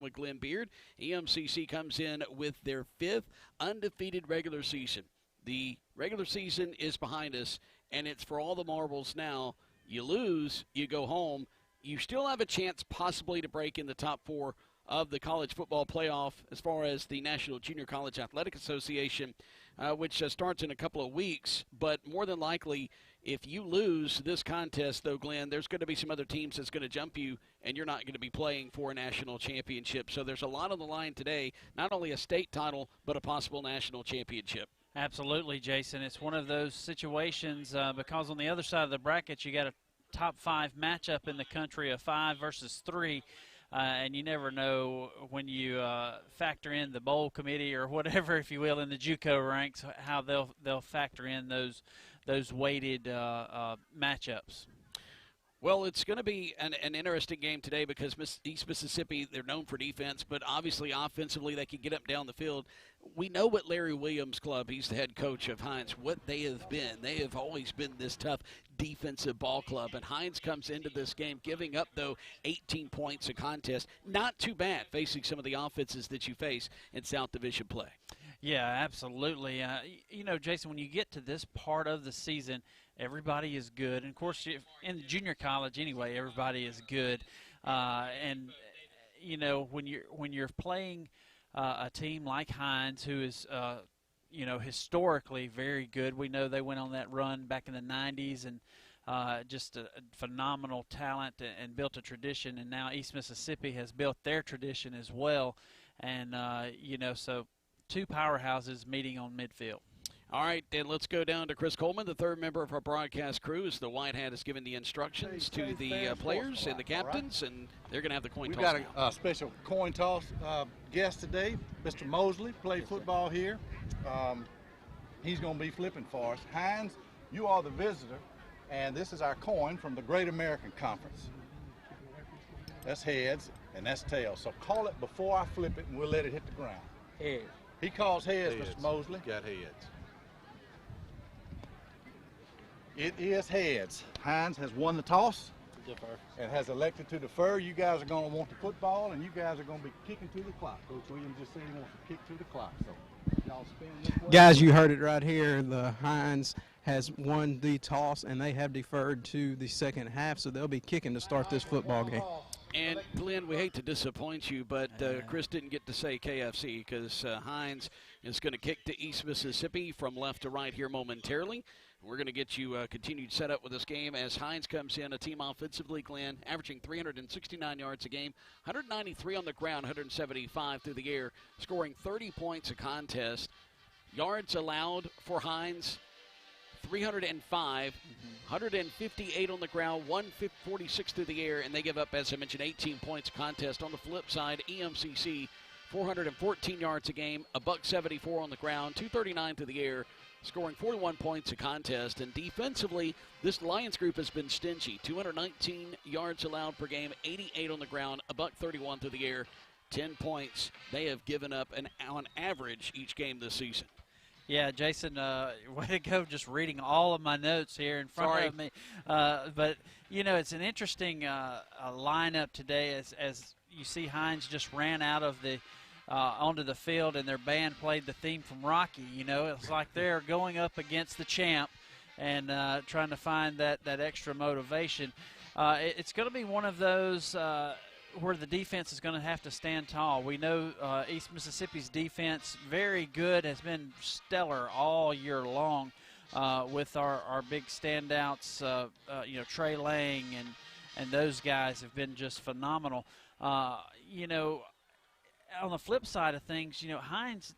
with Glenn Beard. EMCC comes in with their 5th undefeated regular season. The regular season is behind us, and it's for all the marbles now. You lose, you go home. You still have a chance possibly to break in the top 4 of the college football playoff as far as the National Junior College Athletic Association, which starts in a couple of weeks. But more than likely, if you lose this contest, though, Glenn, there's going to be some other teams that's going to jump you, and you're not going to be playing for a national championship. So there's a lot on the line today, not only a state title, but a possible national championship. Absolutely, Jason. It's one of those situations because on the other side of the bracket, you got a top 5 matchup in the country of 5 versus 3. And you never know when you factor in the bowl committee or whatever, if you will, in the JUCO ranks, how they'll factor in those weighted matchups. Well, it's going to be an interesting game today because East Mississippi, they're known for defense, but obviously offensively they can get up down the field. We know what Larry Williams' club, he's the head coach of Hinds, what they have been. They have always been this tough defensive ball club, and Hinds comes into this game giving up, though, 18 points a contest. Not too bad facing some of the offenses that you face in South Division play. Yeah, absolutely. You know, Jason, when you get to this part of the season, everybody is good. And, of course, in the junior college anyway, everybody is good. And, you know, when you're playing a team like Hinds, who is, you know, historically very good. We know they went on that run back in the 90s and just a phenomenal talent and built a tradition. And now East Mississippi has built their tradition as well. And, you know, so 2 powerhouses meeting on midfield. All right, then let's go down to Chris Coleman, the 3rd member of our broadcast crew. As the White Hat has given the instructions to the players and the captains, and they're going to have the coin toss. We've got a special coin toss guest today, Mr. Mosley, played football here. He's going to be flipping for us. Hinds, you are the visitor, and this is our coin from the Great American Conference. That's heads, and that's tails. So call it before I flip it, and we'll let it hit the ground. Heads. He calls heads, Mr. Mosley. Got heads. It is heads. Hinds has won the toss and has elected to defer. You guys are going to want the football, and you guys are going to be kicking to the clock. Coach Williams just said he wants to kick to the clock. So y'all spin this way. Guys, you heard it right here. The Hinds has won the toss, and they have deferred to the second half, so they'll be kicking to start this football game. And, Glenn, we hate to disappoint you, but Chris didn't get to say KFC because Hinds is going to kick to East Mississippi from left to right here momentarily. We're going to get you continued setup with this game as Hinds comes in, a team offensively, Glenn, averaging 369 yards a game, 193 on the ground, 175 through the air, scoring 30 points a contest. Yards allowed for Hinds, 305, 158 on the ground, 146 through the air, and they give up, as I mentioned, 18 points a contest. On the flip side, EMCC, 414 yards a game, $174 on the ground, 239 through the air, scoring 41 points a contest. And defensively, this Lions group has been stingy. 219 yards allowed per game, 88 on the ground, $131 through the air, 10 points. They have given up on average each game this season. Yeah, Jason, way to go just reading all of my notes here in front of me. But, you know, it's an interesting lineup today as you see Hinds just ran out of the onto the field, and their band played the theme from Rocky. You know, it's like they're going up against the champ and trying to find that extra motivation. It's going to be one of those where the defense is going to have to stand tall. We know East Mississippi's defense, very good, has been stellar all year long with our big standouts, you know, Trey Lang and those guys have been just phenomenal. You know, on the flip side of things, you know, Hinds,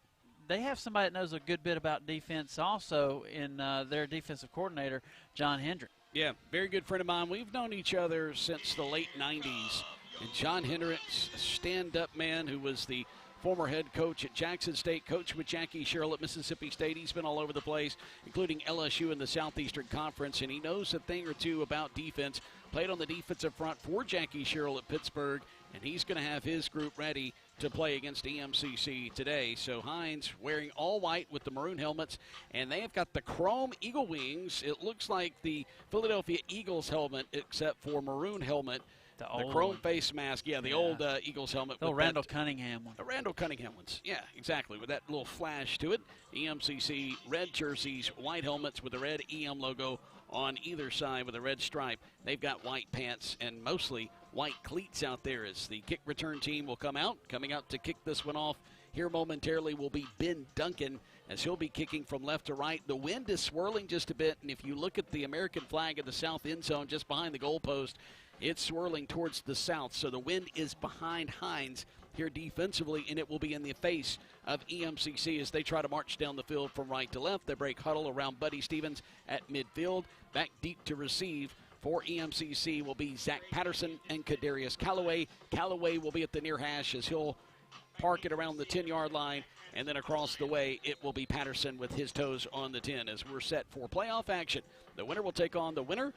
they have somebody that knows a good bit about defense also in their defensive coordinator, John Hendrick. Yeah, very good friend of mine. We've known each other since the late 90s. And John Hendricks, a stand-up man who was the former head coach at Jackson State, coached with Jackie Sherrill at Mississippi State. He's been all over the place, including LSU in the Southeastern Conference, and he knows a thing or two about defense. Played on the defensive front for Jackie Sherrill at Pittsburgh, and he's going to have his group ready to play against EMCC today. So Hinds wearing all white with the maroon helmets, and they have got the chrome eagle wings. It looks like the Philadelphia Eagles helmet except for maroon helmet. The chrome face mask, the old Eagles helmet. The Randall Cunningham one. The Randall Cunningham ones, yeah, exactly, with that little flash to it. EMCC red jerseys, white helmets with the red EM logo on either side with a red stripe. They've got white pants and mostly white cleats out there as the kick return team will come out. Coming out to kick this one off here momentarily will be Ben Duncan as he'll be kicking from left to right. The wind is swirling just a bit, and if you look at the American flag at the south end zone just behind the goalpost, it's swirling towards the south, so the wind is behind Hinds here defensively, and it will be in the face of EMCC as they try to march down the field from right to left. They break huddle around Buddy Stevens at midfield. Back deep to receive for EMCC will be Zach Patterson and Kadarius Callaway. Callaway will be at the near hash as he'll park it around the 10-yard line, and then across the way it will be Patterson with his toes on the 10 as we're set for playoff action. The winner will take on the winner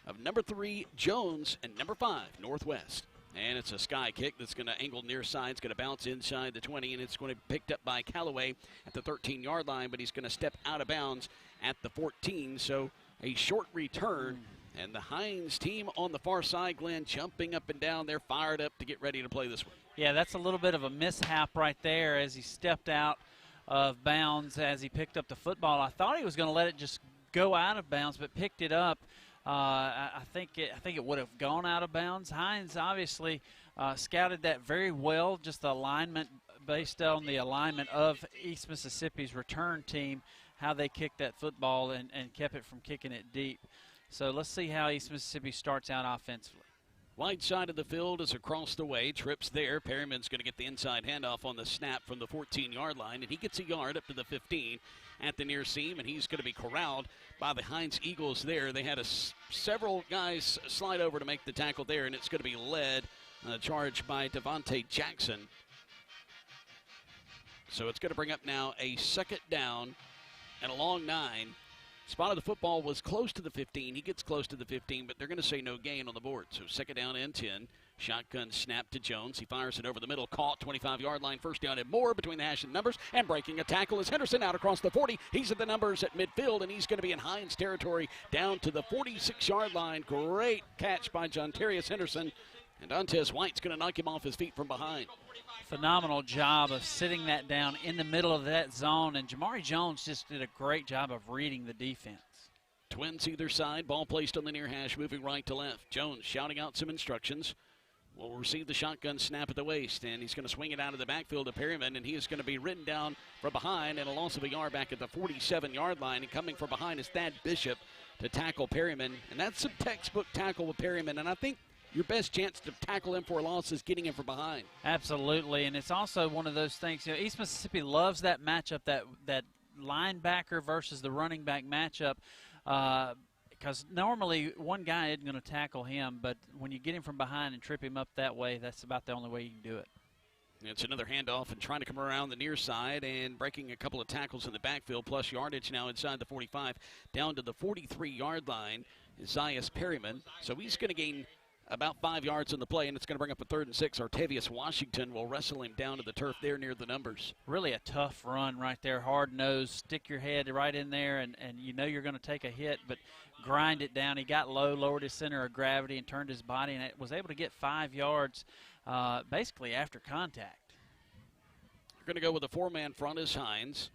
of number 3, Jones, and number 5, Northwest. And it's a sky kick that's going to angle near side. It's going to bounce inside the 20, and it's going to be picked up by Callaway at the 13-yard line, but he's going to step out of bounds at the 14. So a short return, and the Hinds team on the far side, Glenn, jumping up and down. They're fired up to get ready to play this one. Yeah, that's a little bit of a mishap right there as he stepped out of bounds as he picked up the football. I thought he was going to let it just go out of bounds, but picked it up. I think it would have gone out of bounds. Hinds obviously scouted that very well, just the alignment based on the alignment of East Mississippi's return team, how they kicked that football and kept it from kicking it deep. So let's see how East Mississippi starts out offensively. Wide side of the field is across the way. Trips there. Perryman's going to get the inside handoff on the snap from the 14-yard line, and he gets a yard up to the 15 at the near seam, and he's going to be corralled by the Hinds Eagles there. They had several guys slide over to make the tackle there, and it's going to be led, charged by Devontae Jackson. So it's going to bring up now a second down and a long 9. Spot of the football was close to the 15. He gets close to the 15, but they're going to say no gain on the board. So second down and 10. Shotgun snap to Jones. He fires it over the middle. Caught 25-yard line. First down and more between the hash and numbers. And breaking a tackle is Henderson out across the 40. He's at the numbers at midfield, and he's going to be in Hinds territory down to the 46-yard line. Great catch by Jontarius Henderson. And Dantes White's going to knock him off his feet from behind. Phenomenal job of sitting that down in the middle of that zone, and Jamari Jones just did a great job of reading the defense. Twins either side, ball placed on the near hash, moving right to left. Jones shouting out some instructions. Will receive the shotgun snap at the waist, and he's going to swing it out of the backfield to Perryman, and he is going to be ridden down from behind, and a loss of a yard back at the 47-yard line. And coming from behind is Thad Bishop to tackle Perryman, and that's a textbook tackle with Perryman, and I think your best chance to tackle him for a loss is getting him from behind. Absolutely, and it's also one of those things, East Mississippi loves that matchup, that linebacker versus the running back matchup, because normally one guy isn't going to tackle him, but when you get him from behind and trip him up that way, that's about the only way you can do it. It's another handoff and trying to come around the near side and breaking a couple of tackles in the backfield, plus yardage now inside the 45, down to the 43-yard line is Zias Perryman. So he's going to gain about 5 yards in the play, and it's going to bring up a 3rd and 6. Artavius Washington will wrestle him down to the turf there near the numbers. Really a tough run right there, hard-nosed, stick your head right in there, and you know you're going to take a hit, but grind it down. He got low, lowered his center of gravity, and turned his body, and was able to get 5 yards basically after contact. We're going to go with a 4-man front as Hinds.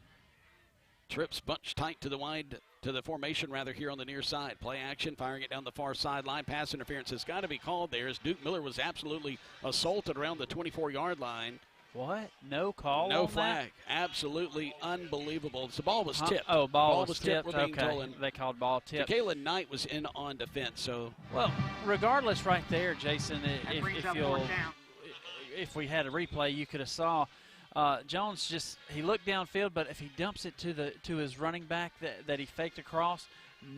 Trips bunch tight to the formation here on the near side. Play action, firing it down the far sideline. Pass interference has got to be called there as Duke Miller was absolutely assaulted around the 24-yard line. What? No call? No on flag. That? Absolutely unbelievable. The ball was tipped. Oh, ball was tipped. We're being okay. told. They called ball tipped. Kalen Knight was in on defense. So well, regardless, right there, Jason. If we had a replay, you could have saw. Jones he looked downfield, but if he dumps it to his running back that he faked across,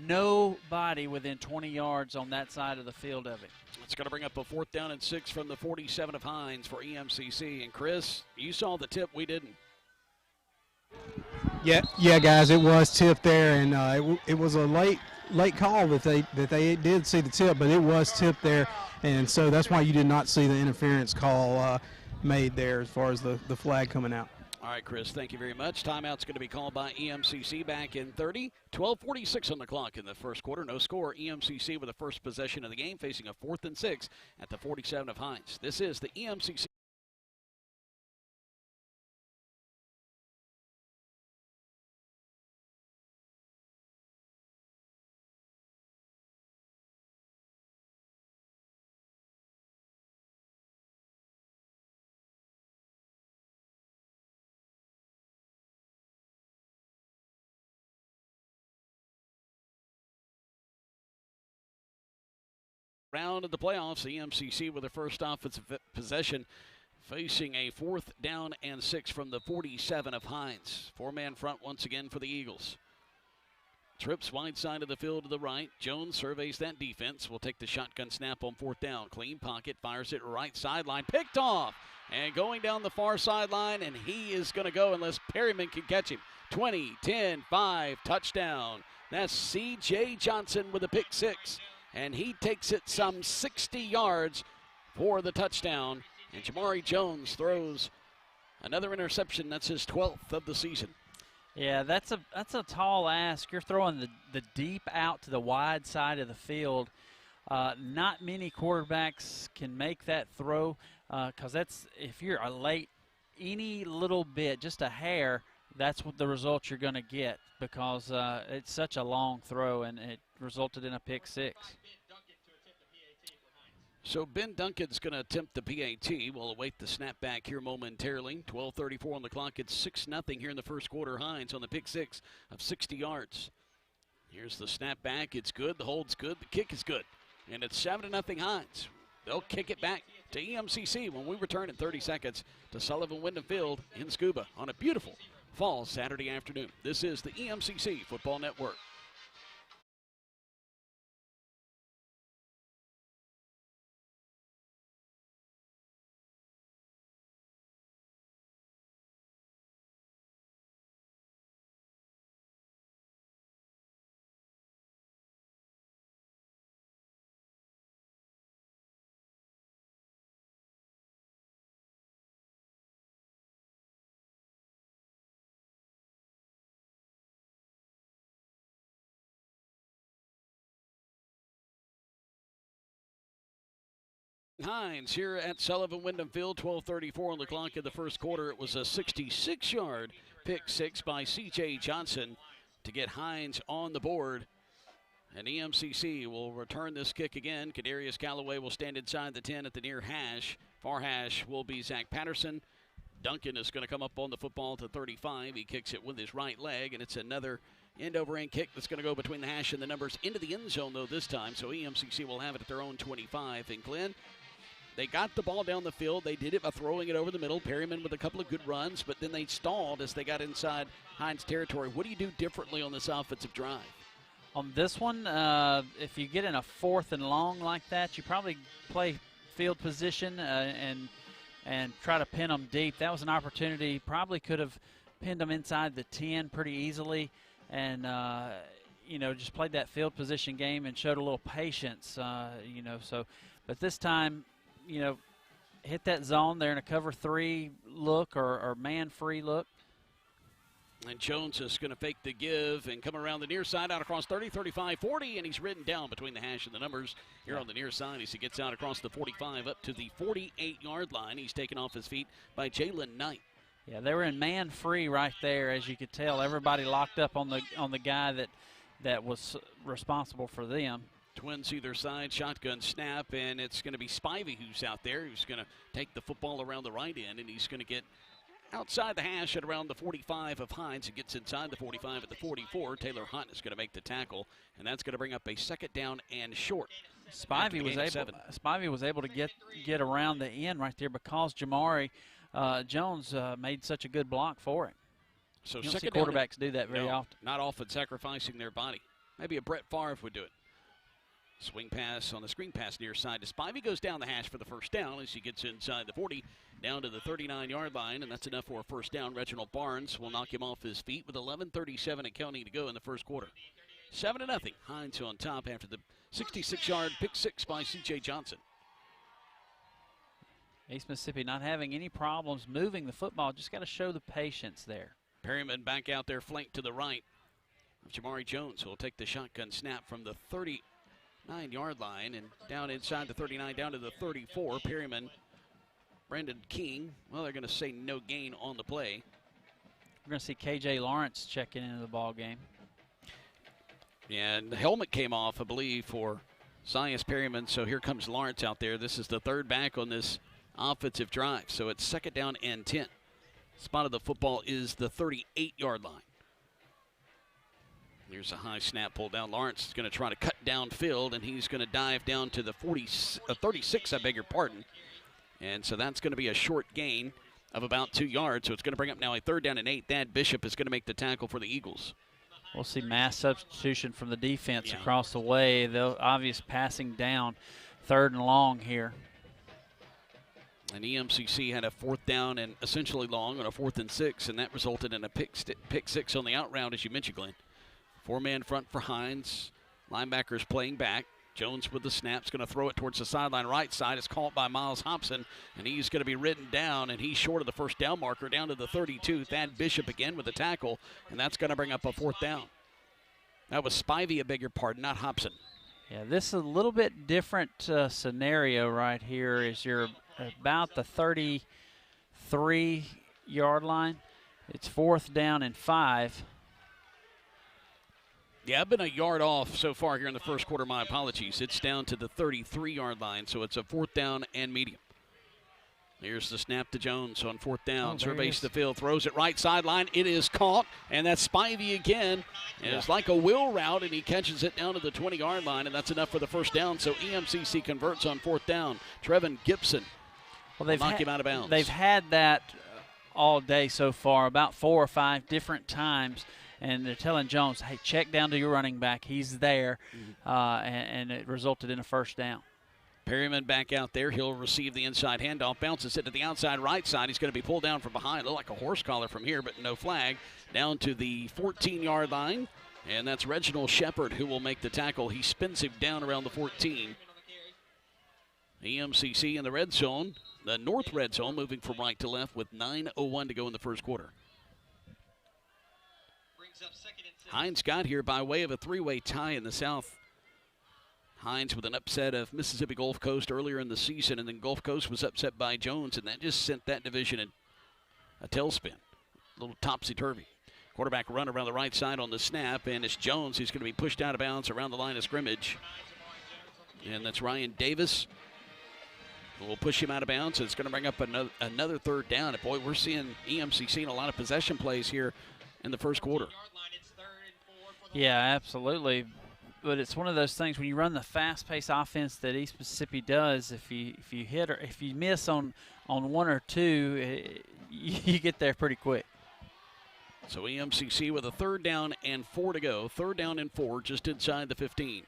nobody within 20 yards on that side of the field of it. It's going to bring up a 4th down and 6 from the 47 of Hinds for EMCC. And Chris, you saw the tip, we didn't. Yeah, guys, it was tipped there, and it was a late call that they did see the tip, but it was tipped there, and so that's why you did not see the interference call made there as far as the flag coming out. All right, Chris, thank you very much. Timeout's going to be called by EMCC back in 30. 12:46 on the clock in the first quarter. No score. EMCC with the first possession of the game, facing a 4th and 6 at the 47 of Hinds. This is the EMCC. Round of the playoffs, EMCC with their first offensive possession, facing a 4th down and 6 from the 47 of Hinds. 4-man front once again for the Eagles. Trips wide side of the field to the right. Jones surveys that defense. Will take the shotgun snap on 4th down. Clean pocket, fires it right sideline. Picked off and going down the far sideline, and he is going to go unless Perryman can catch him. 20, 10, 5, touchdown. That's C.J. Johnson with a pick 6. And he takes it some 60 yards for the touchdown. And Jamari Jones throws another interception. That's his 12th of the season. Yeah, that's a tall ask. You're throwing the deep out to the wide side of the field. Not many quarterbacks can make that throw because if you're a late, any little bit, just a hair, that's what the result you're going to get because it's such a long throw, and it resulted in a pick 6. So Ben Duncan's going to attempt the PAT. We'll await the snap back here momentarily. 12:34 on the clock. It's 6-0 here in the first quarter. Hinds on the pick 6 of 60 yards. Here's the snap back. It's good. The hold's good. The kick is good. And it's 7-0 Hinds. They'll kick it back to EMCC when we return in 30 seconds to Sullivan Wyndham Field in Scooba on a beautiful fall Saturday afternoon. This is the EMCC Football Network. Hinds here at Sullivan Wyndham Field, 12:34 on the clock in the first quarter. It was a 66-yard pick 6 by C.J. Johnson to get Hinds on the board. And EMCC will return this kick again. Kadarius Callaway will stand inside the 10 at the near hash. Far hash will be Zach Patterson. Duncan is going to come up on the football to 35. He kicks it with his right leg, and it's another end-over-end kick that's going to go between the hash and the numbers into the end zone, though, this time. So EMCC will have it at their own 25. And Glenn, they got the ball down the field. They did it by throwing it over the middle. Perryman with a couple of good runs, but then they stalled as they got inside Hinds territory. What do you do differently on this offensive drive? On this one, if you get in a 4th and long like that, you probably play field position and try to pin them deep. That was an opportunity. Probably could have pinned them inside the 10 pretty easily and, just played that field position game and showed a little patience, But this time, hit that zone there in a cover 3 look or man-free look. And Jones is going to fake the give and come around the near side out across 30, 35, 40, and he's ridden down between the hash and the numbers here on the near side as he gets out across the 45 up to the 48-yard line. He's taken off his feet by Jalen Knight. Yeah, they were in man-free right there, as you could tell. Everybody locked up on the guy that was responsible for them. Twins either side, shotgun snap, and it's going to be Spivey who's out there. Who's going to take the football around the right end, and he's going to get outside the hash at around the 45 of Hinds. He gets inside the 45 at the 44. Taylor Hunt is going to make the tackle, and that's going to bring up a second down and short. Spivey was able to get around the end right there because Jamari Jones made such a good block for him. So you don't see quarterbacks do that very often. Not often, sacrificing their body. Maybe a Brett Favre would do it. Swing pass on the screen pass near side to Spivey. Goes down the hash for the first down as he gets inside the 40, down to the 39-yard line, and that's enough for a first down. Reginald Barnes will knock him off his feet with 11:37 and counting to go in the first quarter. 7-0. Hinds on top after the 66-yard pick 6 by C.J. Johnson. East Mississippi not having any problems moving the football, just got to show the patience there. Perryman back out there, flanked to the right of Jamari Jones, who will take the shotgun snap from the 39-yard line and down inside the 39, down to the 34. Perryman, Brandon King, well, they're going to say no gain on the play. We're going to see K.J. Lawrence checking into the ball game. Yeah, and the helmet came off, I believe, for Zias Perryman, so here comes Lawrence out there. This is the third back on this offensive drive, so it's 2nd down and 10. Spot of the football is the 38-yard line. Here's a high snap pulled down. Lawrence is going to try to cut downfield, and he's going to dive down to the 36, I beg your pardon. And so that's going to be a short gain of about 2 yards, so it's going to bring up now a 3rd down and 8. Thad Bishop is going to make the tackle for the Eagles. We'll see mass substitution from the defense across the way. The obvious passing down, 3rd and long here. And EMCC had a 4th down and essentially long on a 4th and 6, and that resulted in a pick 6 on the out route, as you mentioned, Glenn. 4-man front for Hinds. Linebackers playing back. Jones with the snap's going to throw it towards the sideline right side. It's caught by Miles Hobson, and he's going to be ridden down, and he's short of the 1st down marker down to the 32. Thad Bishop again with the tackle, and that's going to bring up a 4th down. That was Spivey, I beg your pardon, not Hobson. Yeah, this is a little bit different scenario right here. Is you're about the 33-yard line. It's 4th down and 5. Yeah, I've been a yard off so far here in the first quarter. My apologies. It's down to the 33-yard line, so it's a 4th down and medium. Here's the snap to Jones on 4th down. Surveys the field, throws it right sideline. It is caught, and that's Spivey again. And it's like a wheel route, and he catches it down to the 20-yard line, and that's enough for the 1st down. So EMCC converts on 4th down. Trevin Gibson will knock him out of bounds. They've had that all day so far, about 4 or 5 different times. And they're telling Jones, hey, check down to your running back. He's there. And it resulted in a 1st down. Perryman back out there. He'll receive the inside handoff. Bounces it to the outside right side. He's going to be pulled down from behind. Look like a horse collar from here, but no flag. Down to the 14-yard line. And that's Reginald Shepard who will make the tackle. He spins him down around the 14. EMCC in the red zone. The north red zone moving from right to left with 9:01 to go in the first quarter. Hinds got here by way of a 3-way tie in the South. Hinds with an upset of Mississippi Gulf Coast earlier in the season, and then Gulf Coast was upset by Jones, and that just sent that division in a tailspin, a little topsy-turvy. Quarterback run around the right side on the snap, and it's Jones who's going to be pushed out of bounds around the line of scrimmage. And that's Ryan Davis. We'll push him out of bounds, so it's going to bring up another 3rd down. And boy, we're seeing EMCC in a lot of possession plays here in the first quarter. Yeah, absolutely. But it's one of those things when you run the fast-paced offense that East Mississippi does. If you hit or if you miss on 1 or 2, you get there pretty quick. So EMCC with a 3rd down and 4 to go. 3rd down and 4 just inside the 15.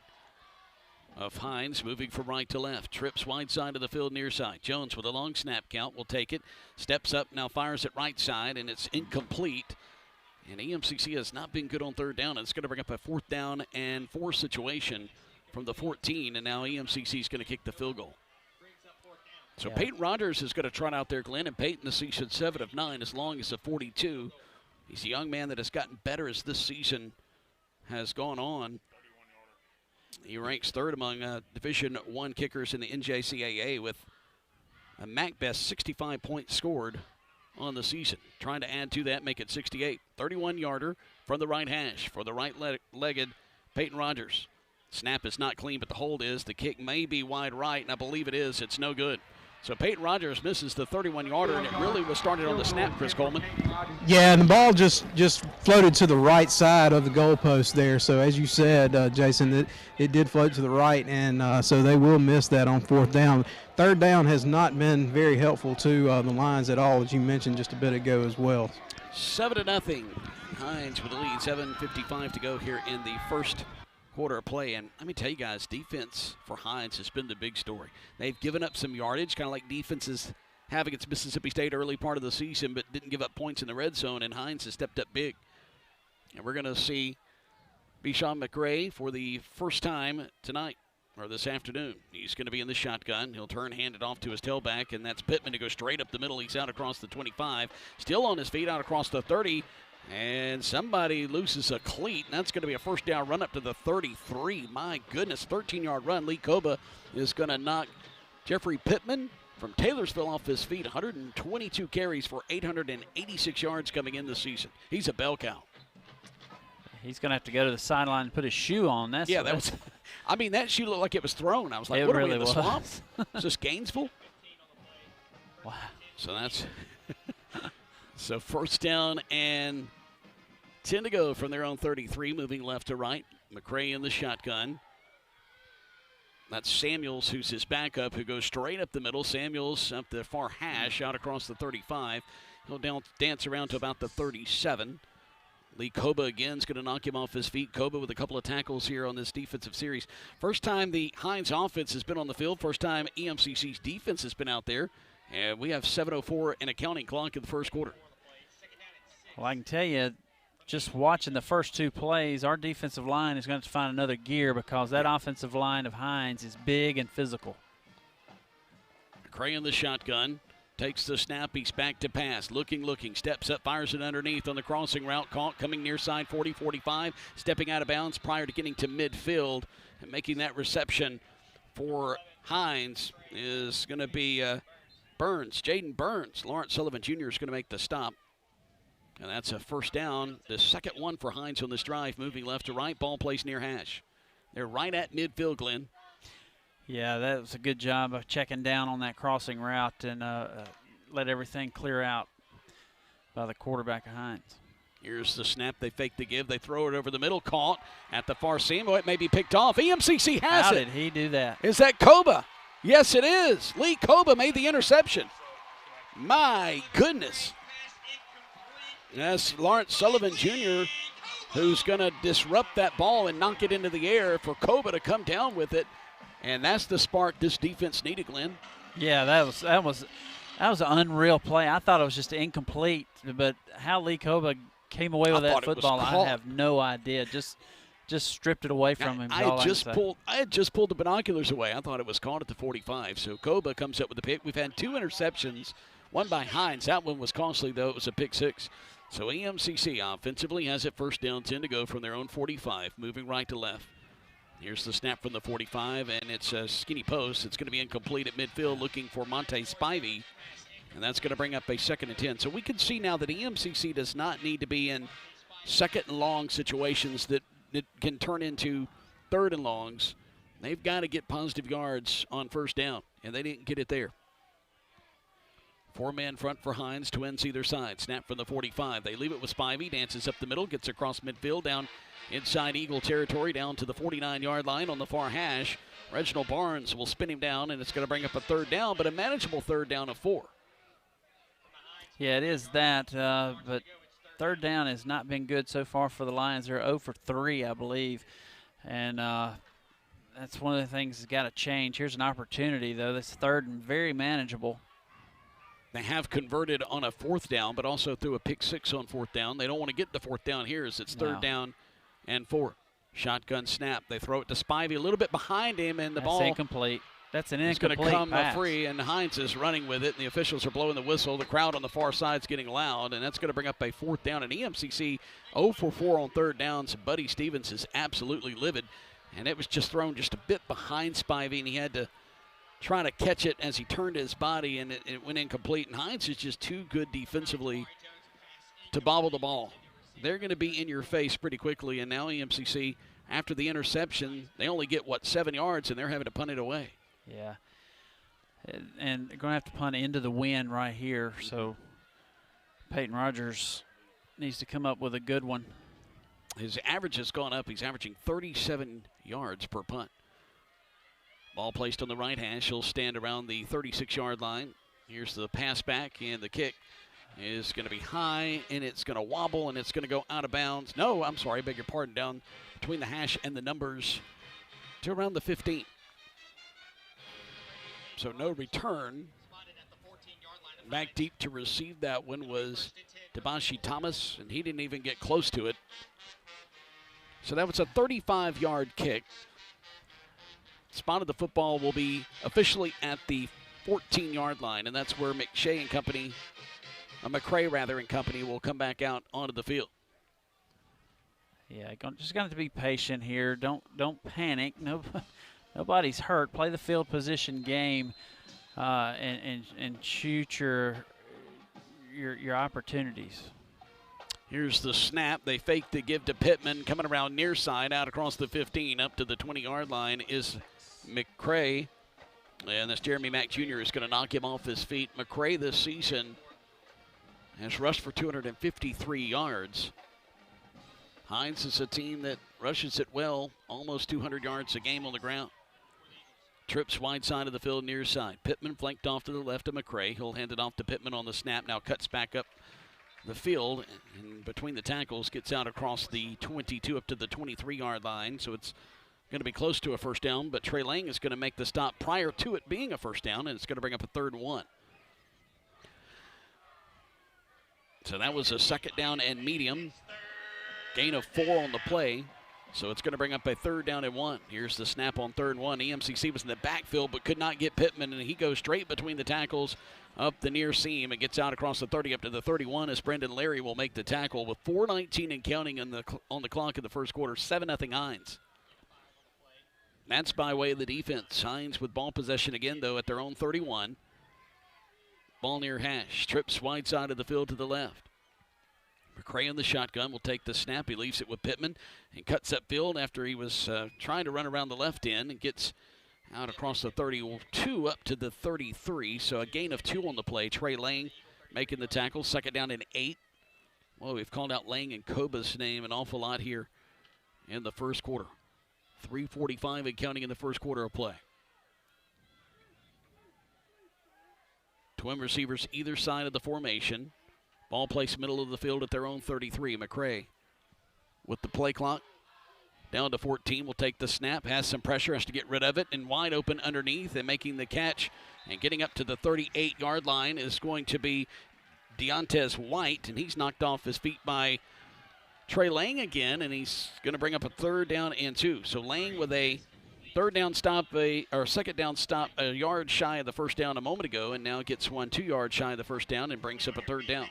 Of Hinds moving from right to left. Trips wide side of the field near side. Jones with a long snap count will take it. Steps up, now fires it right side, and it's incomplete. And EMCC has not been good on 3rd down. It's going to bring up a 4th down and 4 situation from the 14, and now EMCC is going to kick the field goal. So Peyton Rogers is going to trot out there, Glenn, and Peyton this season 7 of 9 as long as a 42. He's a young man that has gotten better as this season has gone on. He ranks 3rd among Division I kickers in the NJCAA with a MAC best 65 points scored on the season. Trying to add to that, make it 68. 31-yarder from the right hash for the right-legged Peyton Rogers. Snap is not clean, but the hold is. The kick may be wide right, and I believe it is. It's no good. So Peyton Rogers misses the 31-yarder, and it really was started on the snap, Chris Coleman. Yeah, and the ball just floated to the right side of the goalpost there. So as you said, Jason, it did float to the right, and so they will miss that on 4th down. 3rd down has not been very helpful to the Lions at all, as you mentioned just a bit ago as well. 7-0. Hinds with the lead. 7:55 to go here in the first quarter of play. And let me tell you guys, defense for Hinds has been the big story. They've given up some yardage, kind of like defenses have against Mississippi State early part of the season, but didn't give up points in the red zone, and Hinds has stepped up big. And we're going to see Bishawn McRae for the first time tonight, or this afternoon. He's going to be in the shotgun. He'll turn, hand it off to his tailback, and that's Pittman to go straight up the middle. He's out across the 25. Still on his feet, out across the 30. And somebody loses a cleat, and that's going to be a first down run up to the 33. My goodness, 13-yard run. Lee Koba is going to knock Jeffrey Pittman from Taylorsville off his feet. 122 carries for 886 yards coming in this season. He's a bell cow. He's going to have to go to the sideline and put his shoe on. That was. I mean, that shoe looked like it was thrown. I was like, what are really we in the was. swamp? Is this Gainesville? Wow. So that's so first down and 10 to go from their own 33, moving left to right. McCray in the shotgun. That's Samuels, who's his backup, who goes straight up the middle. Samuels up the far hash, out across the 35. He'll dance around to about the 37. Lee Koba again is going to knock him off his feet. Koba with a couple of tackles here on this defensive series. First time the Hinds offense has been on the field. First time EMCC's defense has been out there. And we have 7:04 in a counting clock in the first quarter. Well, I can tell you, just watching the first two plays, our defensive line is going to have to find another gear because that offensive line of Hinds is big and physical. McCray in the shotgun. Takes the snap, he's back to pass. Looking, steps up, fires it underneath on the crossing route. Caught coming near side 40-45. Stepping out of bounds prior to getting to midfield. And making that reception for Hinds is going to be Burns, Jaden Burns. Lawrence Sullivan Jr. is going to make the stop. And that's a first down. The second one for Hinds on this drive. Moving left to right. Ball placed near hash. They're right at midfield, Glenn. Yeah, that was a good job of checking down on that crossing route and let everything clear out by the quarterback of Hinds. Here's the snap. They fake the give. They throw it over the middle. Caught at the far seam. Oh, it may be picked off. EMCC has How it. did he do that? Is that Koba? Yes, it is. Lee Koba made the interception. My goodness. That's Lawrence Sullivan Jr., who's going to disrupt that ball and knock it into the air for Koba to come down with it. And that's the spark this defense needed, Glenn. Yeah, that was an unreal play. I thought it was just incomplete, but how Lee Koba came away with that football, I have no idea. Just stripped it away from him. I had just pulled the binoculars away. I thought it was caught at the 45. So Koba comes up with the pick. We've had two interceptions, one by Hinds. That one was costly, though. It was a pick six. So EMCC offensively has it first down, 10 to go from their own 45, moving right to left. Here's the snap from the 45, and it's a skinny post. It's going to be incomplete at midfield, looking for Monte Spivey, and that's going to bring up a 2nd and 10. So we can see now that EMCC does not need to be in 2nd and long situations that can turn into 3rd and longs. They've got to get positive yards on first down, and they didn't get it there. 4-man front for Hinds, twins either side. Snap from the 45. They leave it with Spivey, dances up the middle, gets across midfield, down inside Eagle territory, down to the 49-yard line on the far hash. Reginald Barnes will spin him down, and it's going to bring up a 3rd down, but a manageable 3rd down of 4. Yeah, it is that, but 3rd down has not been good so far for the Lions. They're 0 for 3, I believe, and that's one of the things that's got to change. Here's an opportunity, though. This 3rd and very manageable. They have converted on a 4th down, but also threw a pick 6 on 4th down. They don't want to get the 4th down here as it's 3rd down and 4. Shotgun snap. They throw it to Spivey a little bit behind him, and the ball. That's incomplete. That's an incomplete It's going to come free, and Hinds is running with it, and the officials are blowing the whistle. The crowd on the far side is getting loud, and that's going to bring up a 4th down. And EMCC 0 for 4 on 3rd downs. Buddy Stevens is absolutely livid, and it was just thrown just a bit behind Spivey, and he had to try to catch it as he turned his body, and it went incomplete. And Hinds is just too good defensively to bobble the ball. They're going to be in your face pretty quickly, and now EMCC, after the interception, they only get, 7 yards, and they're having to punt it away. Yeah. And they're going to have to punt into the wind right here, so Peyton Rogers needs to come up with a good one. His average has gone up. He's averaging 37 yards per punt. Ball placed on the right hash. He'll stand around the 36-yard line. Here's the pass back, and the kick is going to be high, and it's going to wobble, and it's going to go out of bounds. No, I'm sorry, beg your pardon, down between the hash and the numbers to around the 15. So no return. Back deep to receive that one was Debashi Thomas, and he didn't even get close to it. So that was a 35-yard kick. spotted the football will be officially at the 14-yard line, and that's where McCray and company will come back out onto the field. Yeah, just going to be patient here. Don't panic. Nobody's hurt. Play the field position game and shoot your opportunities. Here's the snap. They fake the give to Pittman. Coming around near side, out across the 15, up to the 20-yard line is McCray. And this Jeremy Mack Jr. is going to knock him off his feet. McCray this season has rushed for 253 yards. Hinds is a team that rushes it well, almost 200 yards a game on the ground. Trips wide side of the field, near side. Pittman flanked off to the left of McCray. He'll hand it off to Pittman on the snap. Now cuts back up the field and between the tackles, gets out across the 22 up to the 23-yard line. So it's going to be close to a first down, but Trey Lang is going to make the stop prior to it being a first down, and it's going to bring up a 3rd and 1. So that was a 2nd down and medium. Gain of 4 on the play. So it's going to bring up a 3rd down and 1. Here's the snap on 3rd and 1. EMCC was in the backfield but could not get Pittman, and he goes straight between the tackles up the near seam. It gets out across the 30 up to the 31 as Brendan Larry will make the tackle with 4:19 and counting on the clock in the first quarter. 7-0 Hinds. That's by way of the defense. Hinds with ball possession again, though, at their own 31. Ball near hash. Trips wide side of the field to the left. McCray in the shotgun will take the snap. He leaves it with Pittman and cuts upfield after he was trying to run around the left end and gets out across the 32 up to the 33. So a gain of 2 on the play. Trey Lang making the tackle. 2nd down and 8. Well, we've called out Lang and Koba's name an awful lot here in the first quarter. 3:45 and counting in the first quarter of play. Twin receivers either side of the formation. Ball placed middle of the field at their own 33. McCray with the play clock down to 14 will take the snap. Has some pressure, has to get rid of it, and wide open underneath and making the catch and getting up to the 38-yard line is going to be Deontez White, and he's knocked off his feet by Trey Lang again, and he's going to bring up a 3rd down and 2. So Lang with a 3rd down stop, or 2nd down stop, a yard shy of the first down a moment ago, and now gets 2 yards shy of the first down and brings up a 3rd down.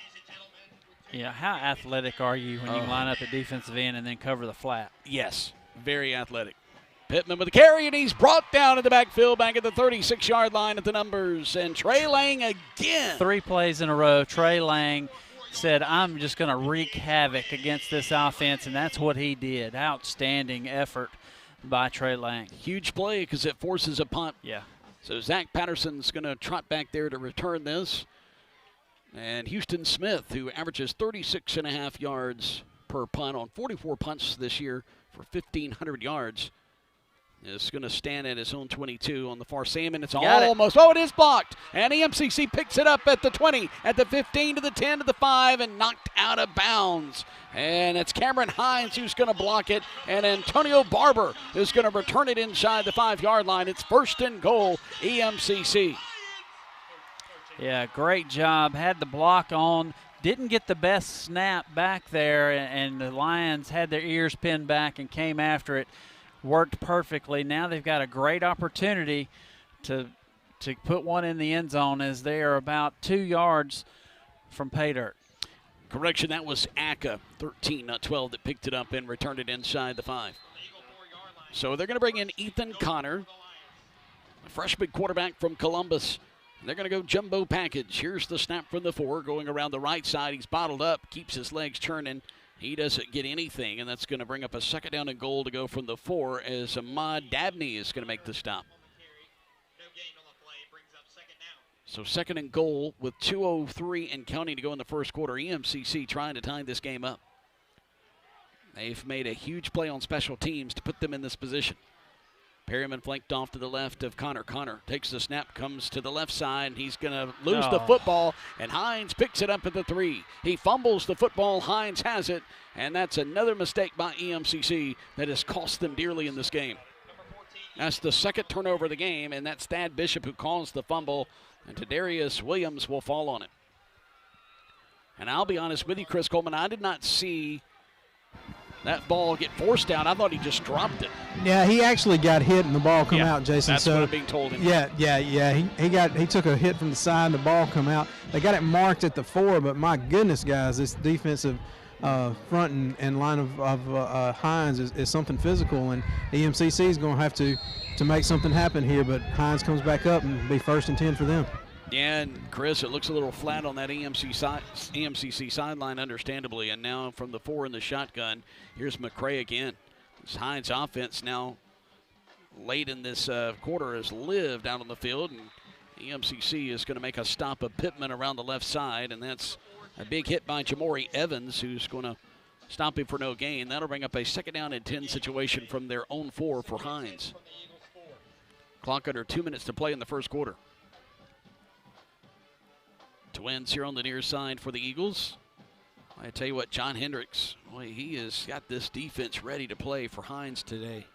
Yeah, how athletic are you when you line up at defensive end and then cover the flat? Yes, very athletic. Pittman with the carry, and he's brought down in the backfield back at the 36-yard line at the numbers. And Trey Lang again. 3 plays in a row. Trey Lang said, I'm just going to wreak havoc against this offense, and that's what he did. Outstanding effort by Trey Lang. Huge play because it forces a punt. Yeah. So Zach Patterson's going to trot back there to return this. And Houston Smith, who averages 36.5 yards per punt on 44 punts this year for 1,500 yards, is going to stand at his own 22 on the far seam, and it's almost, it is blocked. And EMCC picks it up at the 20, at the 15, to the 10, to the 5, and knocked out of bounds. And it's Cameron Hinds who's going to block it, and Antonio Barber is going to return it inside the 5-yard line. It's 1st and goal, EMCC. Yeah, great job. Had the block on. Didn't get the best snap back there, and the Lions had their ears pinned back and came after it. Worked perfectly. Now they've got a great opportunity to put one in the end zone as they are about 2 yards from pay dirt. Correction, that was Aka, 13, not 12, that picked it up and returned it inside the 5. So they're going to bring in Ethan Connor, a freshman quarterback from Columbus. They're going to go jumbo package. Here's the snap from the 4, going around the right side. He's bottled up, keeps his legs churning. He doesn't get anything, and that's going to bring up a 2nd down and goal to go from the 4 as Ahmad Dabney is going to make the stop. So 2nd and goal with 2:03 and counting to go in the first quarter. EMCC trying to tie this game up. They've made a huge play on special teams to put them in this position. Perryman flanked off to the left of Connor. Connor takes the snap, comes to the left side, and he's going to lose the football, and Hinds picks it up at the 3. He fumbles the football. Hinds has it, and that's another mistake by EMCC that has cost them dearly in this game. That's the 2nd turnover of the game, and that's Thad Bishop who caused the fumble, and Tadarius Williams will fall on it. And I'll be honest with you, Chris Coleman, I did not see that ball get forced out. I thought he just dropped it. Yeah, he actually got hit and the ball come out, Jason. That's what I'm being told. Yeah. He took a hit from the side and the ball come out. They got it marked at the 4, but my goodness, guys, this defensive front and line of Hinds is something physical, and EMCC is going to have to make something happen here, but Hinds comes back up and be 1st and 10 for them. Yeah, and Chris, it looks a little flat on that EMCC sideline, understandably. And now from the 4 in the shotgun, here's McCray again. This Hinds offense now late in this quarter has lived out on the field, and EMCC is going to make a stop of Pittman around the left side, and that's a big hit by Jamari Evans, who's going to stop him for no gain. That'll bring up a 2nd down and 10 situation from their own 4 for Hinds. Clock under 2 minutes to play in the first quarter. Twins here on the near side for the Eagles. I tell you what, John Hendricks, boy, he has got this defense ready to play for Hinds today.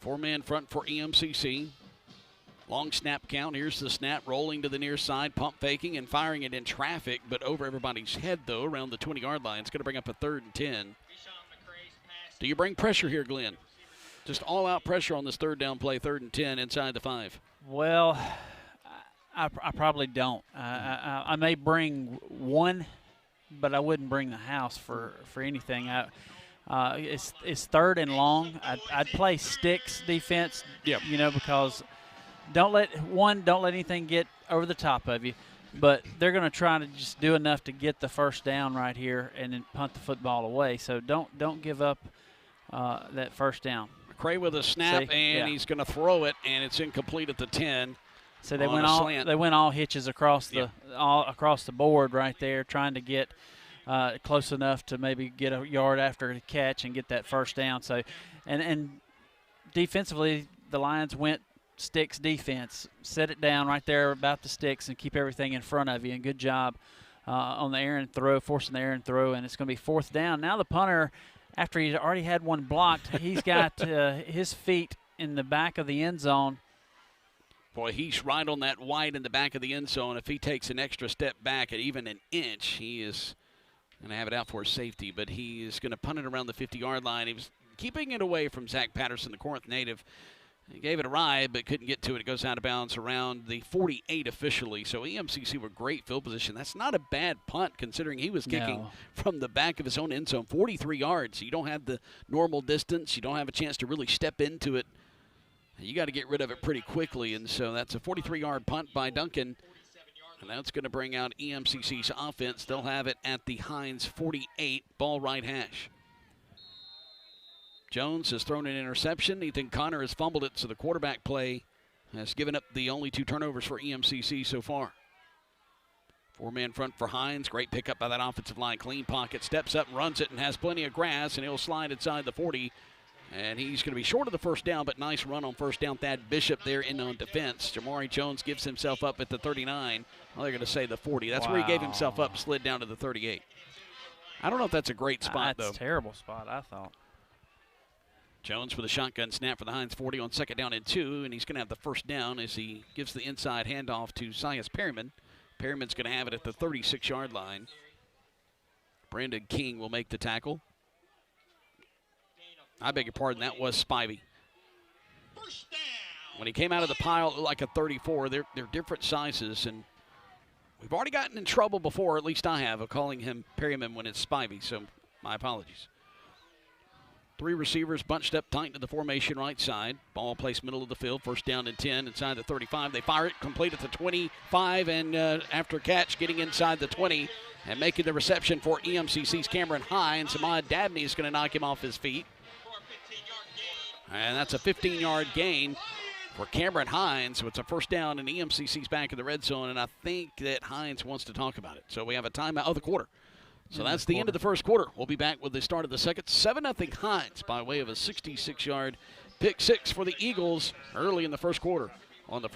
4-man front for EMCC. Long snap count. Here's the snap, rolling to the near side, pump faking and firing it in traffic, but over everybody's head, though, around the 20-yard line. It's going to bring up a 3rd and 10. Do you bring pressure here, Glenn? Just all-out pressure on this 3rd down play, 3rd and 10 inside the 5. Well, I probably don't. I may bring one, but I wouldn't bring the house for anything. It's 3rd and long. I'd play sticks defense, because don't let anything get over the top of you. But they're going to try to just do enough to get the 1st down right here and then punt the football away. So don't give up that 1st down. McCray with a snap, he's going to throw it, and it's incomplete at the 10. So they went all hitches across the board right there, trying to get close enough to maybe get a yard after the catch and get that 1st down. So, and defensively, the Lions went sticks defense, set it down right there about the sticks and keep everything in front of you. And good job on the errant throw, forcing the errant throw, and it's going to be 4th down. Now the punter, after he's already had one blocked, he's got his feet in the back of the end zone. Boy, he's right on that white in the back of the end zone. If he takes an extra step back at even an inch, he is going to have it out for safety, but he is going to punt it around the 50-yard line. He was keeping it away from Zach Patterson, the Corinth native. He gave it a ride, but couldn't get to it. It goes out of bounds around the 48 officially. So EMCC were great field position. That's not a bad punt considering he was kicking from the back of his own end zone, 43 yards. You don't have the normal distance. You don't have a chance to really step into it. You got to get rid of it pretty quickly, and so that's a 43-yard punt by Duncan, and that's going to bring out EMCC's offense. They'll have it at the Hinds 48, ball right hash. Jones has thrown an interception. Ethan Connor has fumbled it, so the quarterback play has given up the only 2 turnovers for EMCC so far. 4-man front for Hinds. Great pickup by that offensive line. Clean pocket, steps up, runs it, and has plenty of grass, and he'll slide inside the 40. And he's going to be short of the 1st down, but nice run on 1st down. Thad Bishop there in on defense. Jamari Jones gives himself up at the 39. Well, they're going to say the 40. That's where he gave himself up, slid down to the 38. I don't know if that's a great spot, though. That's a terrible spot, I thought. Jones with a shotgun snap for the Hinds 40 on 2nd down and 2, and he's going to have the 1st down as he gives the inside handoff to Sias Perryman. Perryman's going to have it at the 36-yard line. Brandon King will make the tackle. I beg your pardon, that was Spivey. When he came out of the pile, it looked like a 34. They're different sizes, and we've already gotten in trouble before, at least I have, of calling him Perryman when it's Spivey, so my apologies. 3 receivers bunched up tight to the formation right side. Ball placed middle of the field, 1st down and 10 inside the 35. They fire it complete at the 25, and after catch, getting inside the 20 and making the reception for EMCC's Cameron Hinds. Ahmad Dabney is going to knock him off his feet. And that's a 15-yard gain for Cameron Hinds. So it's a 1st down, and EMCC's back in the red zone, and I think that Hinds wants to talk about it. So we have a timeout of the quarter. So that's the end of the first quarter. We'll be back with the start of the second. 7-0 Hinds by way of a 66-yard pick 6 for the Eagles early in the first quarter on the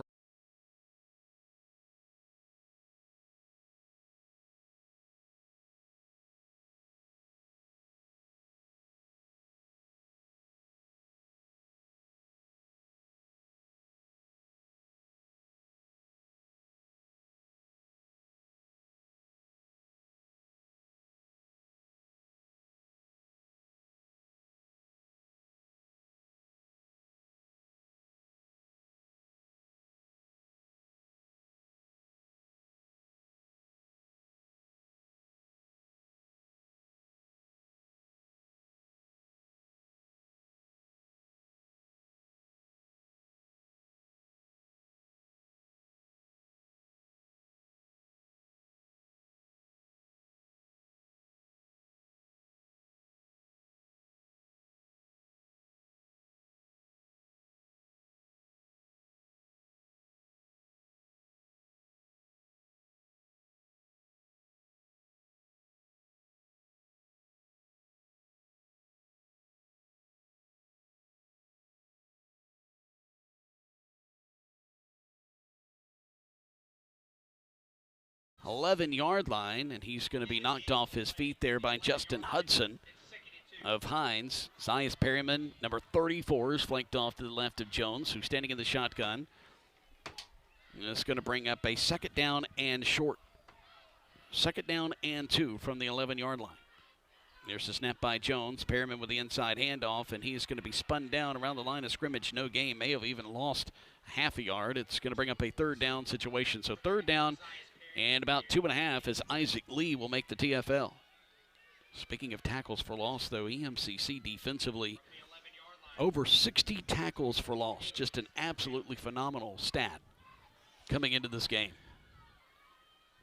11-yard line, and he's going to be knocked off his feet there by Justin Hudson of Hinds. Zias Perryman, number 34, is flanked off to the left of Jones, who's standing in the shotgun. And it's going to bring up a second down and short. Second down and 2 from the 11-yard line. There's the snap by Jones. Perryman with the inside handoff, and he's going to be spun down around the line of scrimmage. No gain. May have even lost half a yard. It's going to bring up a third down situation. So third down and about 2.5 as Isaac Lee will make the TFL. Speaking of tackles for loss, though, EMCC defensively over 60 tackles for loss. Just an absolutely phenomenal stat coming into this game.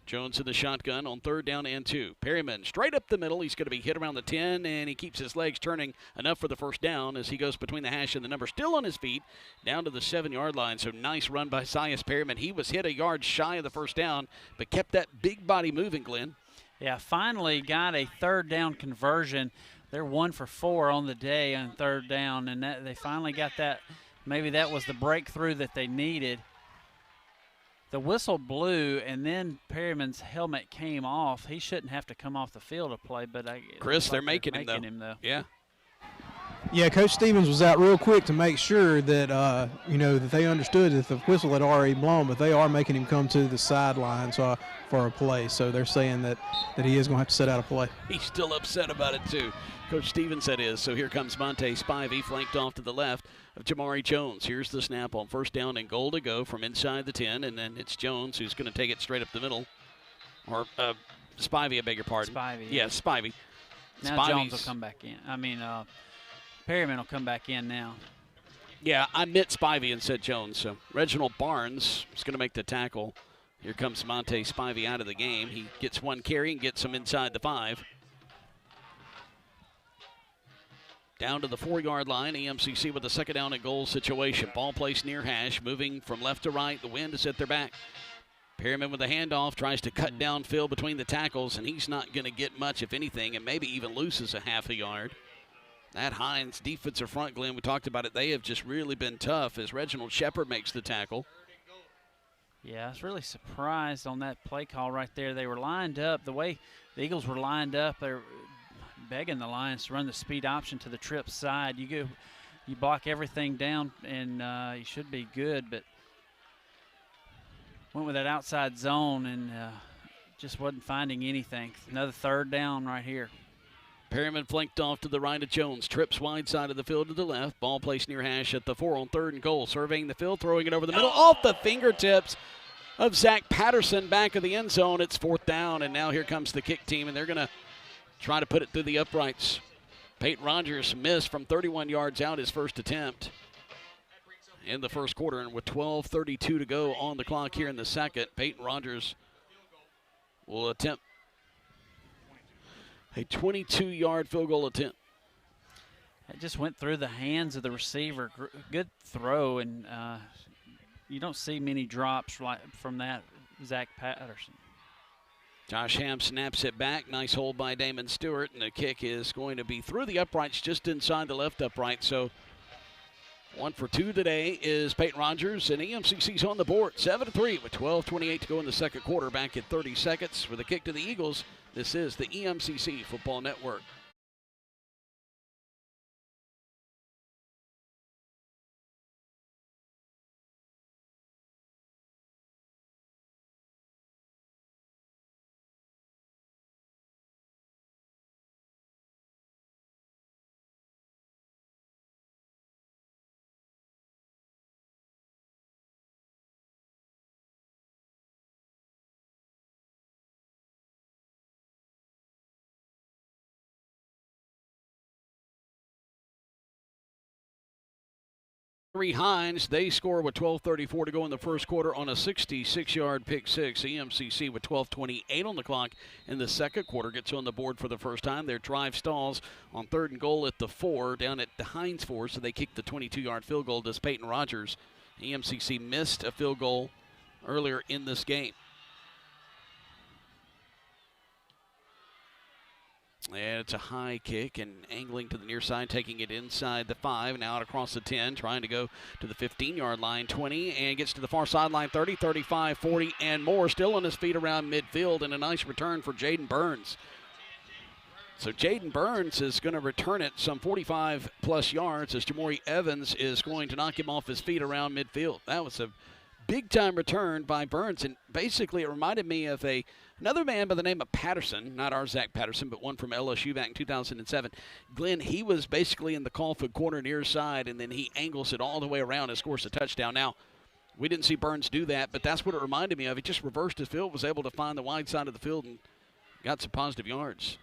Jones in the shotgun on third down and 2. Perryman straight up the middle. He's going to be hit around the 10, and he keeps his legs turning enough for the first down as he goes between the hash and the number. Still on his feet, down to the 7-yard line. So nice run by Zias Perryman. He was hit a yard shy of the first down, but kept that big body moving, Glenn. Yeah, finally got a third down conversion. They're 1 for 4 on the day on third down, and they finally got that. Maybe that was the breakthrough that they needed. The whistle blew, and then Perryman's helmet came off. He shouldn't have to come off the field to play, but Chris, they're making him though. Yeah. Yeah, Coach Stevens was out real quick to make sure that that they understood that the whistle had already blown, but they are making him come to the sidelines for a play. So they're saying that he is going to have to set out a play. He's still upset about it too. Coach Stevens said is. So here comes Monte Spivey, flanked off to the left of Jamari Jones. Here's the snap on first down and goal to go from inside the 10, and then it's Jones who's going to take it straight up the middle. Or Spivey, I beg your pardon. Spivey. Yeah, Spivey. Now Jones will come back in. Perryman will come back in now. Yeah, I meant Spivey and said Jones. So Reginald Barnes is going to make the tackle. Here comes Monte Spivey out of the game. He gets one carry and gets him inside the 5. Down to the 4-yard line, EMCC with a second down and goal situation. Ball placed near hash, moving from left to right. The wind is at their back. Perryman with a handoff, tries to cut downfield between the tackles, and he's not going to get much, if anything, and maybe even loses a half a yard. That Hinds defensive front, Glenn, we talked about it. They have just really been tough as Reginald Shepard makes the tackle. Yeah, I was really surprised on that play call right there. They were lined up. The way the Eagles were lined up, they're begging the Lions to run the speed option to the trip side. You block everything down, and you should be good, but went with that outside zone and just wasn't finding anything. Another third down right here. Perryman flanked off to the right of Jones. Trips wide side of the field to the left. Ball placed near hash at the 4 on third and goal. Surveying the field, throwing it over the middle. Off the fingertips of Zach Patterson back of the end zone. It's fourth down, and now here comes the kick team, and they're going to try to put it through the uprights. Peyton Rogers missed from 31 yards out his first attempt in the first quarter, and with 12:32 to go on the clock here in the second, Peyton Rogers will attempt a 22-yard field goal attempt. It just went through the hands of the receiver. Good throw, and you don't see many drops from that Zach Patterson. Josh Ham snaps it back. Nice hold by Damon Stewart, and the kick is going to be through the uprights just inside the left upright. So 1 for 2 today is Peyton Rogers, and EMCC's on the board. 7-3 with 12:28 to go in the second quarter. Back at 30 seconds for the kick to the Eagles. This is the EMCC Football Network. Hinds, they score with 12:34 to go in the first quarter on a 66-yard pick six. EMCC with 12:28 on the clock in the second quarter gets on the board for the first time. Their drive stalls on third and goal at the 4, down at the Hinds 4, so they kick the 22-yard field goal. Does Peyton Rogers. EMCC missed a field goal earlier in this game. And it's a high kick and angling to the near side, taking it inside the 5, now out across the 10, trying to go to the 15-yard line, 20, and gets to the far sideline, 30, 35, 40, and more. Still on his feet around midfield, and a nice return for Jaden Burns. So Jaden Burns is going to return it some 45-plus yards as Jamari Evans is going to knock him off his feet around midfield. That was a big-time return by Burns, and basically it reminded me of another man by the name of Patterson, not our Zach Patterson, but one from LSU back in 2007. Glenn, he was basically in the Caulfield corner near side, and then he angles it all the way around and scores a touchdown. Now, we didn't see Burns do that, but that's what it reminded me of. He just reversed his field, was able to find the wide side of the field, and got some positive yards.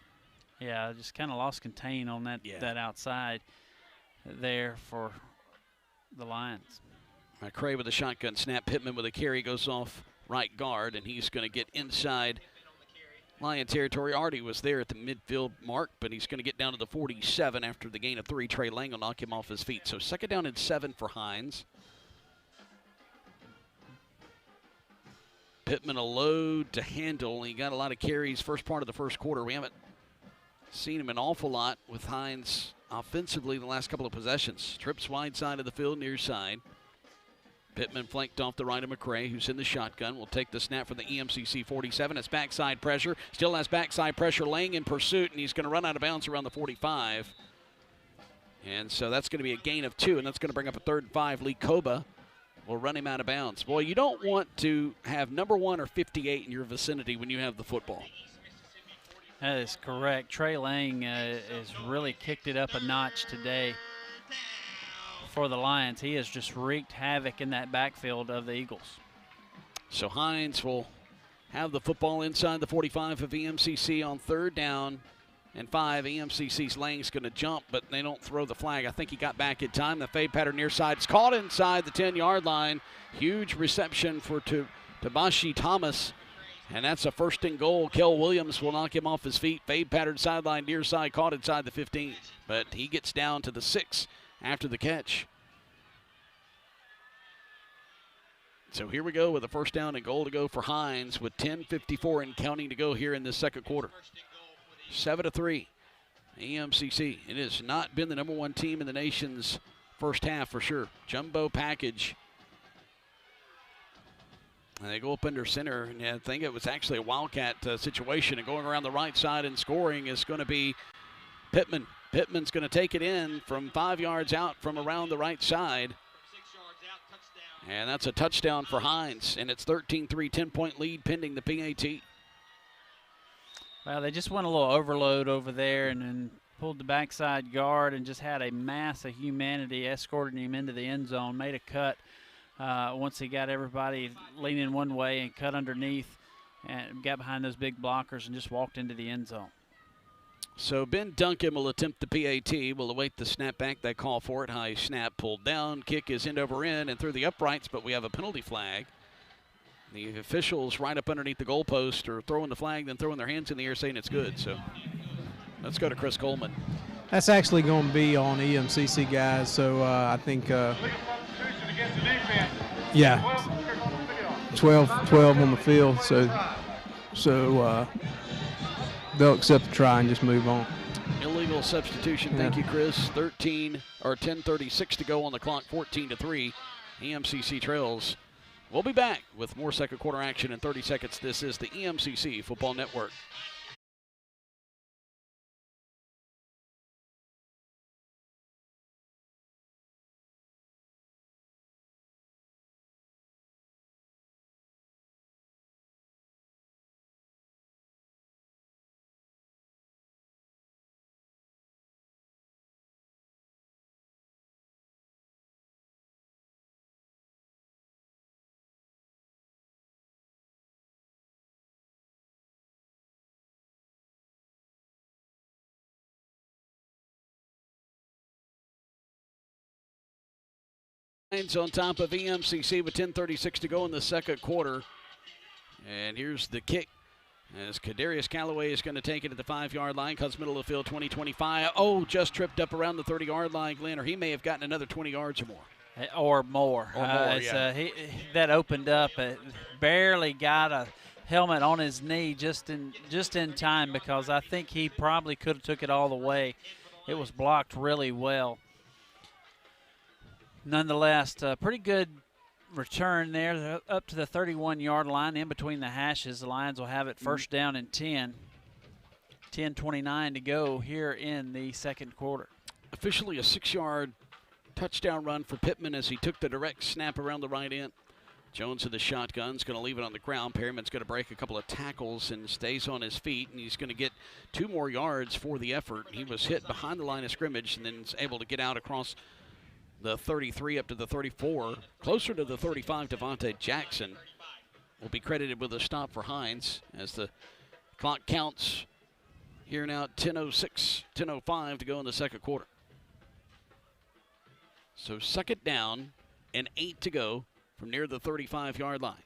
Yeah, just kind of lost contain on that outside there for the Lions. McCray with a shotgun snap. Pittman with a carry goes off right guard, and he's going to get inside Lion territory. Already was there at the midfield mark, but he's going to get down to the 47 after the gain of 3. Trey Lang will knock him off his feet. So 2nd down and 7 for Hinds. Pittman a load to handle. He got a lot of carries first part of the first quarter. We haven't seen him an awful lot with Hinds offensively the last couple of possessions. Trips wide side of the field, near side. Pittman flanked off the right of McCray, who's in the shotgun. Will take the snap from the EMCC 47. It's backside pressure. Still has backside pressure. Lang in pursuit, and he's going to run out of bounds around the 45. And so that's going to be a gain of 2, and that's going to bring up a 3rd and 5. Lee Koba will run him out of bounds. Boy, you don't want to have number 1 or 58 in your vicinity when you have the football. That is correct. Trey Lang has really kicked it up a notch today for the Lions. He has just wreaked havoc in that backfield of the Eagles. So Hinds will have the football inside the 45 of EMCC on 3rd down and 5. EMCC's Lang's going to jump, but they don't throw the flag. I think he got back in time. The fade pattern near side is caught inside the 10-yard line. Huge reception for Tabashi Thomas, and that's a 1st and goal. Kel Williams will knock him off his feet. Fade pattern sideline near side, caught inside the 15, but he gets down to the 6 after the catch. So here we go with a 1st down and goal to go for Hinds with 10:54 and counting to go here in this 2nd quarter. 7-3, EMCC. It has not been the number 1 team in the nation's first half for sure. Jumbo package. And they go up under center, and I think it was actually a wildcat situation. And going around the right side and scoring is going to be Pittman. Pittman's going to take it in from 5 yards out from around the right side. And that's a touchdown for Hinds, and it's 13-3, 10-point lead pending the PAT. Well, they just went a little overload over there and then pulled the backside guard and just had a mass of humanity escorting him into the end zone, made a cut once he got everybody leaning one way and cut underneath and got behind those big blockers and just walked into the end zone. So Ben Duncan will attempt the PAT. Will await the snap back. They call for it. High snap pulled down. Kick is end over end and through the uprights, but we have a penalty flag. The officials right up underneath the goalpost are throwing the flag, then throwing their hands in the air saying it's good. So let's go to Chris Coleman. That's actually going to be on EMCC, guys. So I think, yeah, 12 on the field. So they'll accept the try and just move on. Illegal substitution. Thank you, Chris. 10:36 to go on the clock. 14-3. EMCC trails. We'll be back with more 2nd quarter action in 30 seconds. This is the EMCC Football Network. On top of EMCC with 10:36 to go in the 2nd quarter. And here's the kick as Kadarius Callaway is going to take it at the 5-yard line. Cuts middle of the field, 20-25. Oh, just tripped up around the 30-yard line, Glenn, or he may have gotten another 20 yards or more. Or more. Yeah. That opened up. Barely got a helmet on his knee just in time, because I think he probably could have took it all the way. It was blocked really well. Nonetheless, pretty good return there. They're up to the 31-yard line, in between the hashes. The Lions will have it first down and 10. 10:29 to go here in the second quarter. Officially a 6-yard touchdown run for Pittman as he took the direct snap around the right end. Jones in the shotgun's going to leave it on the ground. Perryman's going to break a couple of tackles and stays on his feet, and he's going to get 2 more yards for the effort. He was hit behind the line of scrimmage and then is able to get out across the 33 up to the 34. Closer to the 35, Devontae Jackson will be credited with a stop for Hinds as the clock counts here now. 10:06, 10:05 to go in the second quarter. So second down and 8 to go from near the 35-yard line.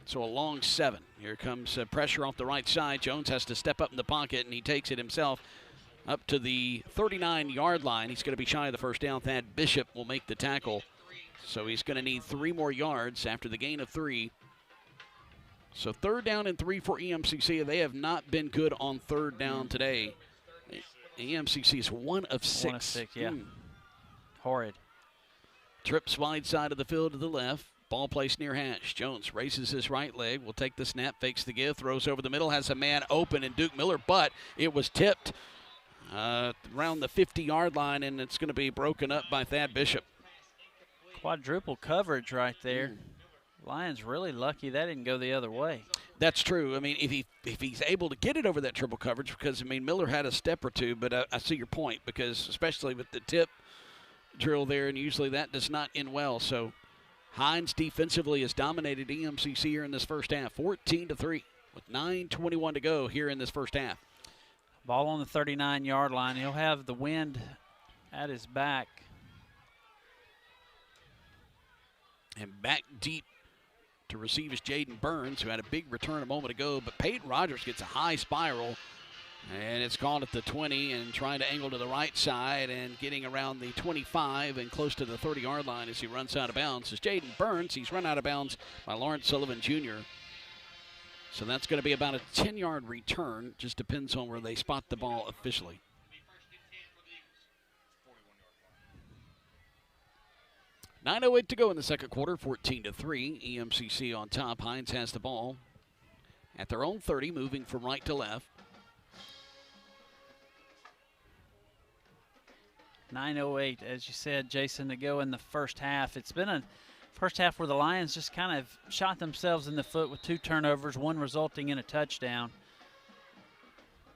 So a long 7. Here comes pressure off the right side. Jones has to step up in the pocket, and he takes it himself up to the 39-yard line. He's going to be shy of the first down. Thad Bishop will make the tackle. So he's going to need 3 more yards after the gain of 3. So third down and 3 for EMCC. They have not been good on third down today. EMCC is 1 of 6. 1 of 6, yeah. Horrid. Trips wide side of the field to the left. Ball placed near hash. Jones raises his right leg. Will take the snap, fakes the give, throws over the middle, has a man open in Duke Miller, but it was tipped around the 50-yard line, and it's going to be broken up by Thad Bishop. Quadruple coverage right there. Lions really lucky that didn't go the other way. That's true. I mean, if he's able to get it over that triple coverage, because, I mean, Miller had a step or two, but I see your point, because especially with the tip drill there, and usually that does not end well. So Hinds defensively has dominated EMCC here in this first half, 14-3 with 9:21 to go here in this first half. Ball on the 39-yard line. He'll have the wind at his back. And back deep to receive is Jaden Burns, who had a big return a moment ago, but Peyton Rogers gets a high spiral, and it's caught at the 20 and trying to angle to the right side and getting around the 25 and close to the 30-yard line as he runs out of bounds. As Jaden Burns, he's run out of bounds by Lawrence Sullivan Jr. So that's going to be about a 10-yard return. Just depends on where they spot the ball officially. .908 to go in the second quarter, 14-3. EMCC on top. Hinds has the ball at their own 30, moving from right to left. 9:08, as you said, Jason, to go in the first half. It's been a first half where the Lions just kind of shot themselves in the foot with 2 turnovers, 1 resulting in a touchdown.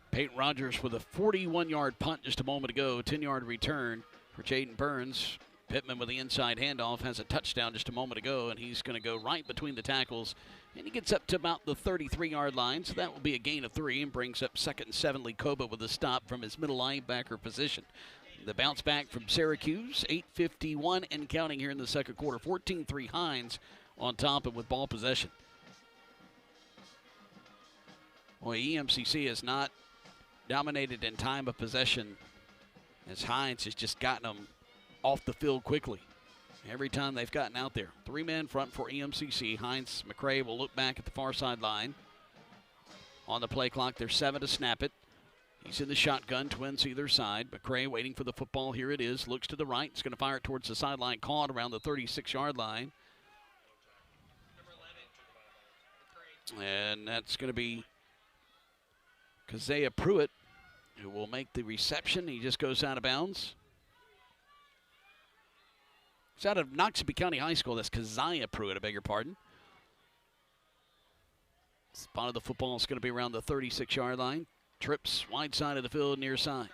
Peyton Rogers with a 41-yard punt just a moment ago, 10-yard return for Jaden Burns. Pittman with the inside handoff has a touchdown just a moment ago, and he's going to go right between the tackles, and he gets up to about the 33-yard line, so that will be a gain of 3 and brings up 2nd and 7. Koba with a stop from his middle linebacker position. The bounce back from Syracuse, 8:51 and counting here in the second quarter. 14-3 Hinds on top and with ball possession. Boy, EMCC has not dominated in time of possession, as Hinds has just gotten them off the field quickly every time they've gotten out there. 3-man front for EMCC. Hinds, McCray will look back at the far sideline. On the play clock, there's 7 to snap it. He's in the shotgun, twins either side. McCray waiting for the football. Here it is. Looks to the right. He's going to fire it towards the sideline. Caught around the 36-yard line. And that's going to be Keziah Pruitt, who will make the reception. He just goes out of bounds. He's out of Noxubee County High School. That's Keziah Pruitt, I beg your pardon. Spot of the football is going to be around the 36-yard line. Trips wide side of the field, near side.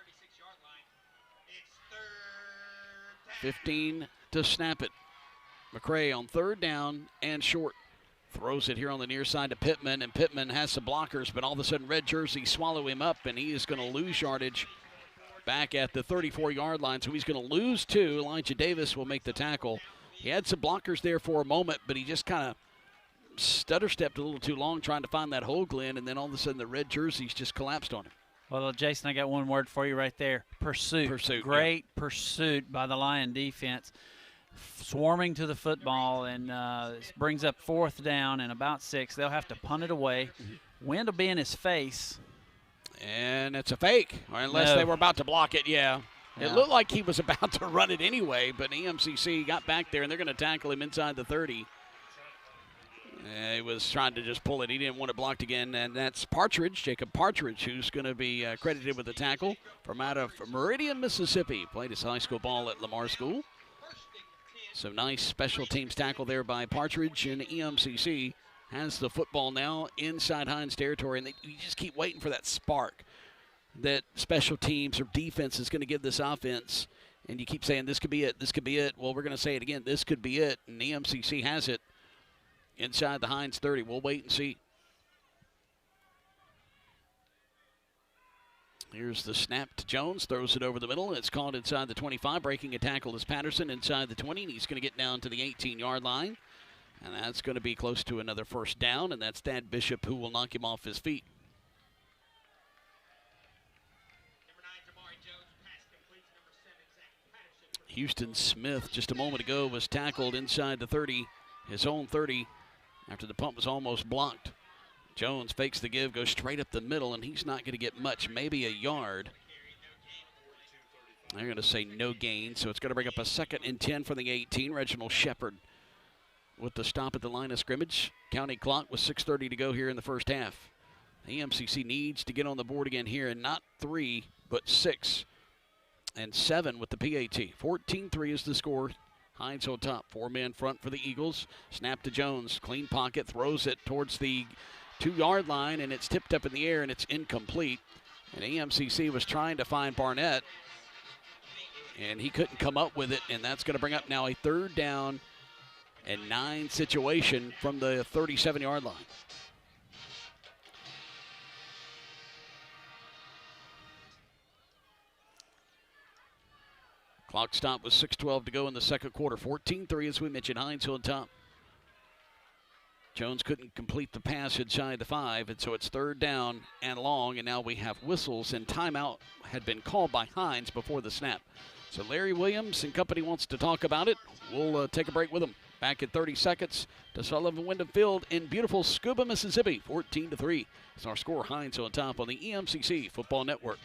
15 to snap it. McCray on third down and short. Throws it here on the near side to Pittman, and Pittman has some blockers, but all of a sudden red jerseys swallow him up, and he is going to lose yardage back at the 34-yard line. So he's going to lose 2. Elijah Davis will make the tackle. He had some blockers there for a moment, but he just kind of stutter-stepped a little too long trying to find that hole, Glenn, and then all of a sudden the red jerseys just collapsed on him. Well, Jason, I got one word for you right there. Pursuit. Pursuit. Great pursuit by the Lion defense. swarming to the football, and brings up 4th down and about 6. They'll have to punt it away. Wind will be in his face. And it's a fake, or unless they were about to block it, yeah. It looked like he was about to run it anyway, but EMCC got back there, and they're going to tackle him inside the 30. He was trying to just pull it. He didn't want it blocked again, and that's Partridge, Jacob Partridge, who's going to be credited with the tackle from out of Meridian, Mississippi. Played his high school ball at Lamar School. Some nice special teams tackle there by Partridge, and EMCC has the football now inside Hinds territory, and you just keep waiting for that spark that special teams or defense is going to give this offense, and you keep saying this could be it, this could be it. Well, we're going to say it again, this could be it, and EMCC has it inside the Hinds 30. We'll wait and see. Here's the snap to Jones, throws it over the middle, and it's called inside the 25. Breaking a tackle is Patterson inside the 20, and he's going to get down to the 18-yard line. And that's going to be close to another 1st down, and that's Dad Bishop who will knock him off his feet. Number 9, Jamari Jones, pass complete to number 7, Zach Patterson. Houston Smith just a moment ago was tackled inside the 30, his own 30, after the pump was almost blocked. Jones fakes the give, goes straight up the middle, and he's not going to get much, maybe a yard. They're going to say no gain, so it's going to bring up a 2nd and 10 for the 18. Reginald Shepard with the stop at the line of scrimmage. County clock with 6:30 to go here in the first half. The EMCC needs to get on the board again here, and not 3, but 6 and 7 with the PAT. 14-3 is the score. Hinds on top. 4-man front for the Eagles. Snap to Jones. Clean pocket. Throws it towards the 2-yard line, and it's tipped up in the air, and it's incomplete. And EMCC was trying to find Barnett, and he couldn't come up with it, and that's going to bring up now a 3rd down and 9 situation from the 37-yard line. Clock stop with 6:12 to go in the second quarter. 14-3 as we mentioned. Hinds on top. Jones couldn't complete the pass inside the 5, and so it's 3rd down and long, and now we have whistles, and timeout had been called by Hinds before the snap. So Larry Williams and company wants to talk about it. We'll take a break with them. Back in 30 seconds to Sullivan Wyndham Field in beautiful Scooba, Mississippi. 14-3 is our score. Hinds on top on the EMCC Football Network.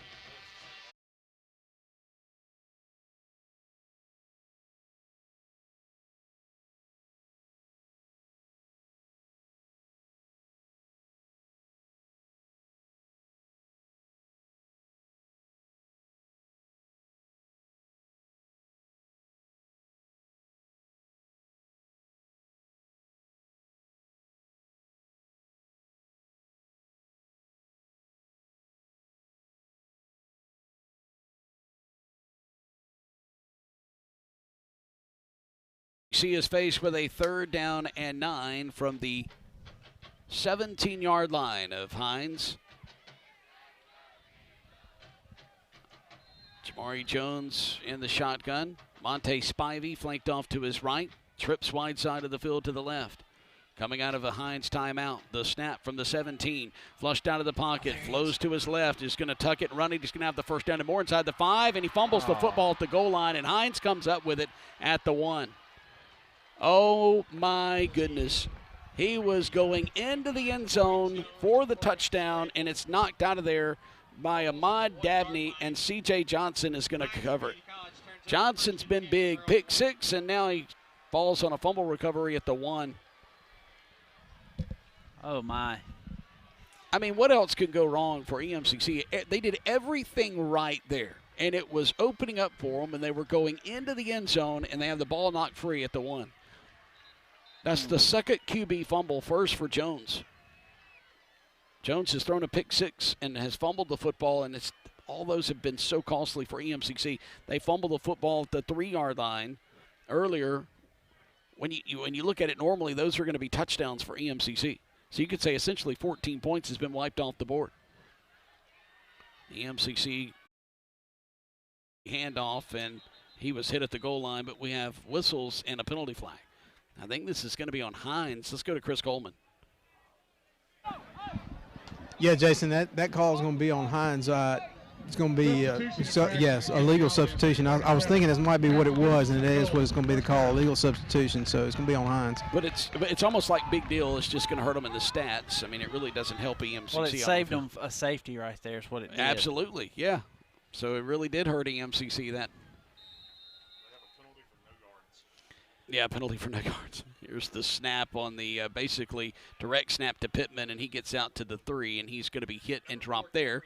See his face with a 3rd down and 9 from the 17-yard line of Hinds. Jamari Jones in the shotgun. Monte Spivey flanked off to his right. Trips wide side of the field to the left. Coming out of a Hinds timeout. The snap from the 17. Flushed out of the pocket. Flows to his left. He's going to tuck it and run it. He's going to have the 1st down and more inside the 5. And he fumbles the football at the goal line. And Hinds comes up with it at the 1. Oh, my goodness. He was going into the end zone for the touchdown, and it's knocked out of there by Ahmad Dabney, and C.J. Johnson is going to cover it. Johnson's been big. Pick 6, and now he falls on a fumble recovery at the 1. Oh, my. I mean, what else could go wrong for EMCC? They did everything right there, and it was opening up for them, and they were going into the end zone, and they have the ball knocked free at the 1. That's the 2nd QB fumble, first for Jones. Jones has thrown a pick 6 and has fumbled the football, and all those have been so costly for EMCC. They fumbled the football at the 3-yard line earlier. When you look at it normally, those are going to be touchdowns for EMCC. So you could say essentially 14 points has been wiped off the board. EMCC handoff, and he was hit at the goal line, but we have whistles and a penalty flag. I think this is going to be on Hinds. Let's go to Chris Coleman. Yeah, Jason, that call is going to be on Hinds. It's going to be, yes, a legal substitution. I was thinking this might be what it was, and it is what it's going to be the call, a legal substitution. So it's going to be on Hinds. But it's almost like big deal. It's just going to hurt them in the stats. I mean, it really doesn't help EMCC. Well, it saved them a safety right there is what it did. Absolutely, yeah. So it really did hurt EMCC that. Yeah, penalty for no yards. Here's the snap on the basically direct snap to Pittman, and he gets out to the 3, and he's going to be hit and dropped there.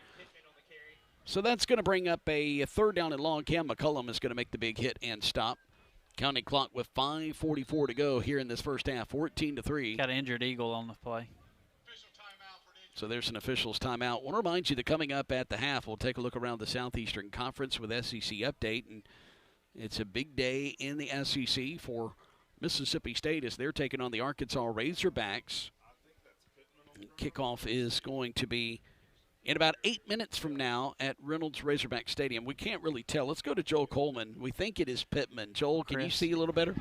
So that's going to bring up a third down and long. Cam McCullum is going to make the big hit and stop. Counting clock with 5:44 to go here in this first half, 14-3. Got an injured Eagle on the play. So there's an official's timeout. I want to remind you that coming up at the half, we'll take a look around the Southeastern Conference with SEC Update. And it's a big day in the SEC for Mississippi State as they're taking on the Arkansas Razorbacks. Kickoff is going to be in about 8 minutes from now at Reynolds Razorback Stadium. We can't really tell. Let's go to Joel Coleman. We think it is Pittman. Joel, can you see a little better?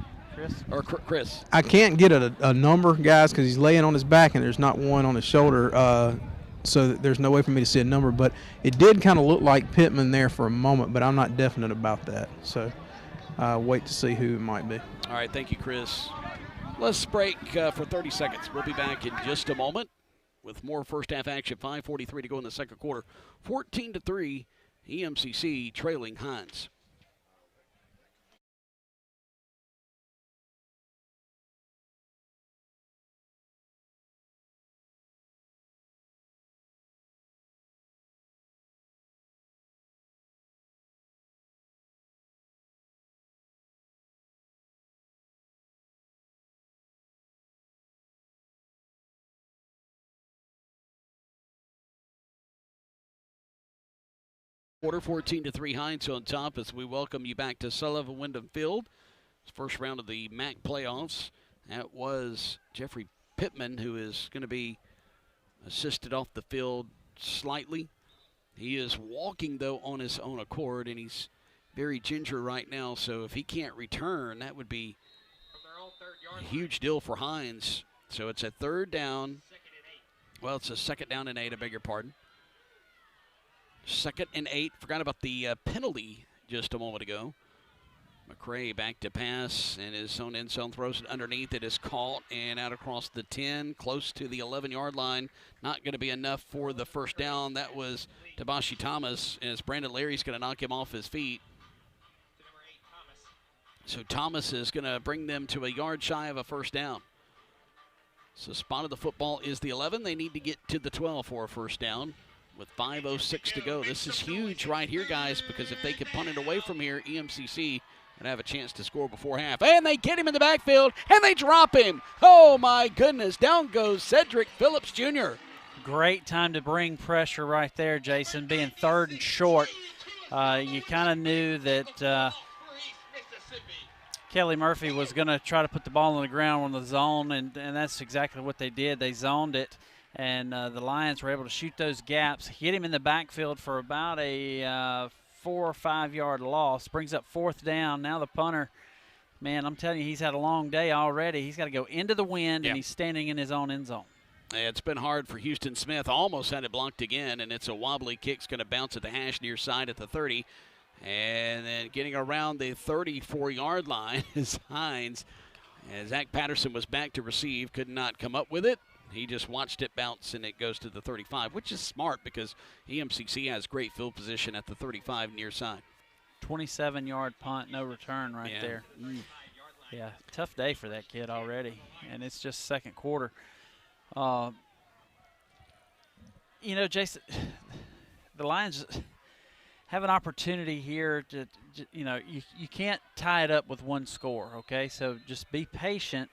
Chris? I can't get a number, guys, because he's laying on his back and there's not one on his shoulder. So there's no way for me to see a number. But it did kind of look like Pittman there for a moment, but I'm not definite about that. So wait to see who it might be. All right, thank you, Chris. Let's break for 30 seconds. We'll be back in just a moment with more first half action. 5:43 to go in the second quarter. 14-3, EMCC trailing Hinds. Quarter 14-3, Hinds on top as we welcome you back to Sullivan Wyndham Field. First round of the MAC playoffs. That was Jeffrey Pittman, who is going to be assisted off the field slightly. He is walking, though, on his own accord, and he's very ginger right now. So if he can't return, that would be a huge deal for Hinds. So it's a third down. Well, it's a second down and 8, I beg your pardon. 2nd and 8. Forgot about the penalty just a moment ago. McCray back to pass, and his own end zone throws it underneath. It is caught and out across the 10, close to the 11-yard line. Not going to be enough for the first down. That was Tabashi Thomas, as Brandon Larry's going to knock him off his feet. So Thomas is going to bring them to a yard shy of a first down. So spot of the football is the 11. They need to get to the 12 for a first down. With 5:06 to go. This is huge right here, guys, because if they can punt it away from here, EMCC would have a chance to score before half. And they get him in the backfield, and they drop him. Oh, my goodness. Down goes Cedric Phillips Jr. Great time to bring pressure right there, Jason, being 3rd and short. You kind of knew that Kelly Murphy was going to try to put the ball on the ground on the zone, and that's exactly what they did. They zoned it. And the Lions were able to shoot those gaps, hit him in the backfield for about a 4 or 5 yard loss. Brings up 4th down. Now the punter, man, I'm telling you, he's had a long day already. He's got to go into the wind, and he's standing in his own end zone. It's been hard for Houston Smith. Almost had it blocked again, and it's a wobbly kick. It's going to bounce at the hash near side at the 30. And then getting around the 34-yard line is Hinds. And Zach Patterson was back to receive, could not come up with it. He just watched it bounce, and it goes to the 35, which is smart because EMCC has great field position at the 35 near side. 27-yard punt, no return right there. Yeah, tough day for that kid already, and it's just second quarter. You know, Jason, the Lions have an opportunity here to you know, you can't tie it up with one score, okay? So just be patient.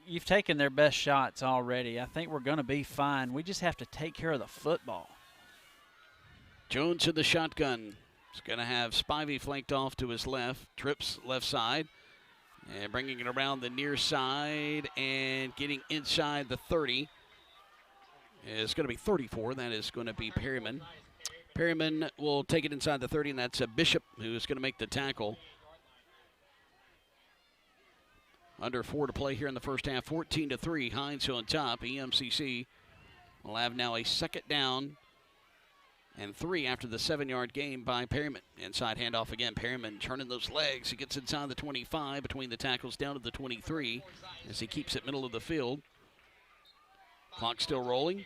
You've taken their best shots already. I think we're going to be fine. We just have to take care of the football. Jones in the shotgun. He's going to have Spivey flanked off to his left. Trips left side. And bringing it around the near side and getting inside the 30. It's going to be 34. That is going to be Perryman. Perryman will take it inside the 30, and that's a Bishop who's going to make the tackle. Under 4 to play here in the first half. 14-3. Hinds on top. EMCC will have now a second down and 3 after the 7-yard gain by Perryman. Inside handoff again. Perryman turning those legs. He gets inside the 25 between the tackles down to the 23 as he keeps it middle of the field. Clock still rolling.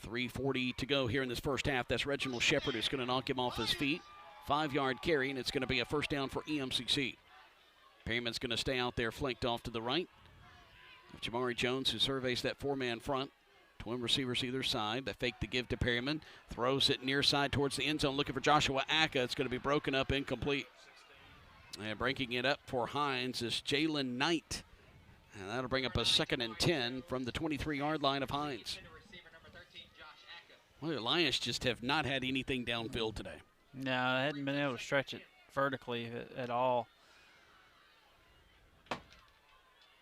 3:40 to go here in this first half. That's Reginald Shepard who's going to knock him off his feet. 5-yard carry, and it's going to be a first down for EMCC. Perryman's going to stay out there flanked off to the right. Jamari Jones, who surveys that 4-man front. Twin receivers either side. They fake the give to Perryman. Throws it near side towards the end zone, looking for Joshua Aka. It's going to be broken up, incomplete. And breaking it up for Hinds is Jalen Knight. And that'll bring up a 2nd and 10 from the 23-yard line of Hinds. Well, the Lions just have not had anything downfield today. No, I hadn't been able to stretch it vertically at all.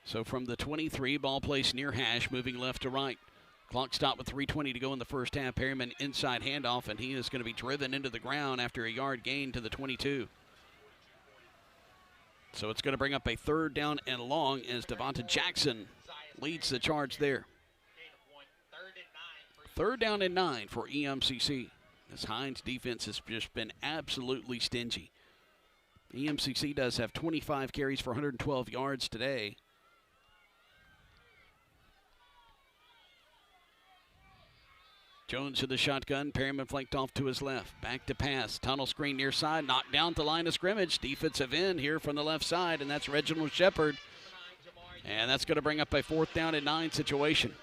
So from the 23, ball placed near hash, moving left to right. Clock stopped with 3:20 to go in the first half. Perryman inside handoff, and he is going to be driven into the ground after a yard gain to the 22. So it's going to bring up a 3rd down and long as Devonta Jackson leads the charge there. 3rd down and 9 for EMCC. This Hinds defense has just been absolutely stingy. EMCC does have 25 carries for 112 yards today. Jones to the shotgun. Perryman flanked off to his left. Back to pass. Tunnel screen near side. Knocked down to line of scrimmage. Defensive end here from the left side, and that's Reginald Shepard. And that's going to bring up a 4th down and 9 situation.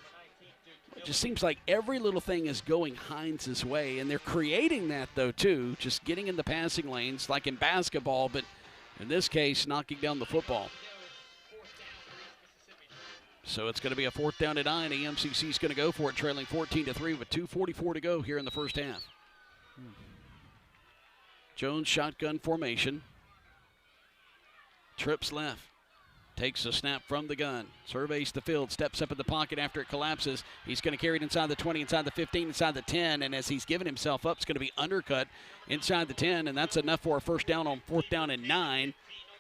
It just seems like every little thing is going Hinds' way, and they're creating that, though, too, just getting in the passing lanes like in basketball, but in this case, knocking down the football. So it's going to be a 4th down and 9. EMCC is going to go for it, trailing 14-3 with 2:44 to go here in the first half. Jones shotgun formation. Trips left. Takes a snap from the gun. Surveys the field. Steps up in the pocket after it collapses. He's going to carry it inside the 20, inside the 15, inside the 10. And as he's giving himself up, it's going to be undercut inside the 10. And that's enough for a first down on 4th down and 9.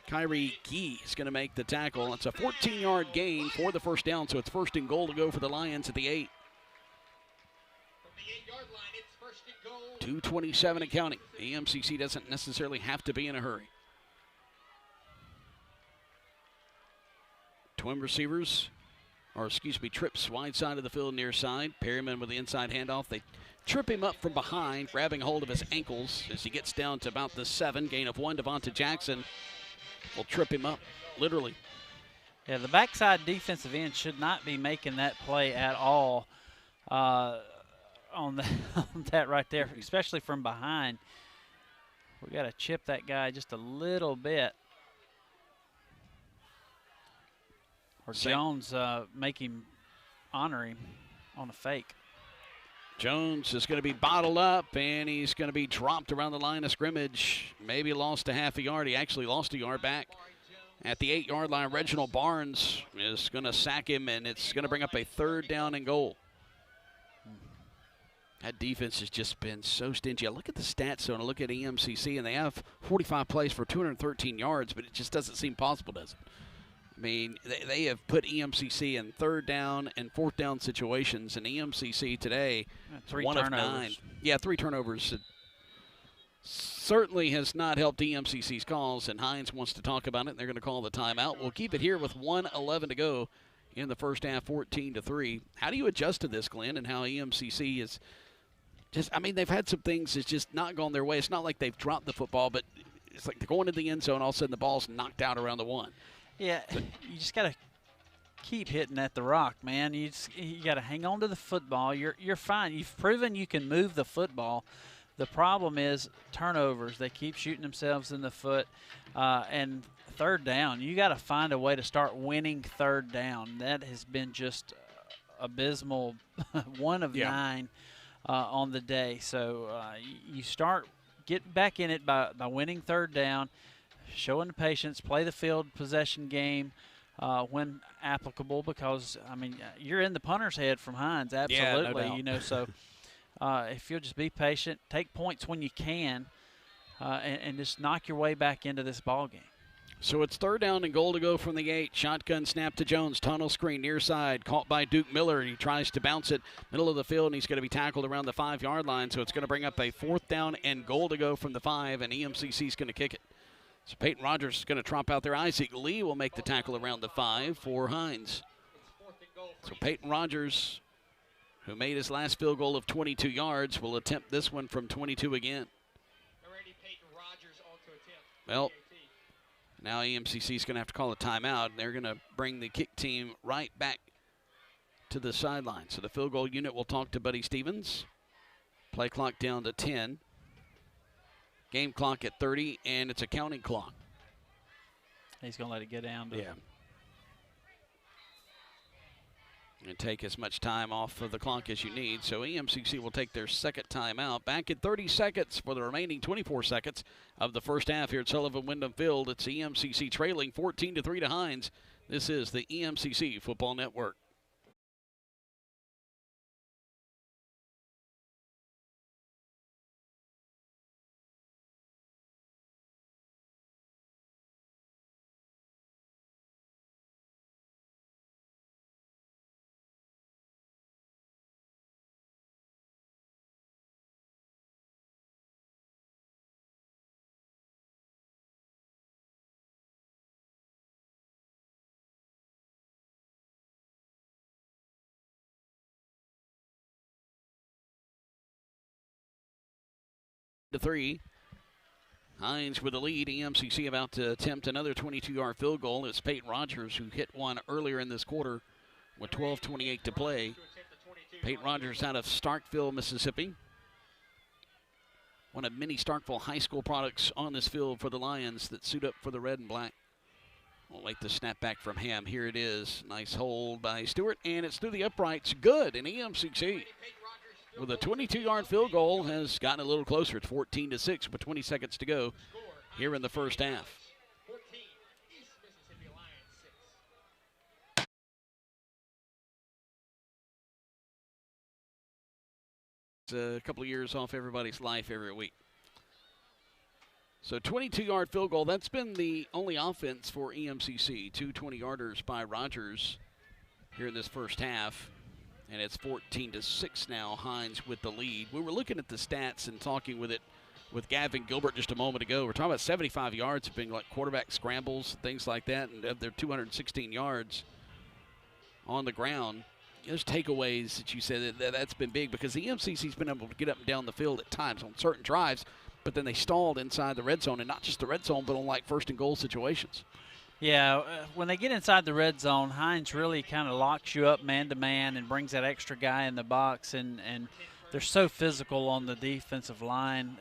Kyrie Gee is going to make the tackle. It's a 14-yard gain for the first down. So it's 1st and goal to go for the Lions at the 8. From the 8-yard line, it's 1st and goal. 2:27 and counting. EMCC doesn't necessarily have to be in a hurry. Twin receivers, trips wide side of the field near side. Perryman with the inside handoff. They trip him up from behind, grabbing hold of his ankles as he gets down to about the 7. Gain of 1. Devonta Jackson will trip him up, literally. Yeah, the backside defensive end should not be making that play at all on that right there, especially from behind. We got to chip that guy just a little bit. Or Jones make him honor him on a fake. Jones is going to be bottled up, and he's going to be dropped around the line of scrimmage. Maybe lost a half a yard. He actually lost a yard back. At the 8-yard line, Reginald Barnes is going to sack him, and it's going to bring up a 3rd down and goal. That defense has just been so stingy. I look at the stats, so I look at EMCC, and they have 45 plays for 213 yards, but it just doesn't seem possible, does it? I mean, they have put EMCC in 3rd down and 4th down situations, and EMCC today, 3 1 turnovers. of 9. Yeah, 3 turnovers. It certainly has not helped EMCC's calls, and Hinds wants to talk about it. They're going to call the timeout. We'll keep it here with 1:11 to go in the first half, 14-3. How do you adjust to this, Glenn, and how EMCC is just, I mean, they've had some things that's just not gone their way. It's not like they've dropped the football, but it's like they're going to the end zone, all of a sudden the ball's knocked out around the 1. Yeah, you just got to keep hitting at the rock, man. You got to hang on to the football. You're fine. You've proven you can move the football. The problem is turnovers. They keep shooting themselves in the foot. And 3rd down, you got to find a way to start winning 3rd down. That has been just abysmal. 1 of 9 on the day. So you start getting back in it by winning 3rd down, showing the patience, play the field possession game when applicable, because, I mean, you're in the punter's head from Hinds, absolutely. Yeah, no doubt. So if you'll just be patient, take points when you can, and just knock your way back into this ball game. So it's 3rd down and goal to go from the 8. Shotgun snap to Jones. Tunnel screen near side. Caught by Duke Miller. He tries to bounce it middle of the field, and he's going to be tackled around the 5-yard line. So it's going to bring up a 4th down and goal to go from the 5, and EMCC is going to kick it. So Peyton Rogers is going to tromp out there. Isaac Lee will make the tackle around the 5 for Hinds. So Peyton Rogers, who made his last field goal of 22 yards, will attempt this one from 22 again. Well, now EMCC is going to have to call a timeout, and they're going to bring the kick team right back to the sideline. So the field goal unit will talk to Buddy Stevens. Play clock down to 10. Game clock at 30, and it's a counting clock. He's going to let it get down to and take as much time off of the clock as you need. So EMCC will take their second timeout. Back at 30 seconds for the remaining 24 seconds of the first half here at Sullivan Wyndham Field. It's EMCC trailing 14-3 to Hinds. This is the EMCC Football Network. To 3. Hinds with the lead. EMCC about to attempt another 22-yard field goal. It's Peyton Rogers who hit one earlier in this quarter with 12:28 to play. Peyton Rogers out of Starkville, Mississippi. One of many Starkville high school products on this field for the Lions that suit up for the red and black. We'll wait the snap back from Ham. Here it is. Nice hold by Stewart, and it's through the uprights. Good, and EMCC with a 22-yard field goal has gotten a little closer. It's 14-6 with 20 seconds to go here in the first half. It's a couple of years off everybody's life every week. So 22-yard field goal, that's been the only offense for EMCC. 2 20-yarders by Rogers here in this first half. And it's 14-6 now, Hinds with the lead. We were looking at the stats and talking with Gavin Gilbert just a moment ago. We're talking about 75 yards being like quarterback scrambles, things like that, and of their 216 yards on the ground. There's takeaways that you said that's been big because the EMCC's been able to get up and down the field at times on certain drives, but then they stalled inside the red zone, and not just the red zone, but on like first and goal situations. Yeah, when they get inside the red zone, Hinds really kind of locks you up man-to-man and brings that extra guy in the box, and they're so physical on the defensive line.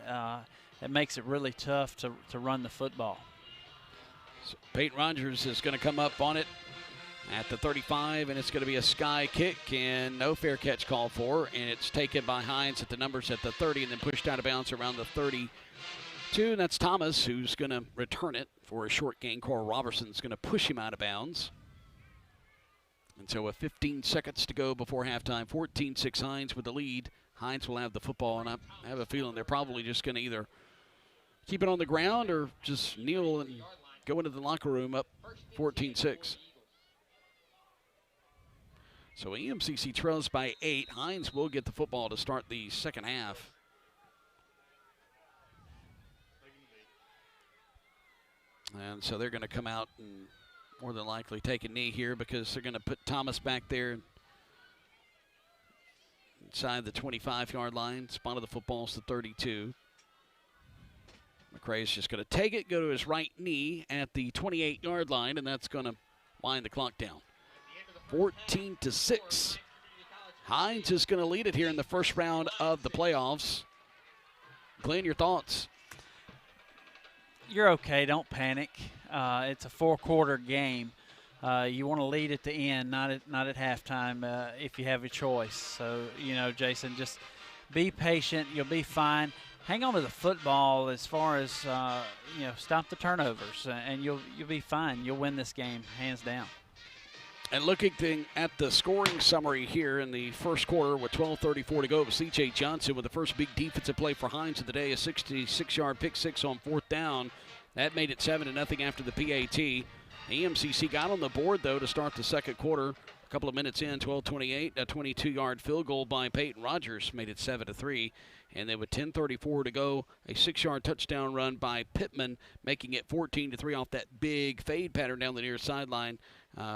It makes it really tough to run the football. So Peyton Rogers is going to come up on it at the 35, and it's going to be a sky kick, and no fair catch called for, and it's taken by Hinds at the numbers at the 30 and then pushed out of bounds around the 32, and that's Thomas who's going to return it for a short gain. Coral Robertson's going to push him out of bounds. And so 15 seconds to go before halftime. 14-6 Hinds with the lead. Hinds will have the football, and I have a feeling they're probably just going to either keep it on the ground or just kneel and go into the locker room up 14-6. So EMCC trails by 8. Hinds will get the football to start the second half. And so they're going to come out and more than likely take a knee here because they're going to put Thomas back there inside the 25-yard line. Spot of the football's the 32. McCrae's just going to take it, go to his right knee at the 28-yard line, and that's going to wind the clock down. 14-6. Hinds is going to lead it here in the first round of the playoffs. Glenn, your thoughts? You're okay. Don't panic. It's a 4-quarter game. You want to lead at the end, not at halftime if you have a choice. So, Jason, just be patient. You'll be fine. Hang on to the football as far as, stop the turnovers, and you'll be fine. You'll win this game, hands down. And looking at the scoring summary here in the first quarter with 12:34 to go, it was C.J. Johnson with the first big defensive play for Hinds of the day, a 66-yard pick six on 4th down. That made it 7-0 after the PAT. EMCC got on the board, though, to start the second quarter. A couple of minutes in, 12:28, a 22-yard field goal by Peyton Rogers made it 7-3. And then with 10:34 to go, a 6-yard touchdown run by Pittman, making it 14-3 off that big fade pattern down the near sideline,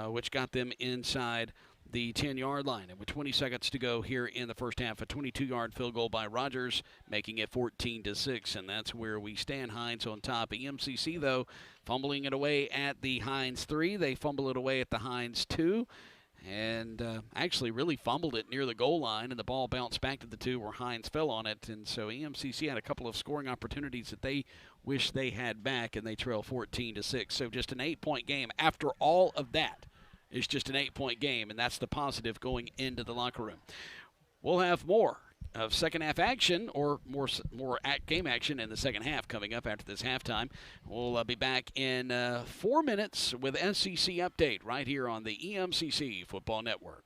which got them inside the 10-yard line. And with 20 seconds to go here in the first half, a 22-yard field goal by Rogers, making it 14-6. And that's where we stand. Hinds on top. EMCC, though, fumbling it away at the Hinds 3. They fumble it away at the Hinds 2. And actually really fumbled it near the goal line, and the ball bounced back to the 2 where Hinds fell on it. And so EMCC had a couple of scoring opportunities that they wish they had back, and they trail 14-6. So just an 8-point game. After all of that, it's just an 8-point game, and that's the positive going into the locker room. We'll have more of second half action, or more game action in the second half coming up after this halftime. We'll be back in 4 minutes with SEC Update right here on the EMCC Football Network.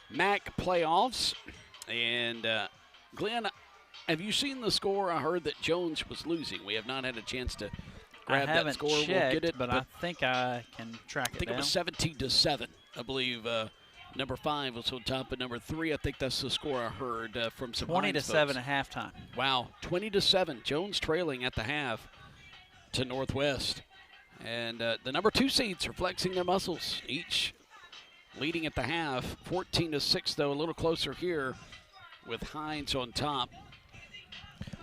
MAC playoffs. And, Glenn, have you seen the score? I heard that Jones was losing. We have not had a chance to grab that score. Checked, we'll get it, but I think I can track it I think down. it was 17-7. I believe number 5 was on top of number 3. I think that's the score I heard from some 20-7 at halftime. Wow, 20-7. Jones trailing at the half to Northwest. And the number 2 seeds are flexing their muscles, each leading at the half. 14-6, though, a little closer here with Hinds on top.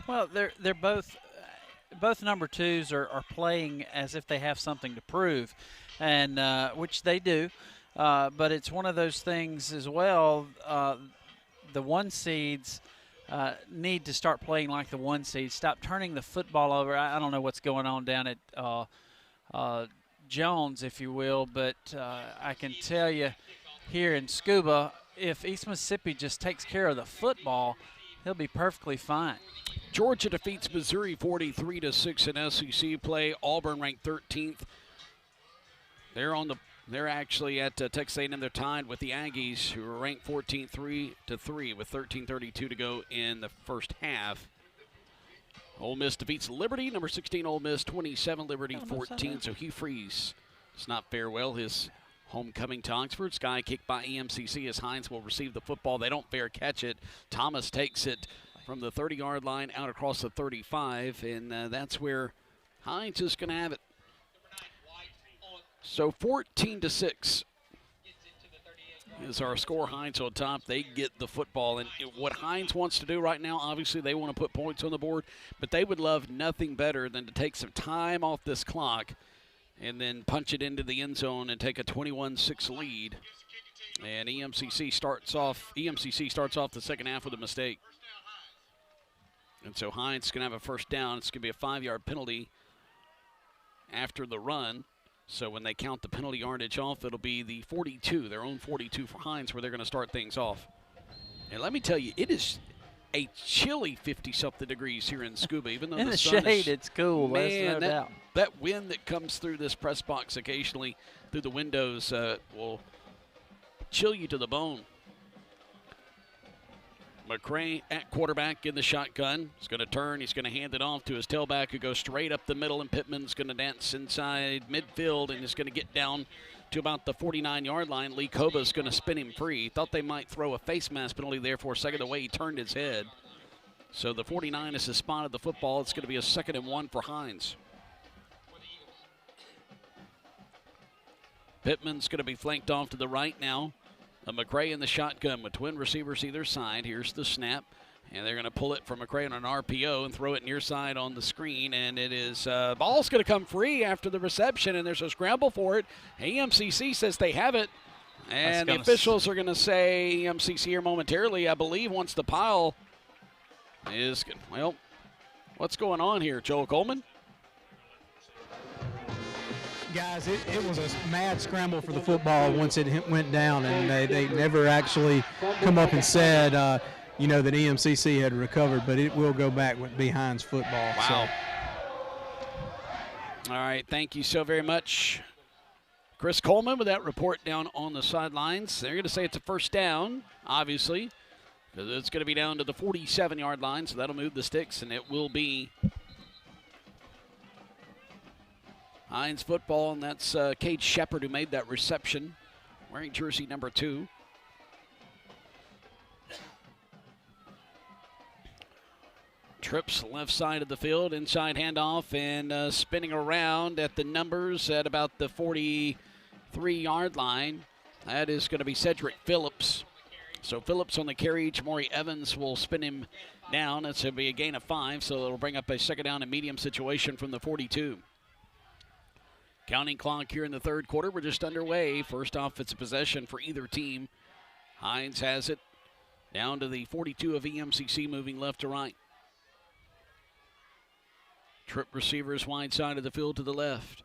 Well, they're both number 2s are playing as if they have something to prove, and which they do. But it's one of those things as well. The 1 seeds need to start playing like the 1 seeds. Stop turning the football over. I don't know what's going on down at Jones, if you will, but I can tell you here in Scooba, if East Mississippi just takes care of the football, he'll be perfectly fine. Georgia defeats Missouri 43-6 in SEC play. Auburn ranked 13th. They're actually at Texas A&M. They're tied with the Aggies, who are ranked 14th, 3-3, with 13:32 to go in the first half. Ole Miss defeats Liberty, number 16 Ole Miss, 27, Liberty 14. So Hugh Freeze does not fare well his homecoming to Oxford. Sky kick by EMCC as Hinds will receive the football. They don't fair catch it. Thomas takes it from the 30-yard line out across the 35, and that's where Hinds is going to have it. So 14-6 is our score. Hinds on top. They get the football. And what Hinds wants to do right now, obviously they want to put points on the board, but they would love nothing better than to take some time off this clock and then punch it into the end zone and take a 21-6 lead. And EMCC starts off the second half with a mistake. And so Hinds is going to have a first down. It's going to be a 5-yard penalty after the run. So when they count the penalty yardage off, it'll be the 42, their own 42 for Hinds, where they're going to start things off. And let me tell you, it is a chilly 50-something degrees here in Scooba, even though in the sun shade, it's cool. Man, There's no doubt. That wind that comes through this press box occasionally through the windows will chill you to the bone. McCray at quarterback in the shotgun. He's going to turn. He's going to hand it off to his tailback, who goes straight up the middle, and Pittman's going to dance inside midfield and is going to get down to about the 49-yard line. Lee Koba's going to spin him free. Thought they might throw a face mask penalty there for a second, the way he turned his head. So the 49ers has spotted the football. It's going to be a 2nd and 1 for Hinds. Pittman's going to be flanked off to the right now. McCray in the shotgun with twin receivers either side. Here's the snap, and they're going to pull it from McCray on an RPO and throw it near side on the screen, and it is ball's going to come free after the reception, and there's a scramble for it. AMCC says they have it, and the officials are going to say AMCC here momentarily, I believe, once the pile is, well, what's going on here, Joel Coleman? Guys, it was a mad scramble for the football once it went down, and they never actually come up and said, that EMCC had recovered, but it will go back with Hinds football. Wow. So. All right, thank you so very much, Chris Coleman, with that report down on the sidelines. They're going to say it's a first down, obviously, because it's going to be down to the 47-yard line, so that'll move the sticks, and it will be Hinds football, and that's Cade Shepard who made that reception, wearing jersey number 2. Trips left side of the field, inside handoff, and spinning around at the numbers at about the 43-yard line. That is going to be Cedric Phillips. So Phillips on the carry. Jamari Evans will spin him down. That's going to be a gain of 5, so it'll bring up a 2nd down and medium situation from the 42. Counting clock here in the third quarter. We're just underway. First offensive possession for either team. Hinds has it down to the 42 of EMCC, moving left to right. Trip receivers wide side of the field to the left.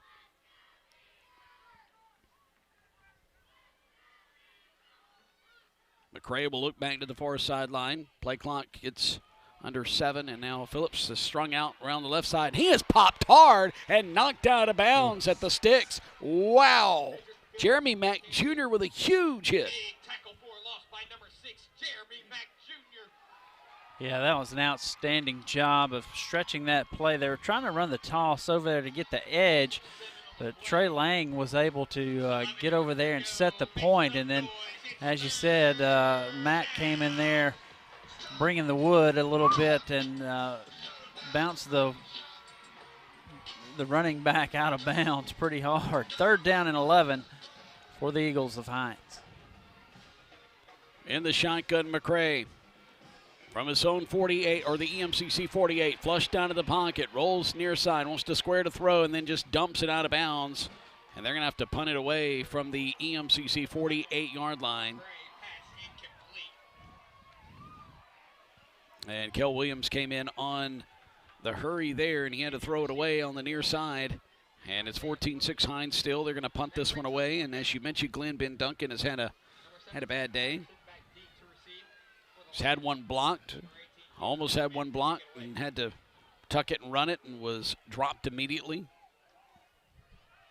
McCray will look back to the far sideline. Play clock gets under 7, and now Phillips is strung out around the left side. He is popped hard and knocked out of bounds at the sticks. Wow. Jeremy Mack Jr. with a huge hit. Yeah, that was an outstanding job of stretching that play. They were trying to run the toss over there to get the edge, but Trey Lang was able to get over there and set the point. And then, as you said, Matt came in there bringing the wood a little bit and bounced the running back out of bounds pretty hard. 3rd down and 11 for the Eagles of Hinds. In the shotgun, McCray. From his own 48, or the EMCC 48, flushed down to the pocket, rolls near side, wants to square to throw, and then just dumps it out of bounds. And they're going to have to punt it away from the EMCC 48-yard line. And Kel Williams came in on the hurry there, and he had to throw it away on the near side. And it's 14-6 Hinds still. They're going to punt this one away. And as you mentioned, Glenn, Ben Duncan has had a bad day. He's had one blocked, almost had one blocked, and had to tuck it and run it, and was dropped immediately.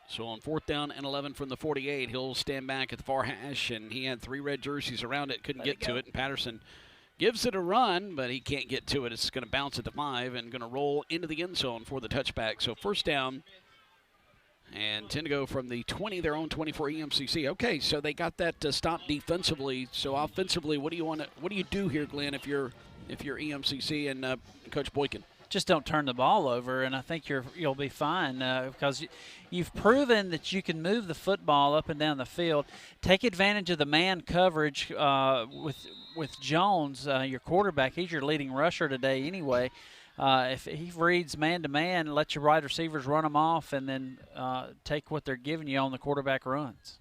So on 4th down and 11 from the 48, he'll stand back at the far hash, and he had 3 red jerseys around it, couldn't get to it, and Patterson gives it a run, but he can't get to it. It's going to bounce at the 5 and going to roll into the end zone for the touchback. So 1st down and 10 to go from the 20, their own 24 EMCC. Okay, so they got that stop defensively. So offensively, what do you do here, Glenn, if you're EMCC and Coach Boykin? Just don't turn the ball over, and I think you'll be fine because you've proven that you can move the football up and down the field. Take advantage of the man coverage with Jones, your quarterback. He's your leading rusher today anyway. If he reads man-to-man, let your wide receivers run them off, and then take what they're giving you on the quarterback runs.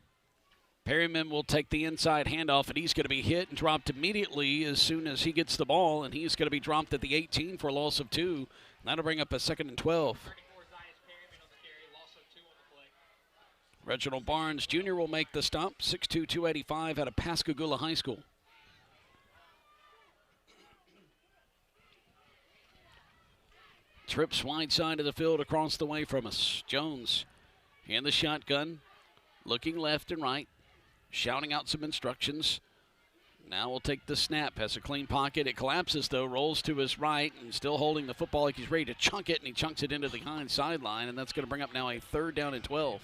Perryman will take the inside handoff, and he's going to be hit and dropped immediately as soon as he gets the ball, and he's going to be dropped at the 18 for a loss of 2. That'll bring up a 2nd and 12. Reginald Barnes Jr. will make the stop, 6'2", 285 out of Pascagoula High School. Trips wide side of the field across the way from us. Jones in the shotgun, looking left and right, shouting out some instructions. Now we'll take the snap. Has a clean pocket. It collapses, though, rolls to his right, and still holding the football like he's ready to chunk it, and he chunks it into the Hinds sideline, and that's going to bring up now a 3rd down and 12.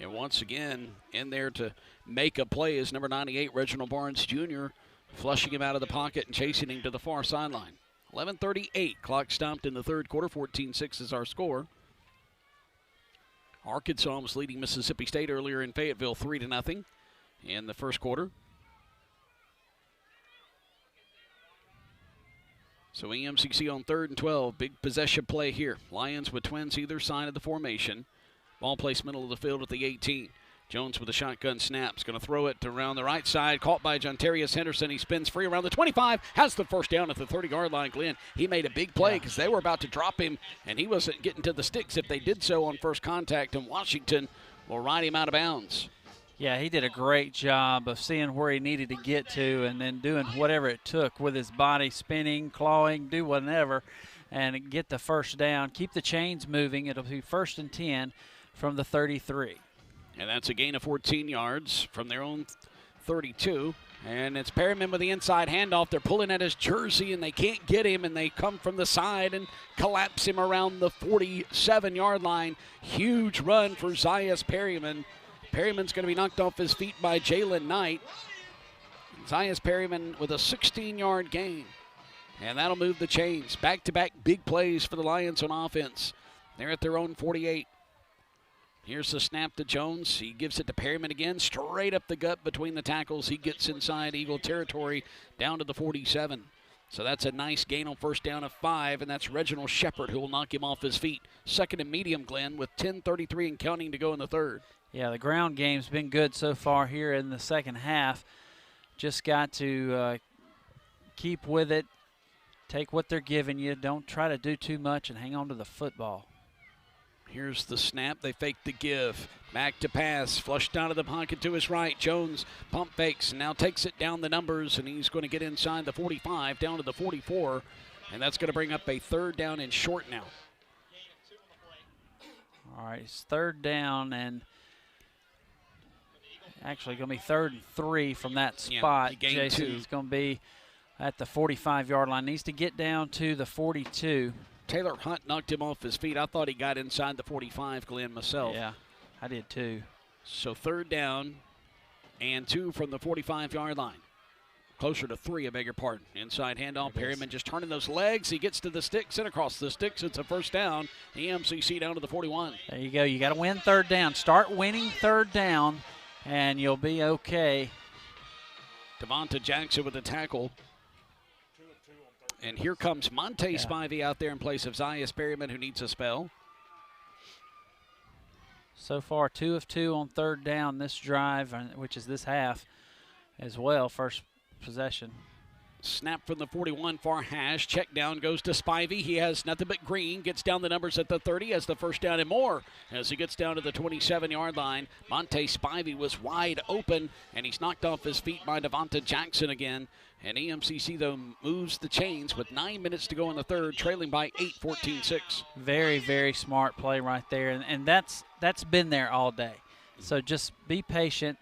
And once again, in there to make a play is number 98, Reginald Barnes Jr., flushing him out of the pocket and chasing him to the far sideline. 11:38, clock stopped in the 3rd quarter. 14-6 is our score. Arkansas was leading Mississippi State earlier in Fayetteville 3-0 in the 1st quarter. So EMCC on 3rd and 12, big possession play here. Lions with twins either side of the formation. Ball placed middle of the field at the 18. Jones with a shotgun snap. Is going to throw it around the right side. Caught by Jontarius Henderson. He spins free around the 25. Has the 1st down at the 30-yard line. Glenn, he made a big play because they were about to drop him, and he wasn't getting to the sticks if they did so on first contact, and Washington will ride him out of bounds. Yeah, he did a great job of seeing where he needed to get to and then doing whatever it took with his body, spinning, clawing, do whatever, and get the 1st down. Keep the chains moving. It'll be 1st and 10 from the 33. And that's a gain of 14 yards from their own 32. And it's Perryman with the inside handoff. They're pulling at his jersey, and they can't get him, and they come from the side and collapse him around the 47-yard line. Huge run for Zias Perryman. Perryman's going to be knocked off his feet by Jalen Knight. Zias Perryman with a 16-yard gain. And that'll move the chains. Back-to-back big plays for the Lions on offense. They're at their own 48. Here's the snap to Jones. He gives it to Perryman again, straight up the gut between the tackles. He gets inside Eagle territory down to the 47. So that's a nice gain on 1st down of 5, and that's Reginald Shepard who will knock him off his feet. 2nd and medium, Glenn, with 10:33 and counting to go in the 3rd. Yeah, the ground game's been good so far here in the 2nd half. Just got to keep with it, take what they're giving you. Don't try to do too much and hang on to the football. Here's the snap. They fake the give. Back to pass. Flushed out of the pocket to his right. Jones pump fakes and now takes it down the numbers, and he's going to get inside the 45 down to the 44, and that's going to bring up a 3rd down and short now. All right, it's 3rd down and actually going to be 3rd and 3 from that spot. Jason, it's going to be at the 45-yard line. Needs to get down to the 42. Taylor Hunt knocked him off his feet. I thought he got inside the 45, Glenn, myself. Yeah, I did too. So 3rd down and 2 from the 45-yard line. Closer to 3, I beg your pardon. Inside handoff, Perryman just turning those legs. He gets to the sticks and across the sticks. It's a 1st down. EMCC down to the 41. There you go. You got to win 3rd down. Start winning 3rd down, and you'll be okay. Devonta Jackson with the tackle. And here comes Monte Spivey out there in place of Zias Perryman, who needs a spell. So far, 2 of 2 on 3rd down this drive, which is this half as well, first possession. Snap from the 41, far hash. Check down goes to Spivey. He has nothing but green. Gets down the numbers at the 30 as the 1st down and more. As he gets down to the 27-yard line, Monte Spivey was wide open, and he's knocked off his feet by Devonta Jackson again. And EMCC, though, moves the chains with 9 minutes to go in the 3rd, trailing by 8, 14-6. Very, very smart play right there, and that's been there all day. So just be patient,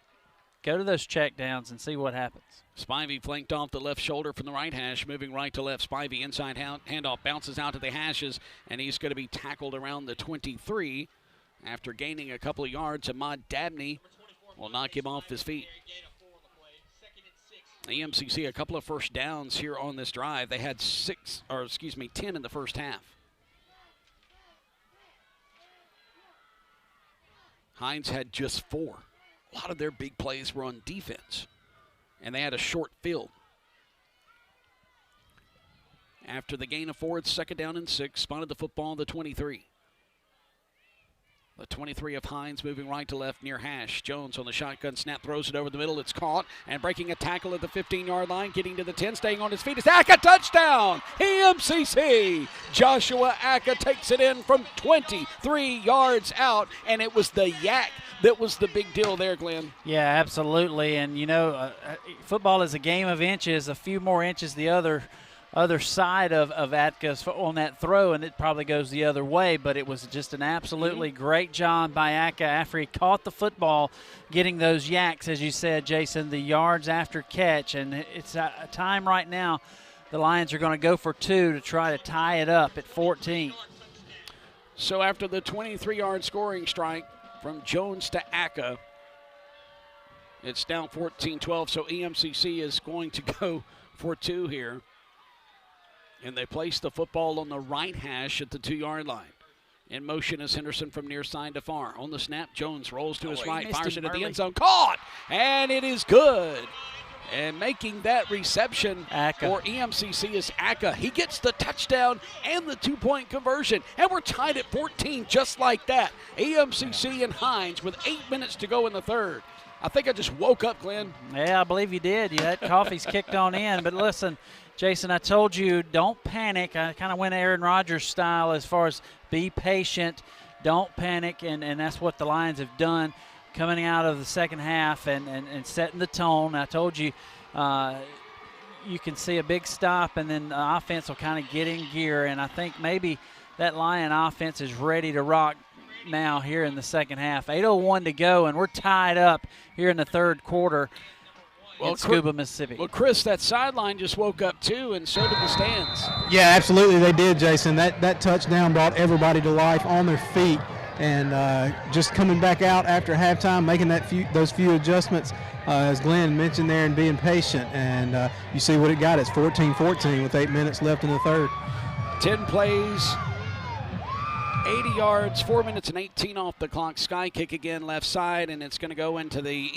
go to those check downs, and see what happens. Spivey flanked off the left shoulder from the right hash, moving right to left. Spivey inside handoff, bounces out to the hashes, and he's going to be tackled around the 23 after gaining a couple of yards. Ahmad Dabney will knock him off his feet. EMCC, a couple of 1st downs here on this drive. They had 10 in the 1st half. Hinds had just 4. A lot of their big plays were on defense, and they had a short field. After the gain of 4, it's 2nd down and 6. Spotted the football on the 23. The 23 of Hinds moving right to left near hash. Jones on the shotgun snap, throws it over the middle. It's caught, and breaking a tackle at the 15-yard line, getting to the 10, staying on his feet. It's Aka, touchdown! EMCC! Joshua Aka takes it in from 23 yards out, and it was the yak that was the big deal there, Glenn. Yeah, absolutely. And, you know, football is a game of inches. A few more inches the other side of Atka's on that throw, and it probably goes the other way, but it was just an absolutely great job by Aka after he caught the football, getting those yaks, as you said, Jason, the yards after catch. And it's a time right now the Lions are going to go for 2 to try to tie it up at 14. So after the 23-yard scoring strike from Jones to Aka, it's down 14-12, so EMCC is going to go for 2 here. And they place the football on the right hash at the 2-yard line. In motion is Henderson from near side to far. On the snap, Jones rolls to his right, fires it at the end zone. Caught! And it is good. And making that reception for EMCC is Aka. He gets the touchdown and the 2-point conversion. And we're tied at 14 just like that. EMCC and Hinds with 8 minutes to go in the 3rd. I think I just woke up, Glenn. Yeah, I believe you did. That coffee's kicked on in. But listen, Jason, I told you, don't panic. I kind of went Aaron Rodgers style as far as be patient, don't panic, and that's what the Lions have done coming out of the second half and setting the tone. I told you you can see a big stop, and then the offense will kind of get in gear, and I think maybe that Lion offense is ready to rock now here in the second half. 8:01 to go, and we're tied up here in the 3rd quarter. in Scooba, Mississippi. Well, Chris, that sideline just woke up too, and so did the stands. Yeah, absolutely they did, Jason. That touchdown brought everybody to life on their feet, and just coming back out after halftime, making those few adjustments, as Glenn mentioned there, and being patient. And you see what it got. It's 14-14 with 8 minutes left in the third. 10 plays, 80 yards, 4 minutes and 18 off the clock. Sky kick again, left side, and it's going to go into the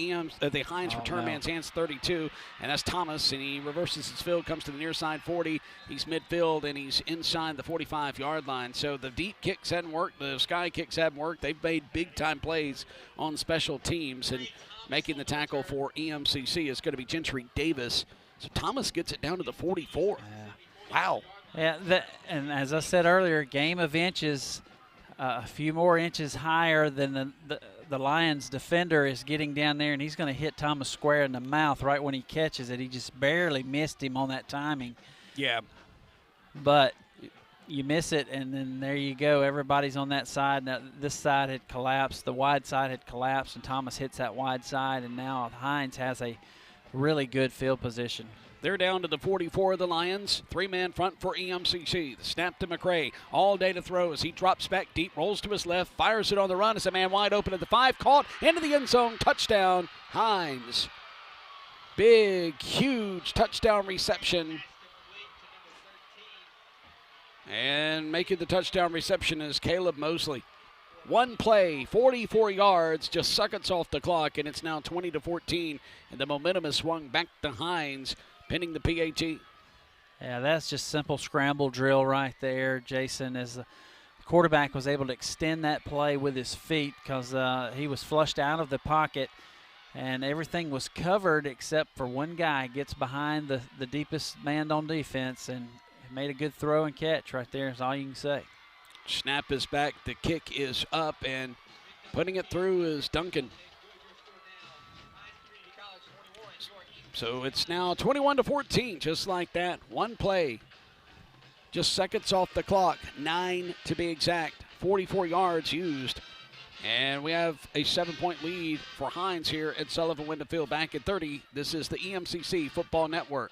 Hinds return man's hands, 32, and that's Thomas, and he reverses his field, comes to the near side 40. He's midfield, and he's inside the 45-yard line. So the deep kicks hadn't worked. The Sky kicks haven't worked. They've made big-time plays on special teams, and making the tackle for EMCC is going to be Gentry Davis. So Thomas gets it down to the 44. Wow. Yeah, and as I said earlier, game of inches. A few more inches higher than the Lions defender is getting down there, and he's going to hit Thomas square in the mouth right when he catches it. He just barely missed him on that timing. Yeah. But you miss it, and then there you go. Everybody's on that side. Now, this side had collapsed. The wide side had collapsed, and Thomas hits that wide side, and now Hinds has a really good field position. They're down to the 44 of the Lions. Three-man front for EMCC. The snap to McCray. All day to throw as he drops back deep, rolls to his left, fires it on the run. It's a man wide open at the 5. Caught into the end zone. Touchdown, Hinds. Big, huge touchdown reception. And making the touchdown reception is Caleb Mosley. One play, 44 yards, just seconds off the clock, and it's now 20-14. And the momentum has swung back to Hinds, pinning the PAT. Yeah, that's just simple scramble drill right there, Jason, as the quarterback was able to extend that play with his feet because he was flushed out of the pocket, and everything was covered except for one guy gets behind the deepest man on defense and made a good throw and catch right there is all you can say. Snap is back, the kick is up, and putting it through is Duncan. So it's now 21-14, just like that. One play, just seconds off the clock, 9 to be exact, 44 yards used. And we have a 7-point lead for Hinds here at Sullivan Window Field back at 30. This is the EMCC Football Network.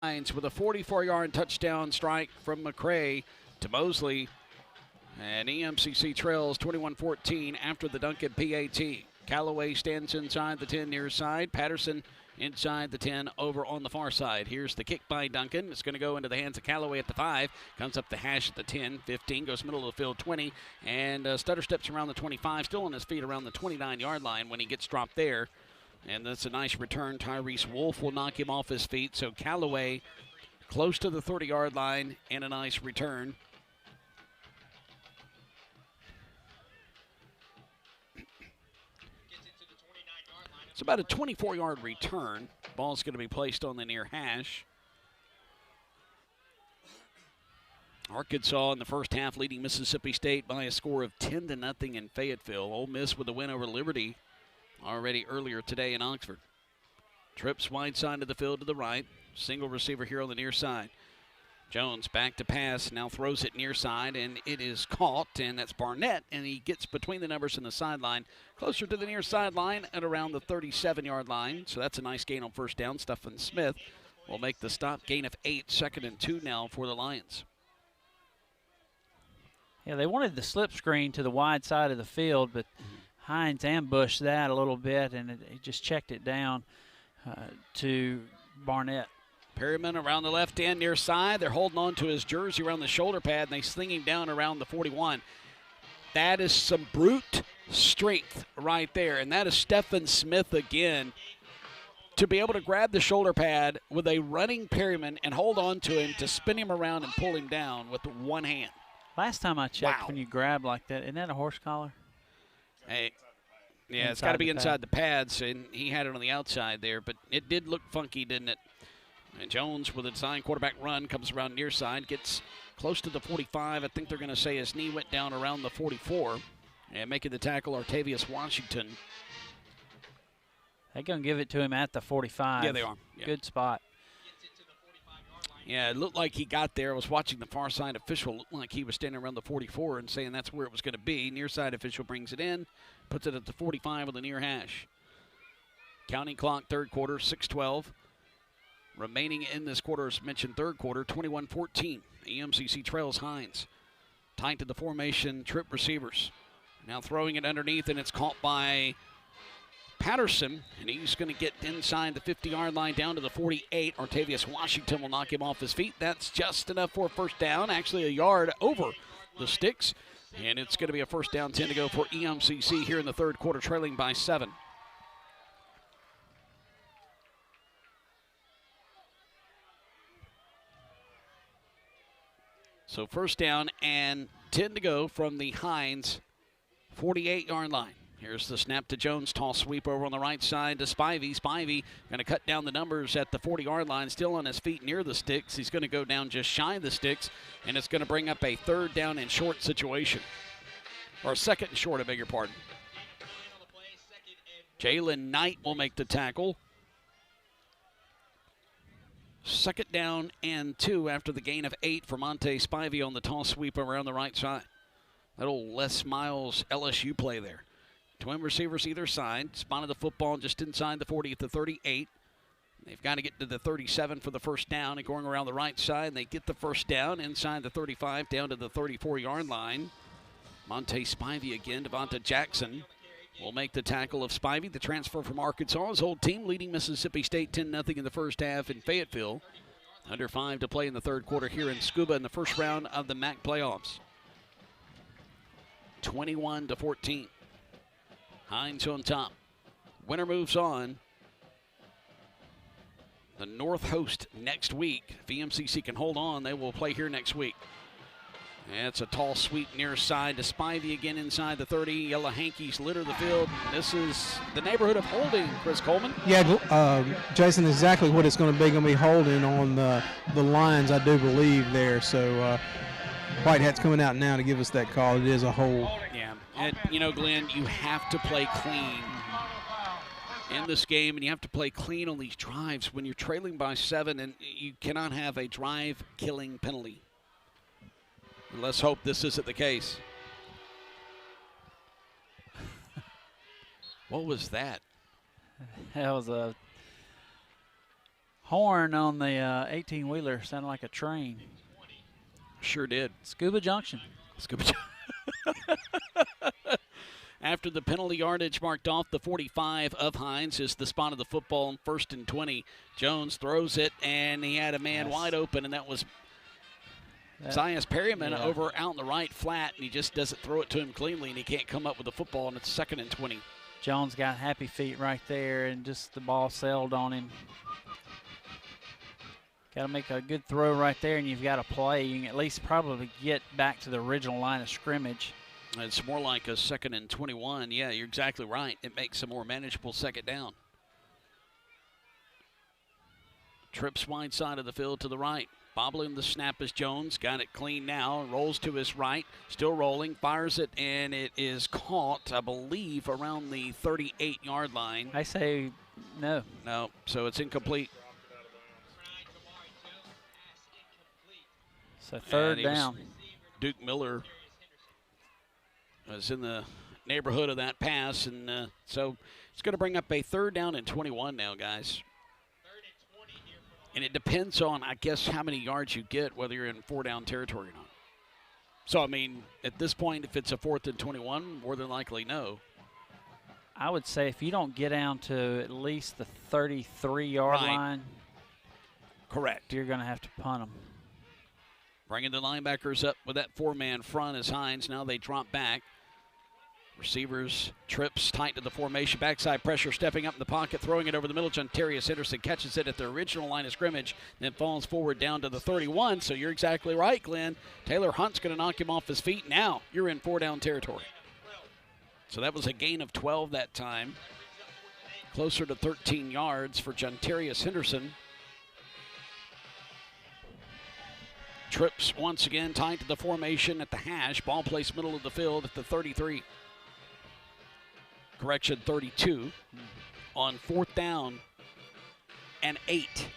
With a 44-yard touchdown strike from McCray to Mosley. And EMCC trails 21-14 after the Duncan PAT. Callaway stands inside the 10 near side. Patterson inside the 10 over on the far side. Here's the kick by Duncan. It's going to go into the hands of Callaway at the 5. Comes up the hash at the 10, 15, goes middle of the field, 20. And stutter steps around the 25, still on his feet around the 29-yard line when he gets dropped there. And that's a nice return. Tyrese Wolf will knock him off his feet. So Callaway close to the 30-yard line and a nice return. It's about a 24-yard return. Ball's going to be placed on the near hash. Arkansas in the first half leading Mississippi State by a score of 10-0 in Fayetteville. Ole Miss with a win over Liberty already earlier today in Oxford. Trips wide side of the field to the right. Single receiver here on the near side. Jones back to pass, now throws it near side, and it is caught, and that's Barnett, and he gets between the numbers and the sideline, closer to the near sideline at around the 37-yard line. So that's a nice gain on first down. Stephen Smith will make the stop. Gain of 8, 2nd and 2 now for the Lions. Yeah, they wanted the slip screen to the wide side of the field, but Hinds ambushed that a little bit, and he just checked it down to Barnett. Perryman around the left end near side. They're holding on to his jersey around the shoulder pad, and they sling him down around the 41. That is some brute strength right there, and that is Stephen Smith again. To be able to grab the shoulder pad with a running Perryman and hold on to him to spin him around and pull him down with one hand. Last time I checked, Wow. when you grab like that, isn't that a horse collar? Hey, yeah, it's got to be inside the pads, and he had it on the outside there, but it did look funky, didn't it? And Jones with a design quarterback run comes around near side, gets close to the 45. I think they're going to say his knee went down around the 44. And making the tackle, Artavius Washington. They're going to give it to him at the 45. Yeah, they are. Yeah. Good spot. Yeah, it looked like he got there. I was watching the far side official. Looked like he was standing around the 44 and saying that's where it was going to be. Near side official brings it in, puts it at the 45 with the near hash. Counting clock, third quarter, 6:12. Remaining in this quarter, as mentioned, third quarter, 21-14. EMCC trails Hinds. Tight to the formation, trip receivers. Now throwing it underneath, and it's caught by Patterson, and he's going to get inside the 50-yard line down to the 48. Artavius Washington will knock him off his feet. That's just enough for a first down, actually a yard over the sticks. And it's going to be a first down, 10 to go for EMCC here in the third quarter, trailing by 7. So first down and 10 to go from the Hinds 48-yard line. Here's the snap to Jones. Toss sweep over on the right side to Spivey. Spivey going to cut down the numbers at the 40-yard line, still on his feet near the sticks. He's going to go down just shy of the sticks, and it's going to bring up a 3rd down and short situation. Or 2nd and short, I beg your pardon. Jalen Knight will make the tackle. 2nd down and 2 after the gain of 8 for Monte Spivey on the toss sweep around the right side. That old Les Miles LSU play there. Twin receivers either side. Spotted the football just inside the 40 at the 38. They've got to get to the 37 for the first down, and going around the right side, they get the first down inside the 35 down to the 34-yard line. Monte Spivey again. Devonta Jackson will make the tackle of Spivey, the transfer from Arkansas. His old team leading Mississippi State 10-0 in the first half in Fayetteville. Under 5 to play in the 3rd quarter here in Scooba in the first round of the MAC playoffs. 21-14. Hinds on top. Winner moves on. The North host next week. If VMCC can hold on, they will play here next week. And it's a tall sweep near side to Spivey again inside the 30. Yellow Hankies litter the field. This is the neighborhood of holding, Chris Coleman. Yeah, Jason, exactly what it's going to be. Going to be holding on the lines, I do believe, there. So Whitehat's coming out now to give us that call. It is a hold. Yeah, and, Glenn, you have to play clean in this game, and you have to play clean on these drives when you're trailing by 7, and you cannot have a drive-killing penalty. And let's hope this isn't the case. What was that? That was a horn on the 18-wheeler. Sounded like a train. Sure did. Scooba Junction. Scooba After the penalty yardage marked off, the 45 of Hinds is the spot of the football on 1st and 20. Jones throws it, and he had a man wide open, and that was Zias Perryman over out in the right flat, and he just doesn't throw it to him cleanly, and he can't come up with the football, and it's 2nd and 20. Jones got happy feet right there, and just the ball sailed on him. Got to make a good throw right there, and you've got to play. You can at least probably get back to the original line of scrimmage. It's more like a 2nd and 21. Yeah, you're exactly right. It makes a more manageable 2nd down. Trips wide side of the field to the right. Bobbling the snap is Jones. Got it clean now. Rolls to his right. Still rolling. Fires it, and it is caught, I believe, around the 38-yard line. I say no. No, so it's incomplete. So 3rd down. Duke Miller was in the neighborhood of that pass, and so it's going to bring up a 3rd down and 21 now, guys. And it depends on, I guess, how many yards you get, whether you're in 4-down territory or not. So, I mean, at this point, if it's a 4th and 21, more than likely no. I would say if you don't get down to at least the 33-yard line, correct, you're going to have to punt them. Bringing the linebackers up with that 4-man front as Hinds. Now they drop back. Receivers, trips, tight to the formation. Backside pressure, stepping up in the pocket, throwing it over the middle. Jontarius Henderson catches it at the original line of scrimmage, then falls forward down to the 31. So you're exactly right, Glenn. Taylor Hunt's going to knock him off his feet. Now you're in 4-down territory. So that was a gain of 12 that time. Closer to 13 yards for Jontarius Henderson. Trips once again tied to the formation at the hash. Ball placed middle of the field at the 33. Correction, 32. On 4th down and 8.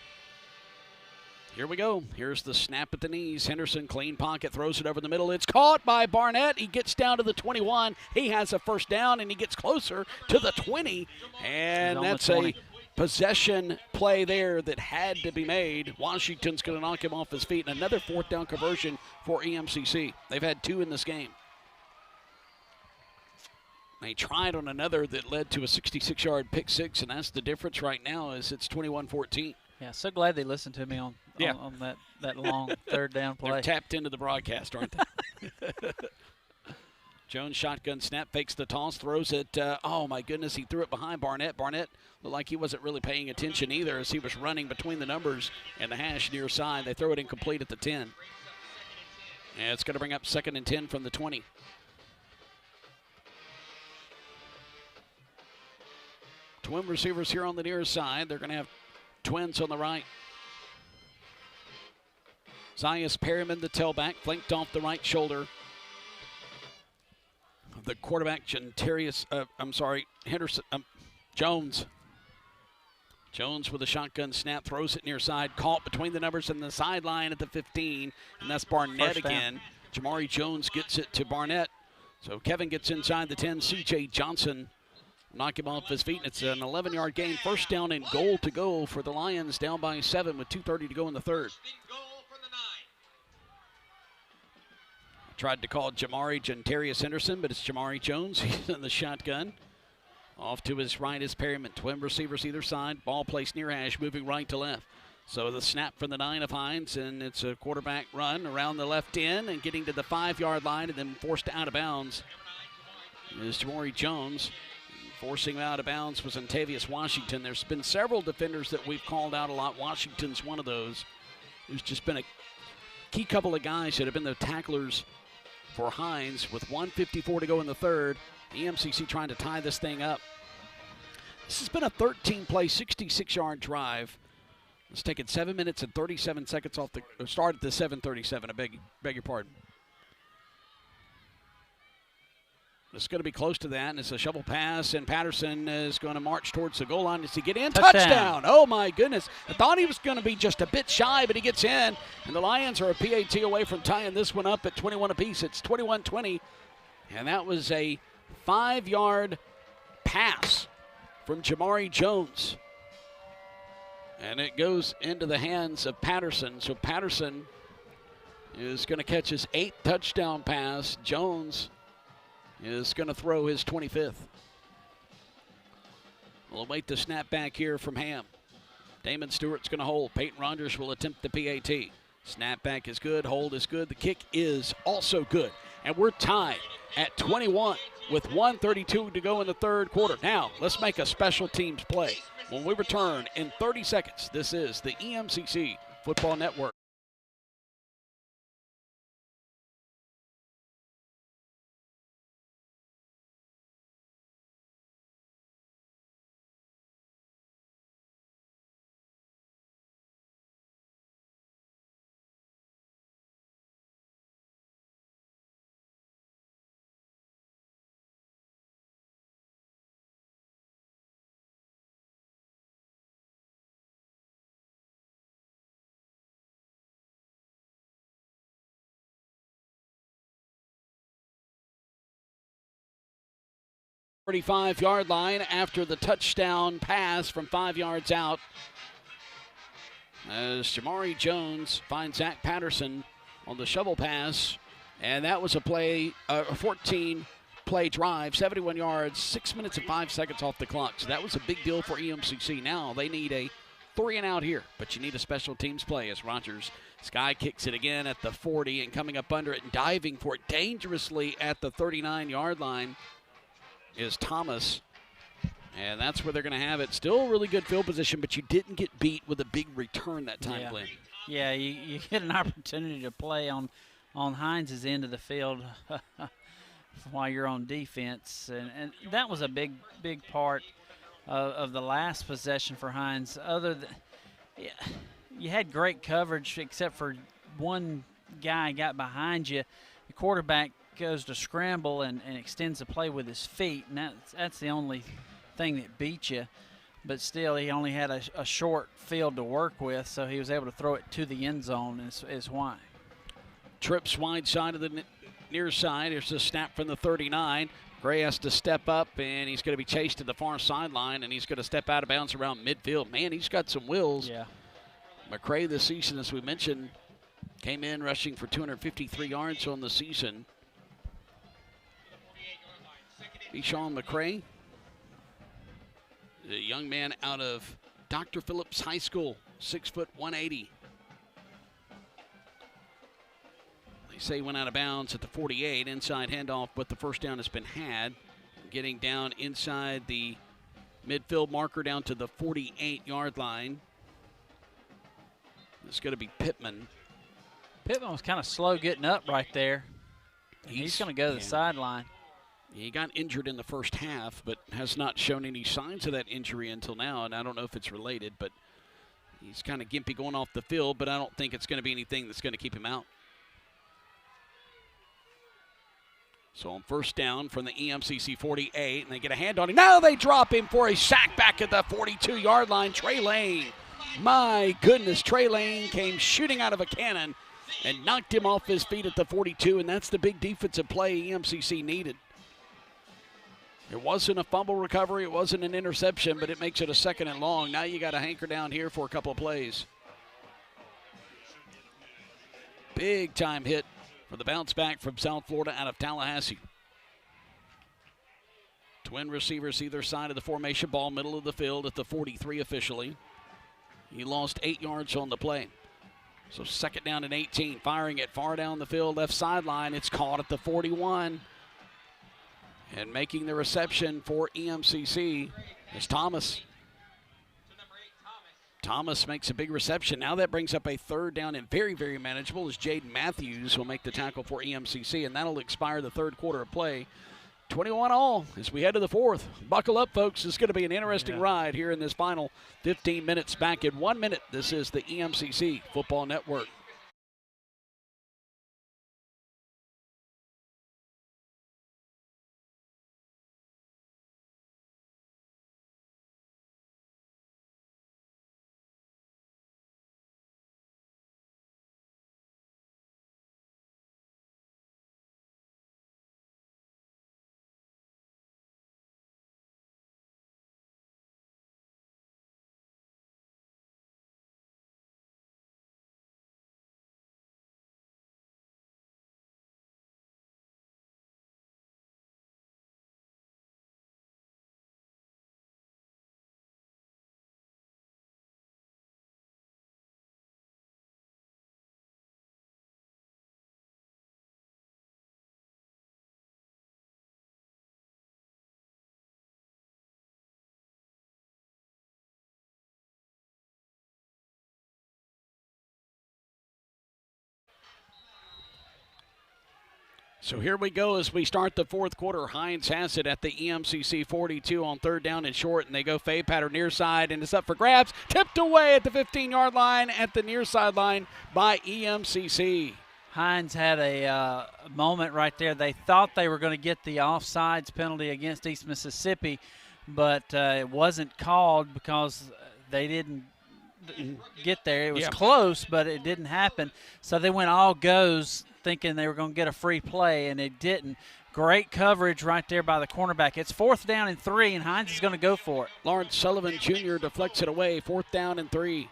Here we go. Here's the snap at the knees. Henderson, clean pocket, throws it over the middle. It's caught by Barnett. He gets down to the 21. He has a 1st down, and he gets closer to the 20. And that's a possession play there that had to be made. Washington's going to knock him off his feet. And another 4th down conversion for EMCC. They've had 2 in this game. They tried on another that led to a 66-yard pick 6, and that's the difference right now is it's 21-14. Yeah, so glad they listened to me on that long 3rd down play. They're tapped into the broadcast, aren't they? Jones shotgun snap, fakes the toss, throws it. Oh, my goodness, he threw it behind Barnett. Barnett looked like he wasn't really paying attention either as he was running between the numbers and the hash near side. They throw it incomplete at the 10. And it's going to bring up 2nd and 10 from the 20. Twin receivers here on the near side. They're going to have twins on the right. Zias Perryman, the tailback, flanked off the right shoulder. The quarterback, Henderson, Jones. Jones with a shotgun snap, throws it near side, caught between the numbers and the sideline at the 15, and that's Barnett again. Jamari Jones gets it to Barnett. So Kevin gets inside the 10. C.J. Johnson knock him off his feet, and it's an 11-yard gain. First down and goal to go for the Lions, down by 7 with 2:30 to go in the third. Tried to call Jamari Jantarius Henderson, but it's Jamari Jones. He's in the shotgun. Off to his right is Perryman. Twin receivers either side. Ball placed near hash, moving right to left. So the snap from the 9 of Hinds, and it's a quarterback run around the left end and getting to the 5-yard line and then forced out of bounds is Jamari Jones. Forcing him out of bounds was Ontavious Washington. There's been several defenders that we've called out a lot. Washington's one of those. There's just been a key couple of guys that have been the tacklers for Hinds with 1:54 to go in the third. EMCC trying to tie this thing up. This has been a 13-play, 66-yard drive. It's taken 7 minutes and 37 seconds off the start at the 7:37. I beg your pardon. It's going to be close to that, and it's a shovel pass, and Patterson is going to march towards the goal line. Does he get in? Touchdown! Oh, my goodness. I thought he was going to be just a bit shy, but he gets in, and the Lions are a PAT away from tying this one up at 21 apiece. It's 21-20, and that was a 5-yard pass from Jamari Jones. And it goes into the hands of Patterson. So Patterson is going to catch his 8th touchdown pass. Jones is going to throw his 25th. We'll wait the snap back here from Ham. Damon Stewart's going to hold. Peyton Rogers will attempt the PAT. Snap back is good. Hold is good. The kick is also good. And we're tied at 21 with 1:32 to go in the third quarter. Now, let's make a special teams play. When we return in 30 seconds, this is the EMCC Football Network. Yard line after the touchdown pass from 5 yards out. As Jamari Jones finds Zach Patterson on the shovel pass. And that was a 14-play drive, 71 yards, 6 minutes and 5 seconds off the clock. So that was a big deal for EMCC. Now they need a 3-and-out here, but you need a special teams play as Rogers Sky kicks it again at the 40 and coming up under it and diving for it dangerously at the 39-yard line is Thomas, and that's where they're going to have it. Still really good field position, but you didn't get beat with a big return that time, Glenn. Yeah, you get an opportunity to play on Hinds' end of the field while you're on defense, and that was a big part of the last possession for Hinds. You had great coverage except for one guy got behind you. The quarterback goes to scramble and extends the play with his feet, and that's the only thing that beat you. But still, he only had a short field to work with, so he was able to throw it to the end zone is why. Trips wide side of the near side. Here's a snap from the 39. Gray has to step up, and he's going to be chased to the far sideline, and he's going to step out of bounds around midfield. Man, he's got some wheels. Yeah. McCray this season, as we mentioned, came in rushing for 253 yards on the season. Sean McCray, the young man out of Dr. Phillips High School, 6 foot 180. They say he went out of bounds at the 48, inside handoff, but the first down has been had. Getting down inside the midfield marker down to the 48-yard line. It's going to be Pittman. Pittman was kind of slow getting up right there. He's going to go to the sideline. He got injured in the first half, but has not shown any signs of that injury until now, and I don't know if it's related, but he's kind of gimpy going off the field, but I don't think it's going to be anything that's going to keep him out. So on first down from the EMCC 48, and they get a hand on him. Now they drop him for a sack back at the 42-yard line. Trey Lane, my goodness, Trey Lane came shooting out of a cannon and knocked him off his feet at the 42, and that's the big defensive play EMCC needed. It wasn't a fumble recovery, it wasn't an interception, but it makes it a 2nd and long. Now you got to hanker down here for a couple of plays. Big time hit for the bounce back from South Florida out of Tallahassee. Twin receivers either side of the formation, ball middle of the field at the 43 officially. He lost 8 yards on the play. So 2nd down and 18, firing it far down the field, left sideline. It's caught at the 41. And making the reception for EMCC is Thomas. Thomas makes a big reception. Now that brings up a 3rd down and very, very manageable as Jaden Matthews will make the tackle for EMCC, and that'll expire the 3rd quarter of play. 21-all as we head to the 4th. Buckle up, folks. It's going to be an interesting ride here in this final 15 minutes. Back in 1 minute, this is the EMCC Football Network. So here we go as we start the 4th quarter. Hinds has it at the EMCC 42 on 3rd down and short, and they go fade pattern near side, and it's up for grabs. Tipped away at the 15-yard line at the near sideline by EMCC. Hinds had a moment right there. They thought they were going to get the offsides penalty against East Mississippi, but it wasn't called because they didn't get there. It was close, but it didn't happen. So they went all goes thinking they were going to get a free play, and it didn't. Great coverage right there by the cornerback. It's 4th down and 3, and Hinds is going to go for it. Lawrence Sullivan Jr. deflects it away, 4th down and 3.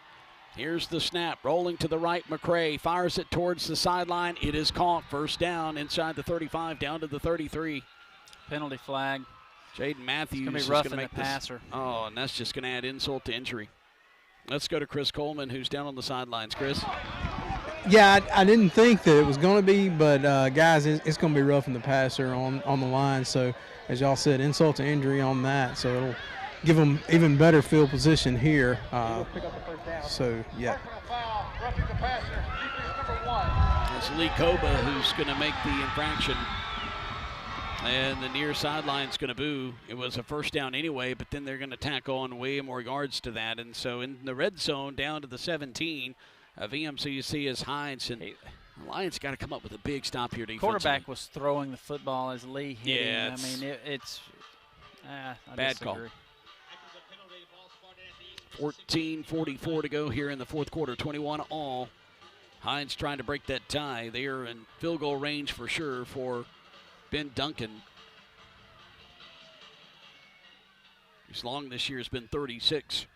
Here's the snap, rolling to the right. McCray fires it towards the sideline. It is caught. 1st down inside the 35, down to the 33. Penalty flag. Jaden Matthews going to be roughing is going to make the passer. Oh, and that's just going to add insult to injury. Let's go to Chris Coleman, who's down on the sidelines. Chris? Yeah, I didn't think that it was going to be, but, guys, it's going to be roughing the passer on the line. So, as y'all said, insult to injury on that. So, it'll give them even better field position here. So, yeah. It's Lee Koba who's going to make the infraction. And the near sideline's going to boo. It was a 1st down anyway, but then they're going to tack on way more yards to that. And so in the red zone down to the 17 of EMCC is Hinds. And the Lions got to come up with a big stop here defensively. Quarterback was throwing the football as Lee hit him. I mean, it's bad call. 14:44 to go here in the 4th quarter, 21-all. Hinds trying to break that tie. They are in field goal range for sure for Ben Duncan. His long this year has been 36.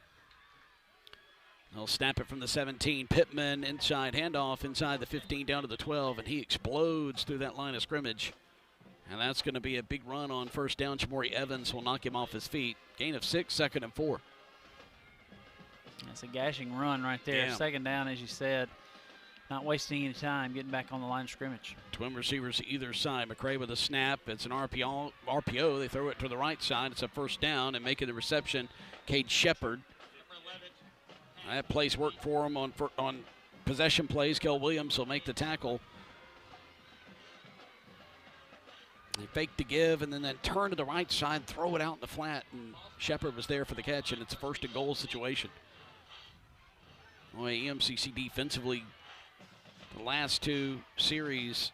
They'll snap it from the 17. Pittman inside handoff inside the 15 down to the 12, and he explodes through that line of scrimmage. And that's going to be a big run on 1st down. Jamari Evans will knock him off his feet. Gain of 6, 2nd and 4. That's a gashing run right there. Yeah. 2nd down, as you said. Not wasting any time getting back on the line of scrimmage. Twin receivers either side. McCray with a snap. It's an RPO. They throw it to the right side. It's a 1st down, and making the reception, Cade Shepard. That plays work for him on possession plays. Kel Williams will make the tackle. They faked the give and then turn to the right side, throw it out in the flat, and Shepard was there for the catch, and it's a first and goal situation. Boy, EMCC defensively, the last two series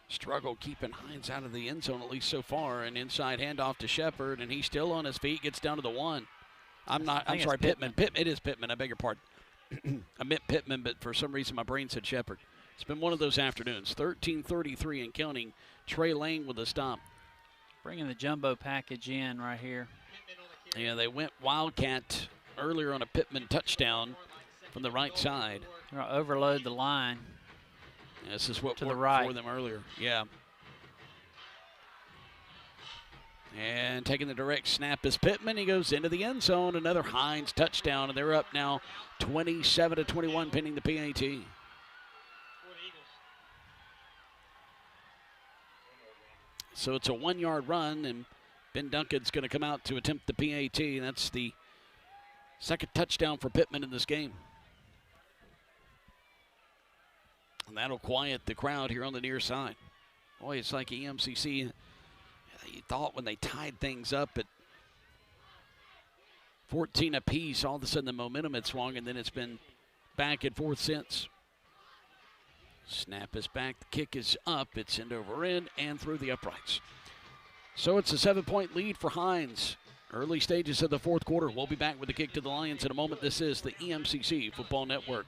struggled keeping Hinds out of the end zone, at least so far. An inside handoff to Shepard, and he's still on his feet, gets down to the 1. I'm sorry, Pittman. It is Pittman. I beg your pardon. I meant Pittman, but for some reason my brain said Shepard. It's been one of those afternoons. 13:33 and counting. Trey Lane with a stop. Bringing the jumbo package in right here. Yeah, they went Wildcat earlier on a Pittman touchdown from the right side. They're gonna overload the line. Yeah, this is what to worked the right for them earlier. Yeah. And taking the direct snap is Pittman. He goes into the end zone. Another Hinds touchdown, and they're up now 27-21 pending the PAT. So it's a 1-yard run, and Ben Duncan's going to come out to attempt the PAT, and that's the second touchdown for Pittman in this game. And that'll quiet the crowd here on the near side. Boy, it's like EMCC, you thought when they tied things up at 14 apiece, all of a sudden the momentum had swung, and then it's been back and forth since. Snap is back, the kick is up, it's end over end and through the uprights. So it's a 7-point lead for Hinds. Early stages of the fourth quarter. We'll be back with the kick to the Lions in a moment. This is the EMCC Football Network.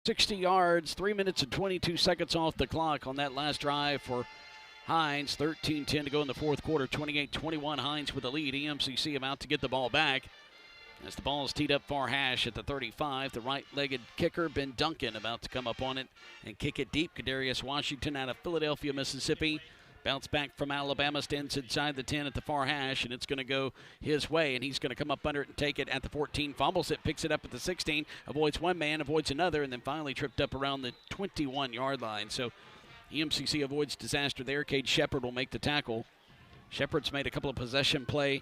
$60 yards, 3 minutes and 22 seconds off the clock on that last drive for Hinds. 13-10 to go in the fourth quarter. 28-21 Hinds with the lead. EMCC about to get the ball back as the ball is teed up far hash at the 35. The right-legged kicker, Ben Duncan, about to come up on it and kick it deep. Kadarius Washington out of Philadelphia, Mississippi. Bounce back from Alabama, stands inside the 10 at the far hash, and it's going to go his way, and he's going to come up under it and take it at the 14, fumbles it, picks it up at the 16, avoids one man, avoids another, and then finally tripped up around the 21-yard line. So EMCC avoids disaster there. Cade Shepard will make the tackle. Shepard's made a couple of possession play,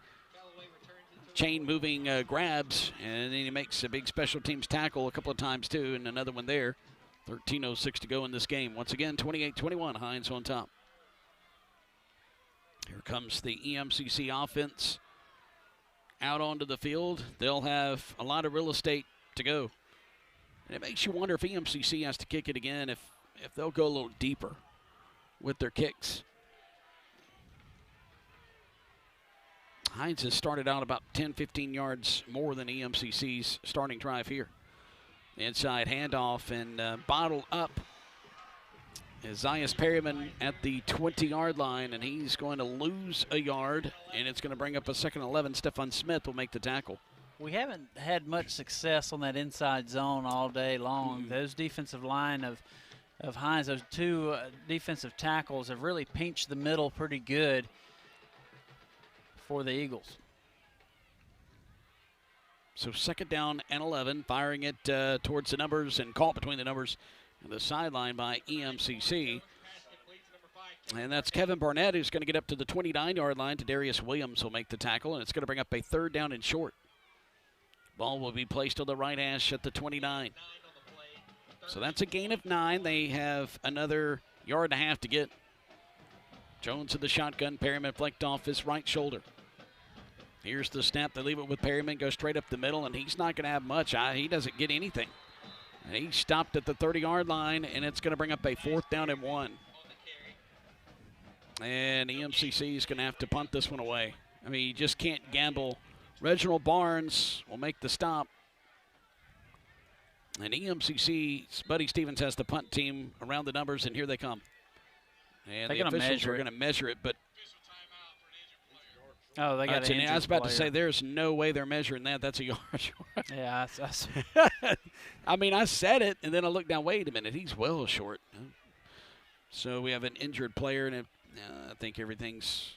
chain-moving grabs, and then he makes a big special teams tackle a couple of times too, and another one there. 13:06 to go in this game. Once again, 28-21, Hinds on top. Here comes the EMCC offense out onto the field. They'll have a lot of real estate to go. And it makes you wonder if EMCC has to kick it again, if they'll go a little deeper with their kicks. Hinds has started out about 10, 15 yards more than EMCC's starting drive here. Inside handoff and bottled up is Zias Perryman at the 20-yard line, and he's going to lose a yard, and it's going to bring up a 2nd and 11. Stephon Smith will make the tackle. We haven't had much success on that inside zone all day long. Those defensive line of Hinds, those two defensive tackles have really pinched the middle pretty good for the Eagles. So 2nd down and 11, firing it towards the numbers and caught between the numbers. The sideline by EMCC. And that's Kevin Barnett, who's going to get up to the 29-yard line. Darius Williams will make the tackle, and it's going to bring up a 3rd down and short. Ball will be placed on the right hash at the 29. So that's a gain of 9. They have another yard and a half to get. Jones in the shotgun. Perryman flicked off his right shoulder. Here's the snap. They leave it with Perryman, go straight up the middle, and he's not going to have much. He doesn't get anything. And he stopped at the 30-yard line, and it's going to bring up a 4th down and 1. And EMCC is going to have to punt this one away. I mean, you just can't gamble. Reginald Barnes will make the stop. And EMCC's Buddy Stevens has the punt team around the numbers, and here they come. And the officials are going to measure it, but oh, they got an I was about to say, there's no way they're measuring that. That's a yard short. Yeah, I mean, I said it, and then I looked down. Wait a minute, he's well short. So we have an injured player, and I think everything's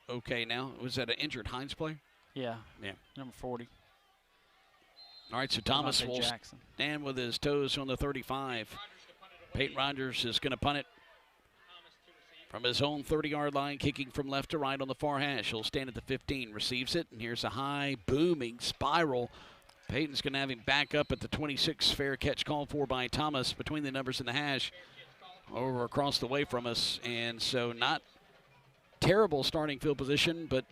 okay now. Was that an injured Hinds player? Yeah. Yeah. Number 40. All right, so Thomas will stand with his toes on the 35. Peyton Rogers is going to punt it from his own 30-yard line, kicking from left to right on the far hash. He'll stand at the 15, receives it, and here's a high, booming spiral. Peyton's going to have him back up at the 26. Fair catch called for by Thomas between the numbers and the hash over across the way from us. And so not terrible starting field position but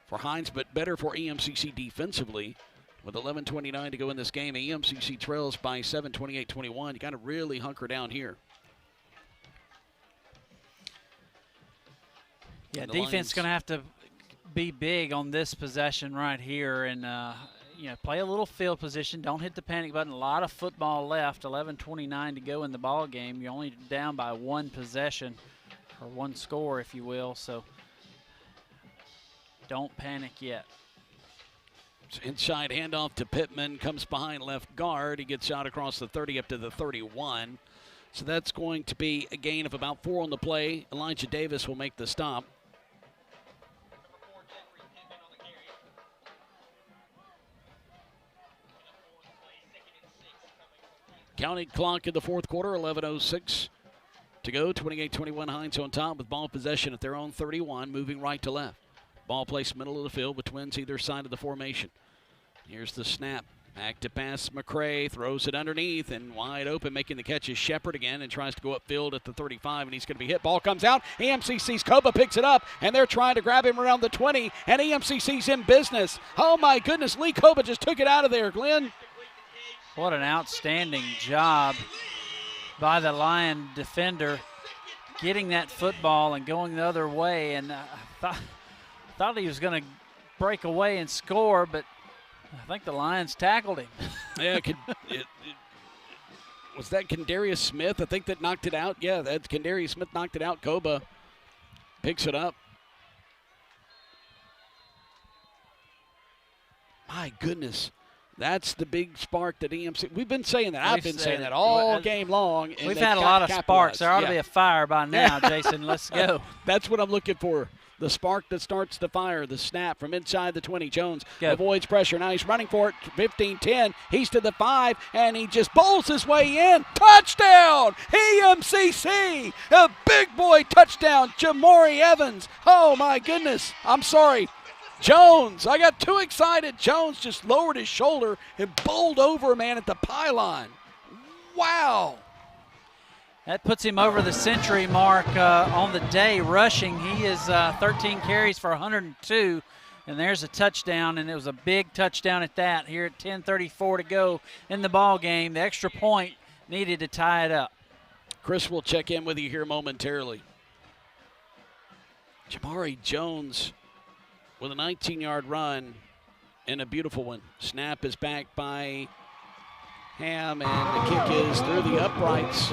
for Hinds, but better for EMCC defensively. With 11:29 to go in this game, EMCC trails by 7, 28-21. You got to really hunker down here. Yeah, defense is going to have to be big on this possession right here and, play a little field position. Don't hit the panic button. A lot of football left. 11:29 to go in the ball game. You're only down by one possession or one score, if you will. So don't panic yet. Inside handoff to Pittman, comes behind left guard. He gets shot across the 30 up to the 31. So that's going to be a gain of about 4 on the play. Elijah Davis will make the stop. Counting clock in the fourth quarter, 11:06 to go. 28-21 Hinds on top with ball possession at their own 31, moving right to left. Ball placed middle of the field with twins either side of the formation. Here's the snap. Back to pass. McCray throws it underneath and wide open. Making the catch is Shepard again and tries to go upfield at the 35, and he's going to be hit. Ball comes out. EMCC's Coba picks it up, and they're trying to grab him around the 20, and EMCC's in business. Oh, my goodness. Lee Coba just took it out of there, Glenn. What an outstanding job by the defender getting that football and going the other way. And I thought he was going to break away and score, but I think the Lions tackled him. Yeah, was that Kendarius Smith? I think that knocked it out. Yeah, that's Kendarius Smith knocked it out. Coba picks it up. My goodness. That's the big spark that EMC. We've been saying that. I've been saying that all game long. We've had a lot of sparks. There ought to be a fire by now, Jason. Let's go. That's what I'm looking for. The spark that starts the fire, the snap from inside the 20. Jones avoids pressure. Now he's running for it. 15-10. He's to the 5, and he just bowls his way in. Touchdown! EMCC! A big boy touchdown. Jamari Evans. Oh, my goodness. I'm sorry. Jones. I got too excited. Jones just lowered his shoulder and bowled over a man at the pylon. Wow. That puts him over the century mark on the day rushing. He is 13 carries for 102, and there's a touchdown, and it was a big touchdown at that here at 10:34 to go in the ball game. The extra point needed to tie it up. Chris will check in with you here momentarily. Jamari Jones with a 19-yard run and a beautiful one. Snap is back by Ham, and the kick is through the uprights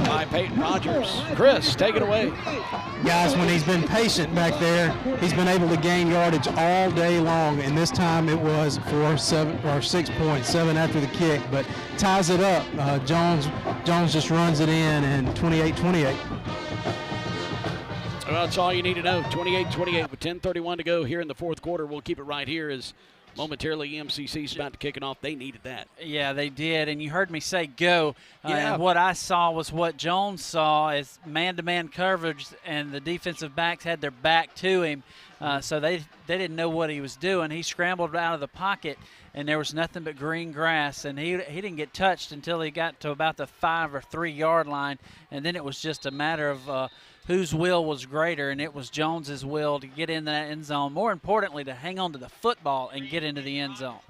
by Peyton Rogers. Chris, take it away. Guys, when he's been patient back there, he's been able to gain yardage all day long, and this time it was for 6 points, 7 after the kick, but ties it up. Jones just runs it in, and 28-28. Well, that's all you need to know. 28-28 with 10:31 to go here in the fourth quarter. We'll keep it right here as momentarily EMCC's about to kick it off. They needed that. Yeah, they did, and you heard me say go. And what I saw was what Jones saw is man-to-man coverage, and the defensive backs had their back to him, so they didn't know what he was doing. He scrambled out of the pocket, and there was nothing but green grass, and he didn't get touched until he got to about the 5 or 3 yard line, and then it was just a matter of whose will was greater, and it was Jones's will to get in that end zone. More importantly, to hang on to the football and get into the end zone.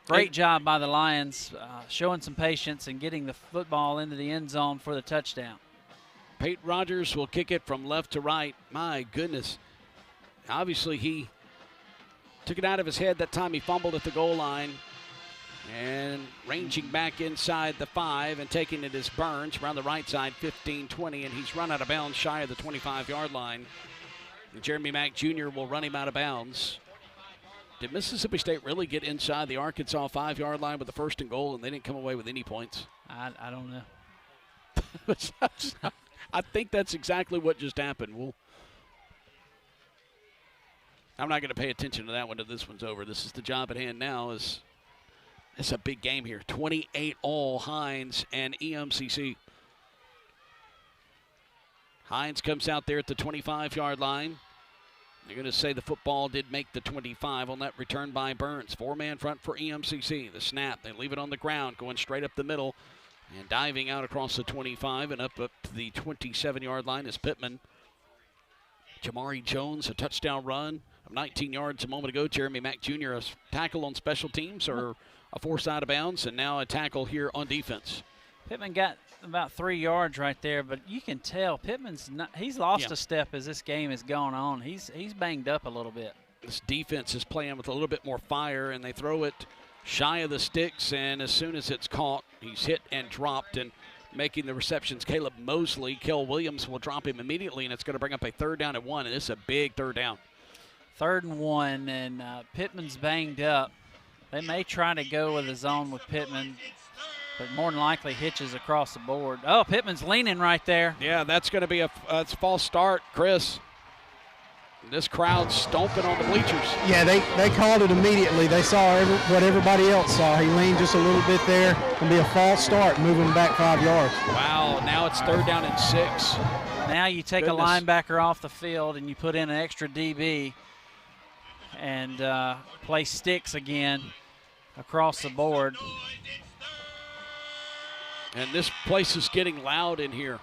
Great job by the Lions, showing some patience and getting the football into the end zone for the touchdown. Peyton Rogers will kick it from left to right. My goodness. Obviously, he took it out of his head that time. He fumbled at the goal line. And ranging back inside the 5 and taking it is Burns around the right side, 15-20, and he's run out of bounds shy of the 25-yard line. And Jeremy Mack Jr. will run him out of bounds. Did Mississippi State really get inside the Arkansas 5-yard line with the 1st and goal, and they didn't come away with any points? I don't know. I think that's exactly what just happened. I'm not going to pay attention to that one until this one's over. This is the job at hand now. It's a big game here. 28-all Hinds and EMCC. Hinds comes out there at the 25-yard line. They're going to say the football did make the 25 on that return by Burns. 4-man front for EMCC. The snap, they leave it on the ground, going straight up the middle and diving out across the 25 and up to the 27-yard line is Pittman. Jamari Jones, a touchdown run of 19 yards a moment ago. Jeremy Mack Jr., a tackle on special teams or a force out of bounds, and now a tackle here on defense. Pittman got about 3 yards right there, but you can tell he's lost a step as this game has gone on. He's banged up a little bit. This defense is playing with a little bit more fire, and they throw it shy of the sticks, and as soon as it's caught, he's hit and dropped, and making the receptions, Caleb Mosley. Kel Williams will drop him immediately, and it's going to bring up a 3rd down and 1, and this is a big 3rd down. 3rd and 1, and Pittman's banged up. They may try to go with a zone with Pittman, but more than likely hitches across the board. Oh, Pittman's leaning right there. Yeah, that's going to be a false start, Chris. This crowd's stomping on the bleachers. Yeah, they called it immediately. They saw what everybody else saw. He leaned just a little bit there. Going to be a false start, moving back 5 yards. Wow, now it's 3rd down and 6. Now you take a linebacker off the field and you put in an extra DB and play sticks again across the board. And this place is getting loud in here.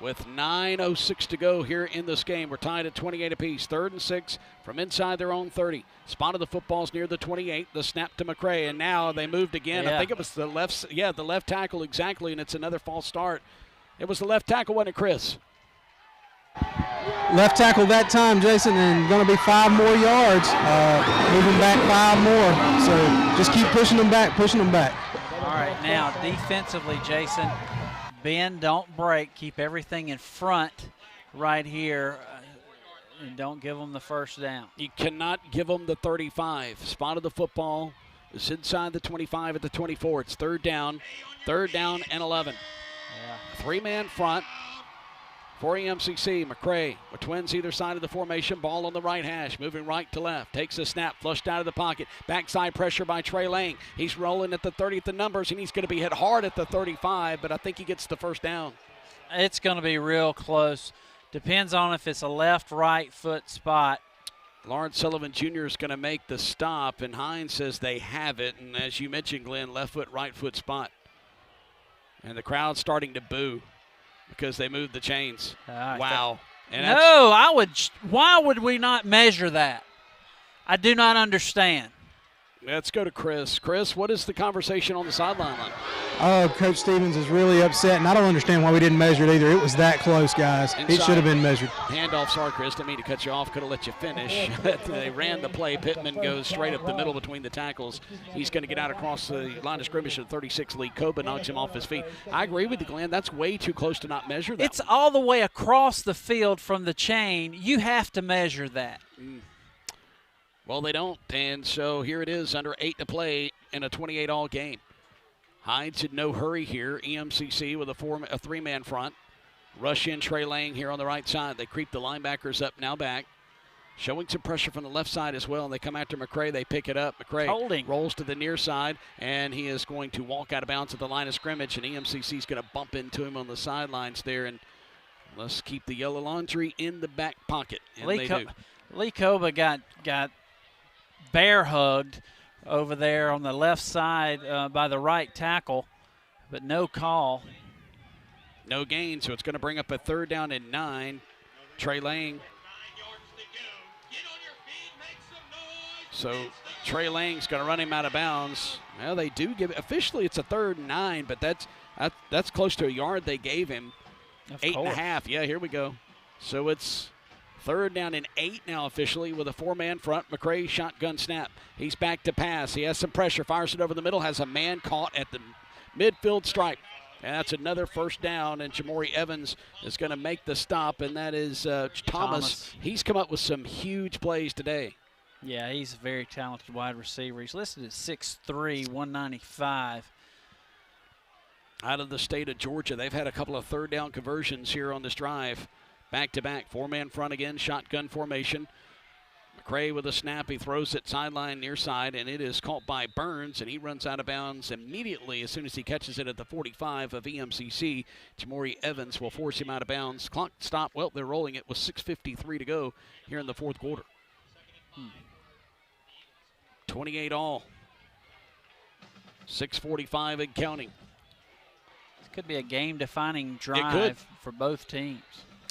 With 9:06 to go here in this game, we're tied at 28 apiece. 3rd and 6 from inside their own 30. Spotted the footballs near the 28. The snap to McCray, and now they moved again. Yeah. I think it was the left tackle exactly, and it's another false start. It was the left tackle, wasn't it, Chris? Left tackle that time, Jason, and going to be 5 more yards. Moving back 5 more. So just keep pushing them back. All right, now defensively, Jason, bend, don't break. Keep everything in front right here, and don't give them the 1st down. You cannot give them the 35. Spotted the football. It's inside the 25 at the 24. It's 3rd down and 11. Yeah. 3-man front for EMCC. McCray with twins either side of the formation. Ball on the right hash, moving right to left. Takes a snap, flushed out of the pocket. Backside pressure by Trey Lang. He's rolling at the 30 at the numbers, and he's going to be hit hard at the 35, but I think he gets the 1st down. It's going to be real close. Depends on if it's a left, right foot spot. Lawrence Sullivan Jr. is going to make the stop, and Hinds says they have it. And as you mentioned, Glenn, left foot, right foot spot. And the crowd's starting to boo because they moved the chains. Wow. Why would we not measure that? I do not understand. Let's go to Chris. Chris, what is the conversation on the sideline like? Coach Stevens is really upset, and I don't understand why we didn't measure it either. It was that close, guys. Inside. It should have been measured. Handoff, sorry, Chris. Didn't mean to cut you off. Could have let you finish. They ran the play. Pittman goes straight up the middle between the tackles. He's going to get out across the line of scrimmage at 36. Lee Koba knocks him off his feet. I agree with you, Glenn. That's way too close to not measure that. It's all the way across the field from the chain. You have to measure that. Well, they don't, and so here it is, under 8 to play in a 28-all game. Hinds in no hurry here. EMCC with a 3-man front. Rush in Trey Lang here on the right side. They creep the linebackers up, now back. Showing some pressure from the left side as well, and they come after McCray. They pick it up. McCray rolls to the near side, and he is going to walk out of bounds at the line of scrimmage, and EMCC is going to bump into him on the sidelines there, and let's keep the yellow laundry in the back pocket, and they do. Lee Koba got bear hugged over there on the left side by the right tackle, but no call. No gain, so it's going to bring up a 3rd down and 9. Trey Lang. So Trey Lang's going to run him out of bounds. Well, they do give it. Officially, it's a 3rd and 9, but that's close to a yard they gave him. 8.5. Yeah, here we go. So it's 3rd down and 8 now officially with a 4-man front. McCray shotgun snap. He's back to pass. He has some pressure. Fires it over the middle. Has a man caught at the midfield stripe. And that's another 1st down. And Jamori Evans is going to make the stop. And that is Thomas. He's come up with some huge plays today. Yeah, he's a very talented wide receiver. He's listed at 6'3", 195. Out of the state of Georgia, they've had a couple of third down conversions here on this drive. Back-to-back, four-man front again, shotgun formation. McCray with a snap. He throws it sideline near side, and it is caught by Burns, and he runs out of bounds immediately as soon as he catches it at the 45 of EMCC. Jamari Evans will force him out of bounds. Clock stop. Well, they're rolling it with 6:53 to go here in the fourth quarter. 28 all. 6:45 and counting. This could be a game-defining drive for both teams.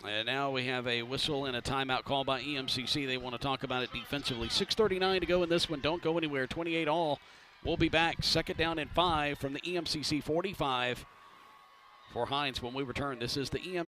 And now we have a whistle and a timeout call by EMCC. They want to talk about it defensively. 6:39 to go in this one. Don't go anywhere. 28 all. We'll be back. Second down and 5 from the EMCC 45 for Hinds when we return. This is the EM.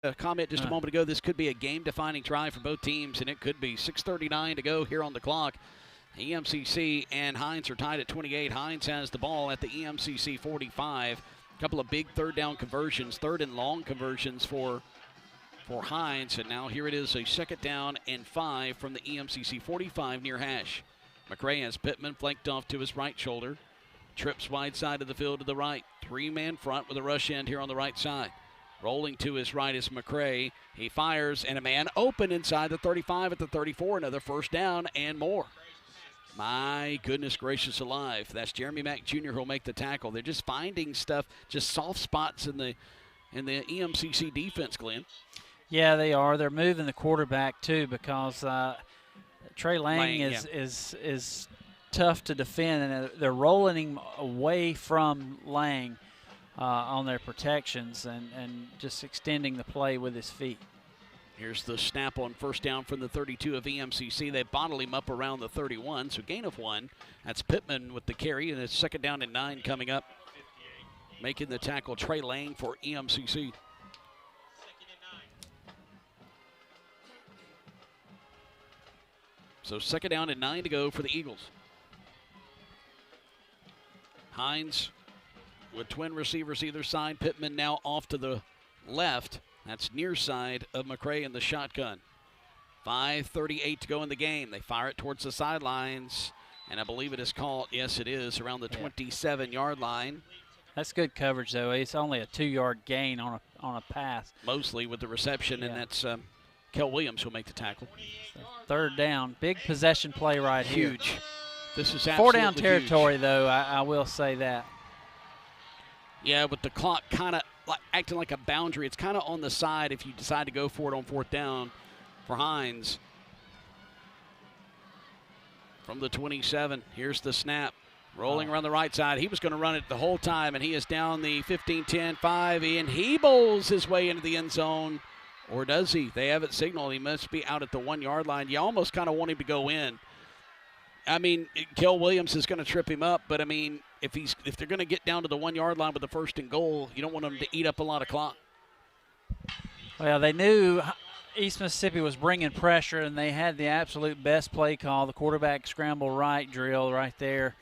A comment just a moment ago, this could be a game-defining drive for both teams, and it could be. 6:39 to go here on the clock. EMCC and Hinds are tied at 28. Hinds has the ball at the EMCC 45. A couple of big third down conversions, third and long conversions for Hinds, and now here it is, a second down and 5 from the EMCC 45 near hash. McCray has Pittman flanked off to his right shoulder. Trips wide side of the field to the right. Three-man front with a rush end here on the right side. Rolling to his right is McCray. He fires, and a man open inside the 35 at the 34. Another first down and more. My goodness gracious alive. That's Jeremy Mack Jr. who'll make the tackle. They're just finding stuff, just soft spots in the EMCC defense, Glenn. Yeah, they are. They're moving the quarterback, too, because Trey Lang is tough to defend, and they're rolling him away from Lang on their protections and just extending the play with his feet. Here's the snap on first down from the 32 of EMCC. They bottle him up around the 31, so gain of 1. That's Pittman with the carry, and it's second down and 9 coming up. Making the tackle, Trey Lang for EMCC. So second down and 9 to go for the Eagles. Hinds with twin receivers either side. Pittman now off to the left. That's near side of McCray in the shotgun. 5:38 to go in the game. They fire it towards the sidelines, and I believe it is called, yes it is, around the 27-yard line. That's good coverage, though. It's only a 2-yard gain on a pass. Mostly with the reception, and that's Kel Williams who'll make the tackle. So third down. Big possession play right here. Huge. This is absolutely four-down territory, huge. though, I will say that. Yeah, with the clock kind of acting like a boundary. It's kind of on the side if you decide to go for it on fourth down for Hinds. From the 27, here's the snap. Rolling around the right side. He was going to run it the whole time, and he is down the 15, 10, 5, and he bowls his way into the end zone. Or does he? They have it signaled. He must be out at the 1-yard line. You almost kind of want him to go in. I mean, Kel Williams is going to trip him up, but I mean, if they're going to get down to the 1-yard line with the first and goal, you don't want them to eat up a lot of clock. Well, they knew East Mississippi was bringing pressure, and they had the absolute best play call, the quarterback scramble right drill right there,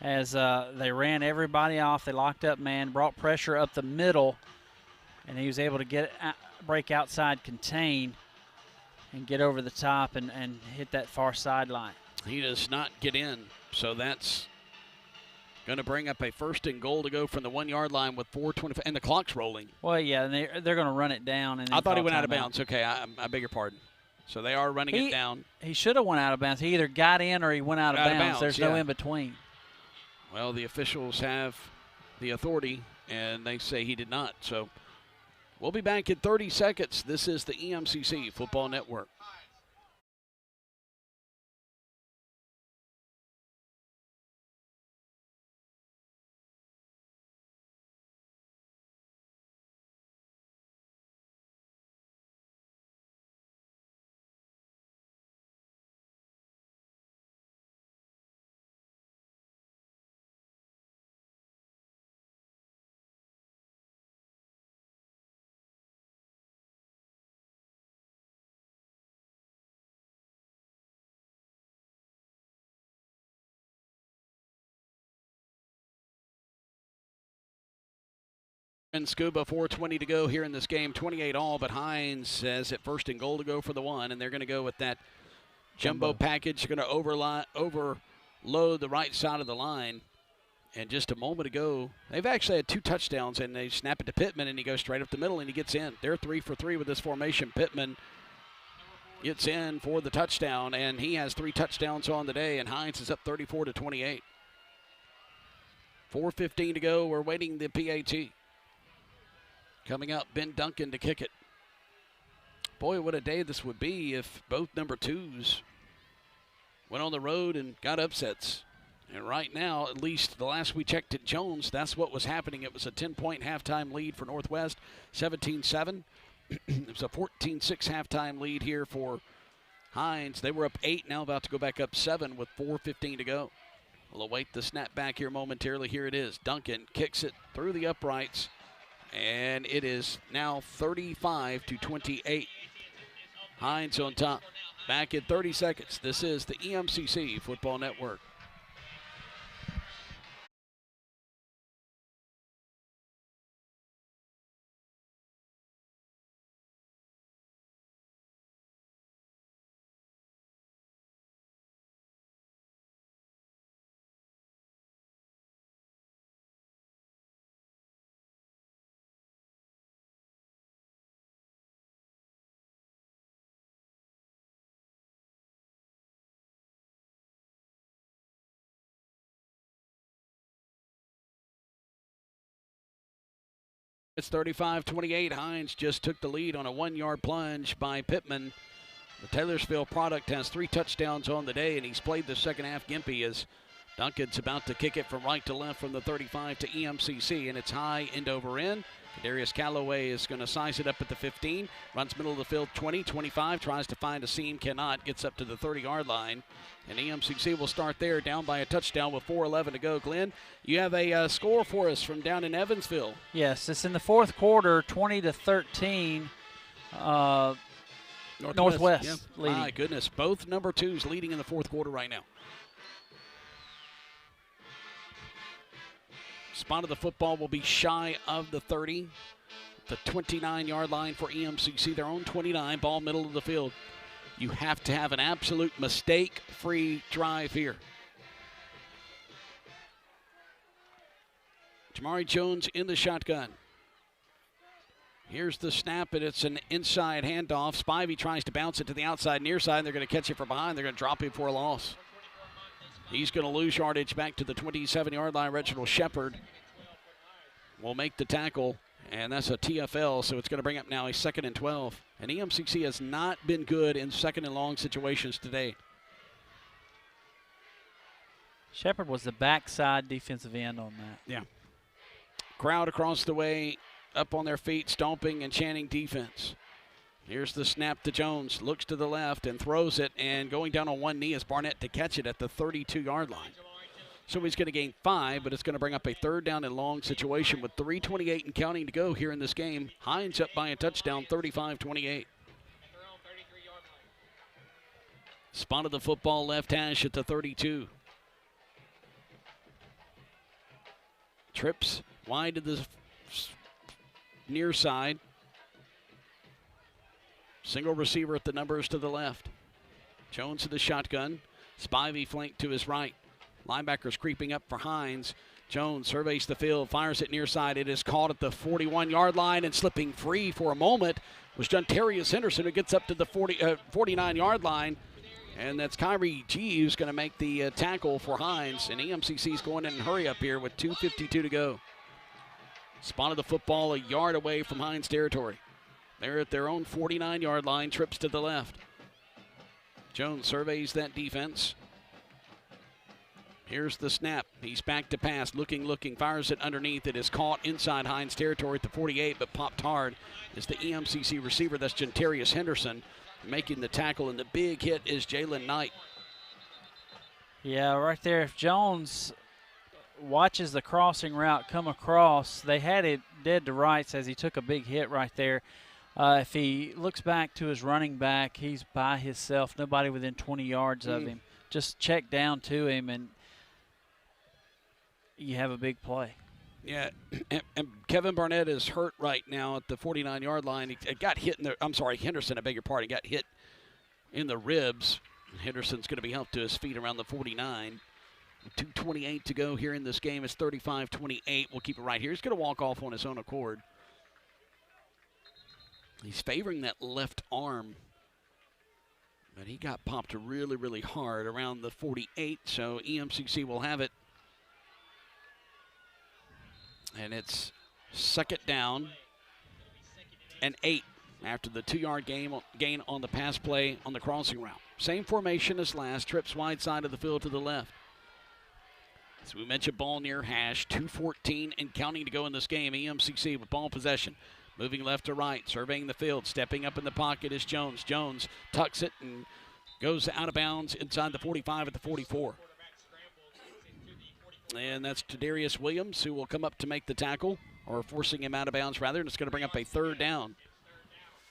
as they ran everybody off. They locked up man, brought pressure up the middle, and he was able to break outside contain and get over the top and hit that far sideline. He does not get in, so that's going to bring up a first and goal to go from the 1-yard line with 4:25, and the clock's rolling. Well, yeah, and they're going to run it down. And I thought he went out of bounds. Okay, I beg your pardon. So they are running it down. He should have went out of bounds. He either got in or he went out of bounds. There's no in between. Well, the officials have the authority, and they say he did not. So we'll be back in 30 seconds. This is the EMCC Football Network. And Scooba, 4:20 to go here in this game, 28 all, but Hinds has it 1st and goal to go for the 1, and they're going to go with that jumbo package. Going to overload the right side of the line. And just a moment ago, they've actually had 2 touchdowns, and they snap it to Pittman, and he goes straight up the middle, and he gets in. They're 3 for 3 with this formation. Pittman gets in for the touchdown, and he has 3 touchdowns on the day, and Hinds is up 34-28. 4:15 to go. We're waiting the PAT. Coming up, Ben Duncan to kick it. Boy, what a day this would be if both number 2s went on the road and got upsets. And right now, at least the last we checked at Jones, that's what was happening. It was a 10-point halftime lead for Northwest, 17-7. It was a 14-6 halftime lead here for Hinds. They were up 8, now about to go back up 7 with 4:15 to go. We'll await the snap back here momentarily. Here it is. Duncan kicks it through the uprights, and it is now 35-28. Hinds on top. Back in 30 seconds. This is the EMCC Football Network. It's 35-28. Hinds just took the lead on a 1-yard plunge by Pittman. The Taylorsville product has 3 touchdowns on the day, and he's played the second half gimpy as Duncan's about to kick it from right to left from the 35 to EMCC, and it's high end over end. Darius Calloway is going to size it up at the 15, runs middle of the field 20, 25, tries to find a seam, cannot, gets up to the 30-yard line. And EMCC will start there, down by a touchdown with 4:11 to go. Glenn, you have a score for us from down in Evansville. Yes, it's in the 4th quarter, 20-13. Northwest yeah. leading. My goodness, both number 2s leading in the 4th quarter right now. Spot of the football will be shy of the 30. The 29-yard line for EMCC, their own 29, ball middle of the field. You have to have an absolute mistake-free drive here. Jamari Jones in the shotgun. Here's the snap, and it's an inside handoff. Spivey tries to bounce it to the outside, near side. They're going to catch it from behind. They're going to drop him for a loss. He's going to lose yardage back to the 27-yard line. Reginald Shepard will make the tackle, and that's a TFL, so it's going to bring up now a 2nd and 12. And EMCC has not been good in 2nd and long situations today. Shepard was the backside defensive end on that. Yeah. Crowd across the way, up on their feet, stomping and chanting defense. Here's the snap to Jones, looks to the left and throws it, and going down on one knee is Barnett to catch it at the 32-yard line. So he's going to gain 5, but it's going to bring up a 3rd down and long situation with 3:28 and counting to go here in this game. Hinds up by a touchdown, 35-28. Spotted the football left hash at the 32. Trips wide to the near side. Single receiver at the numbers to the left. Jones to the shotgun. Spivey flanked to his right. Linebackers creeping up for Hinds. Jones surveys the field, fires it near side. It is caught at the 41-yard line, and slipping free for a moment was Juntarius Henderson, who gets up to the 49-yard line. And that's Kyrie G who's going to make the tackle for Hinds. And EMCC's going in and hurry up here with 2:52 to go. Spotted the football a yard away from Hinds territory. They're at their own 49-yard line, trips to the left. Jones surveys that defense. Here's the snap. He's back to pass, looking, fires it underneath. It is caught inside Hinds territory at the 48, but popped hard is the EMCC receiver. That's Juntarius Henderson making the tackle, and the big hit is Jalen Knight. Yeah, right there. If Jones watches the crossing route come across, they had it dead to rights as he took a big hit right there. If he looks back to his running back, he's by himself, nobody within 20 yards of him. Just check down to him, and you have a big play. Yeah, and Kevin Barnett is hurt right now at the 49-yard line. He got hit in the – I'm sorry, Henderson, I beg your pardon, got hit in the ribs. Henderson's going to be helped to his feet around the 49. 2:28 to go here in this game. It's 35-28. We'll keep it right here. He's going to walk off on his own accord. He's favoring that left arm. But he got popped really, really hard around the 48, so EMCC will have it. And it's second down and 8 after the 2-yard gain on the pass play on the crossing route. Same formation as last, trips wide side of the field to the left. As we mentioned, ball near hash, 2:14 and counting to go in this game. EMCC with ball possession. Moving left to right, surveying the field, stepping up in the pocket is Jones. Jones tucks it and goes out of bounds inside the 45 at the 44. And that's Tadarius Williams, who will come up to make the tackle, or forcing him out of bounds rather, and it's going to bring up a third down.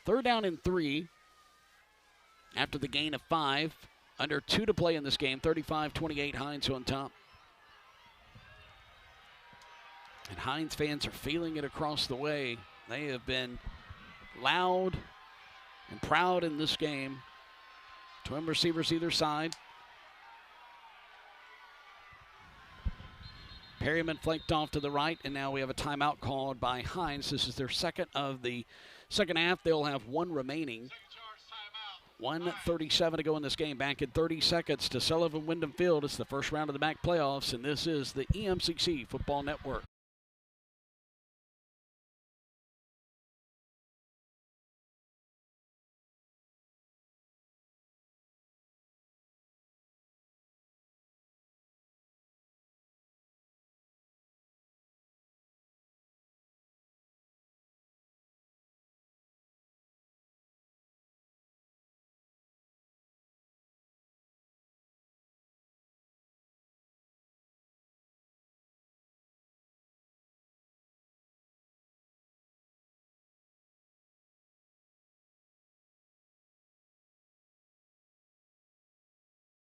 Third down and 3 after the gain of 5. Under 2 to play in this game, 35-28, Hinds on top. And Hinds fans are feeling it across the way. They have been loud and proud in this game. Twin receivers either side. Perryman flanked off to the right, and now we have a timeout called by Hinds. This is their second of the second half. They'll have one remaining. 1:37 to go in this game. Back in 30 seconds to Sullivan Wyndham Field. It's the first round of the MAC playoffs, and this is the EMCC Football Network.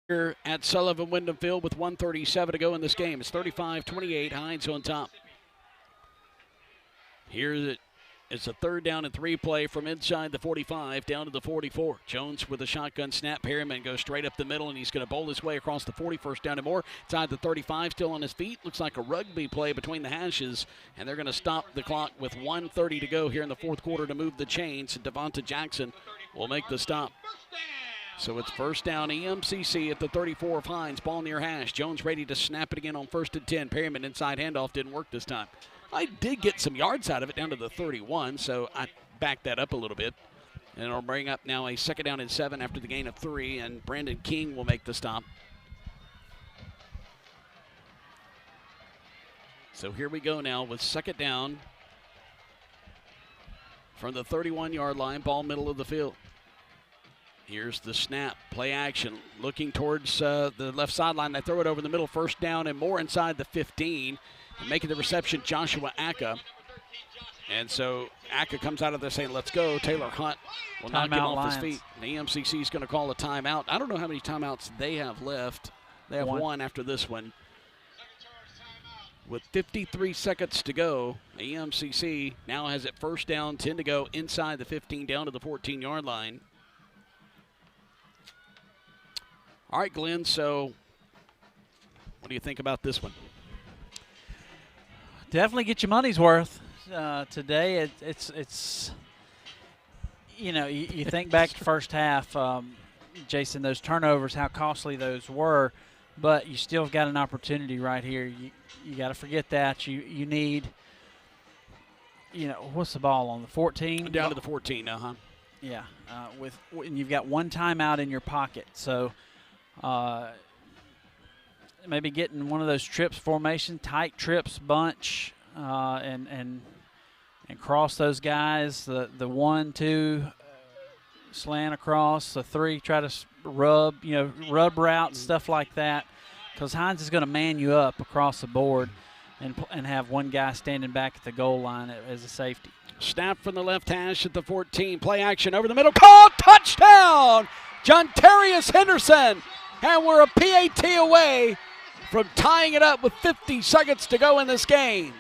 Here at Sullivan Wyndham Field with 1:37 to go in this game. It's 35-28, Hinds on top. Here's it's a third down and 3 play from inside the 45 down to the 44. Jones with a shotgun snap. Perryman goes straight up the middle, and he's going to bowl his way across the 41st down and more. Inside the 35, still on his feet. Looks like a rugby play between the hashes, and they're going to stop the clock with 1:30 to go here in the fourth quarter to move the chains. Devonta Jackson will make the stop. So it's first down, EMCC at the 34 of Hinds. Ball near hash. Jones ready to snap it again on 1st and 10. Perryman inside handoff didn't work this time. I did get some yards out of it down to the 31, so I backed that up a little bit. And it'll bring up now a second down and 7 after the gain of 3, and Brandon King will make the stop. So here we go now with second down from the 31-yard line, ball middle of the field. Here's the snap, play action, looking towards the left sideline. They throw it over the middle, first down and more inside the 15. And making the reception, Joshua Aka. And so Aka comes out of there saying, let's go. Taylor Hunt will knock him off his feet. The EMCC is going to call a timeout. I don't know how many timeouts they have left. They have one after this one. With 53 seconds to go, the EMCC now has it first down, 10 to go, inside the 15, down to the 14-yard line. All right, Glenn, so what do you think about this one? Definitely get your money's worth today. It's you know, you think back to first half, Jason, those turnovers, how costly those were, but you still got an opportunity right here. You got to forget that. You need, you know, what's the ball on the 14? Down to the 14, Yeah, and you've got one timeout in your pocket, so maybe getting one of those trips formation, tight trips bunch, and cross those guys. The 1-2 slant across, the 3 try to rub route, stuff like that, because Hinds is going to man you up across the board and have one guy standing back at the goal line as a safety. Snap from the left hash at the 14. Play action over the middle. Call touchdown, Jontarius Henderson. And we're a PAT away from tying it up with 50 seconds to go in this game.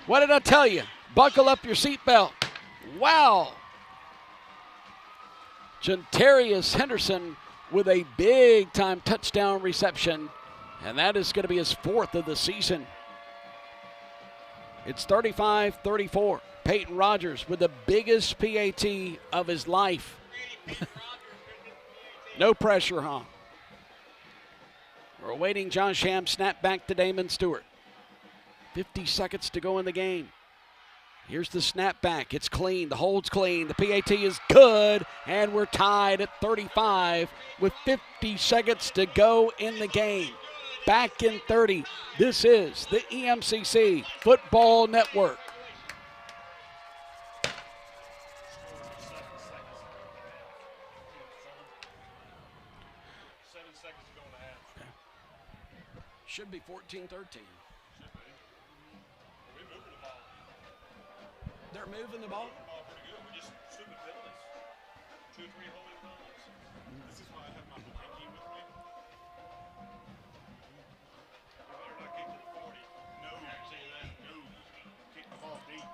What did I tell you? Buckle up your seatbelt. Wow. Jantarius Henderson with a big-time touchdown reception, and that is going to be his 4th of the season. It's 35-34. Peyton Rogers with the biggest PAT of his life. No pressure, huh? We're awaiting John Sham snap back to Damon Stewart. 50 seconds to go in the game. Here's the snap back. It's clean. The hold's clean. The PAT is good. And we're tied at 35 with 50 seconds to go in the game. Back in 30. This is the EMCC Football Network. Should be 14-13. They're moving the ball. We just stupid penalties. 2 or 3 holding calls. This is why I have my pinky with me. We better not kick to the 40. No, say that. No. Kick the ball deep.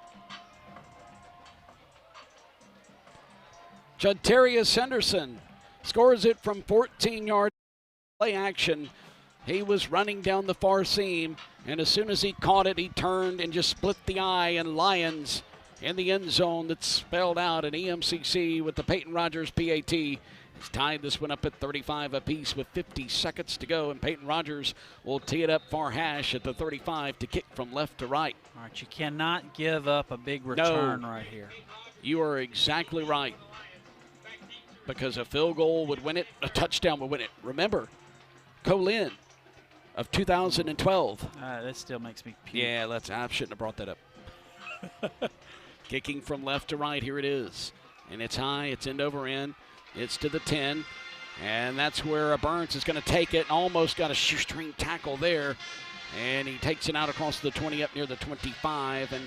Jantarius Henderson scores it from 14 yards. Play action. He was running down the far seam, and as soon as he caught it, he turned and just split the eye, and Lions in the end zone that spelled out an EMCC with the Peyton Rogers PAT. He's tied this one up at 35 apiece with 50 seconds to go, and Peyton Rogers will tee it up far hash at the 35 to kick from left to right. All right, you cannot give up a big return right here. You are exactly right, because a field goal would win it, a touchdown would win it. Remember, Colin of 2012. That still makes me puke. Yeah, I shouldn't have brought that up. Kicking from left to right, here it is. And it's high, it's end over end. It's to the 10. And that's where Burns is going to take it. Almost got a shoestring tackle there. And he takes it out across the 20 up near the 25. And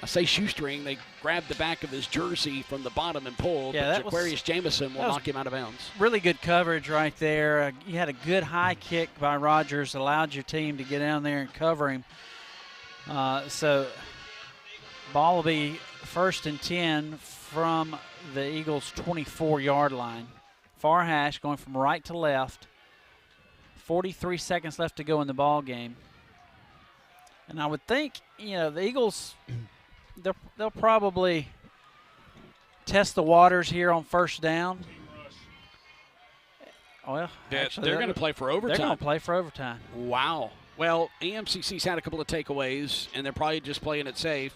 I say shoestring, they grabbed the back of his jersey from the bottom and pulled. Yeah, but Jaquarius Jameson will knock him out of bounds. Really good coverage right there. You had a good high kick by Rogers, allowed your team to get down there and cover him. So ball will be 1st and 10 from the Eagles' 24-yard line. Far hash going from right to left. 43 seconds left to go in the ball game. And I would think, the Eagles, they'll probably test the waters here on 1st down. Well, they're going to play for overtime. They're going to play for overtime. Wow. Well, EMCC's had a couple of takeaways, and they're probably just playing it safe.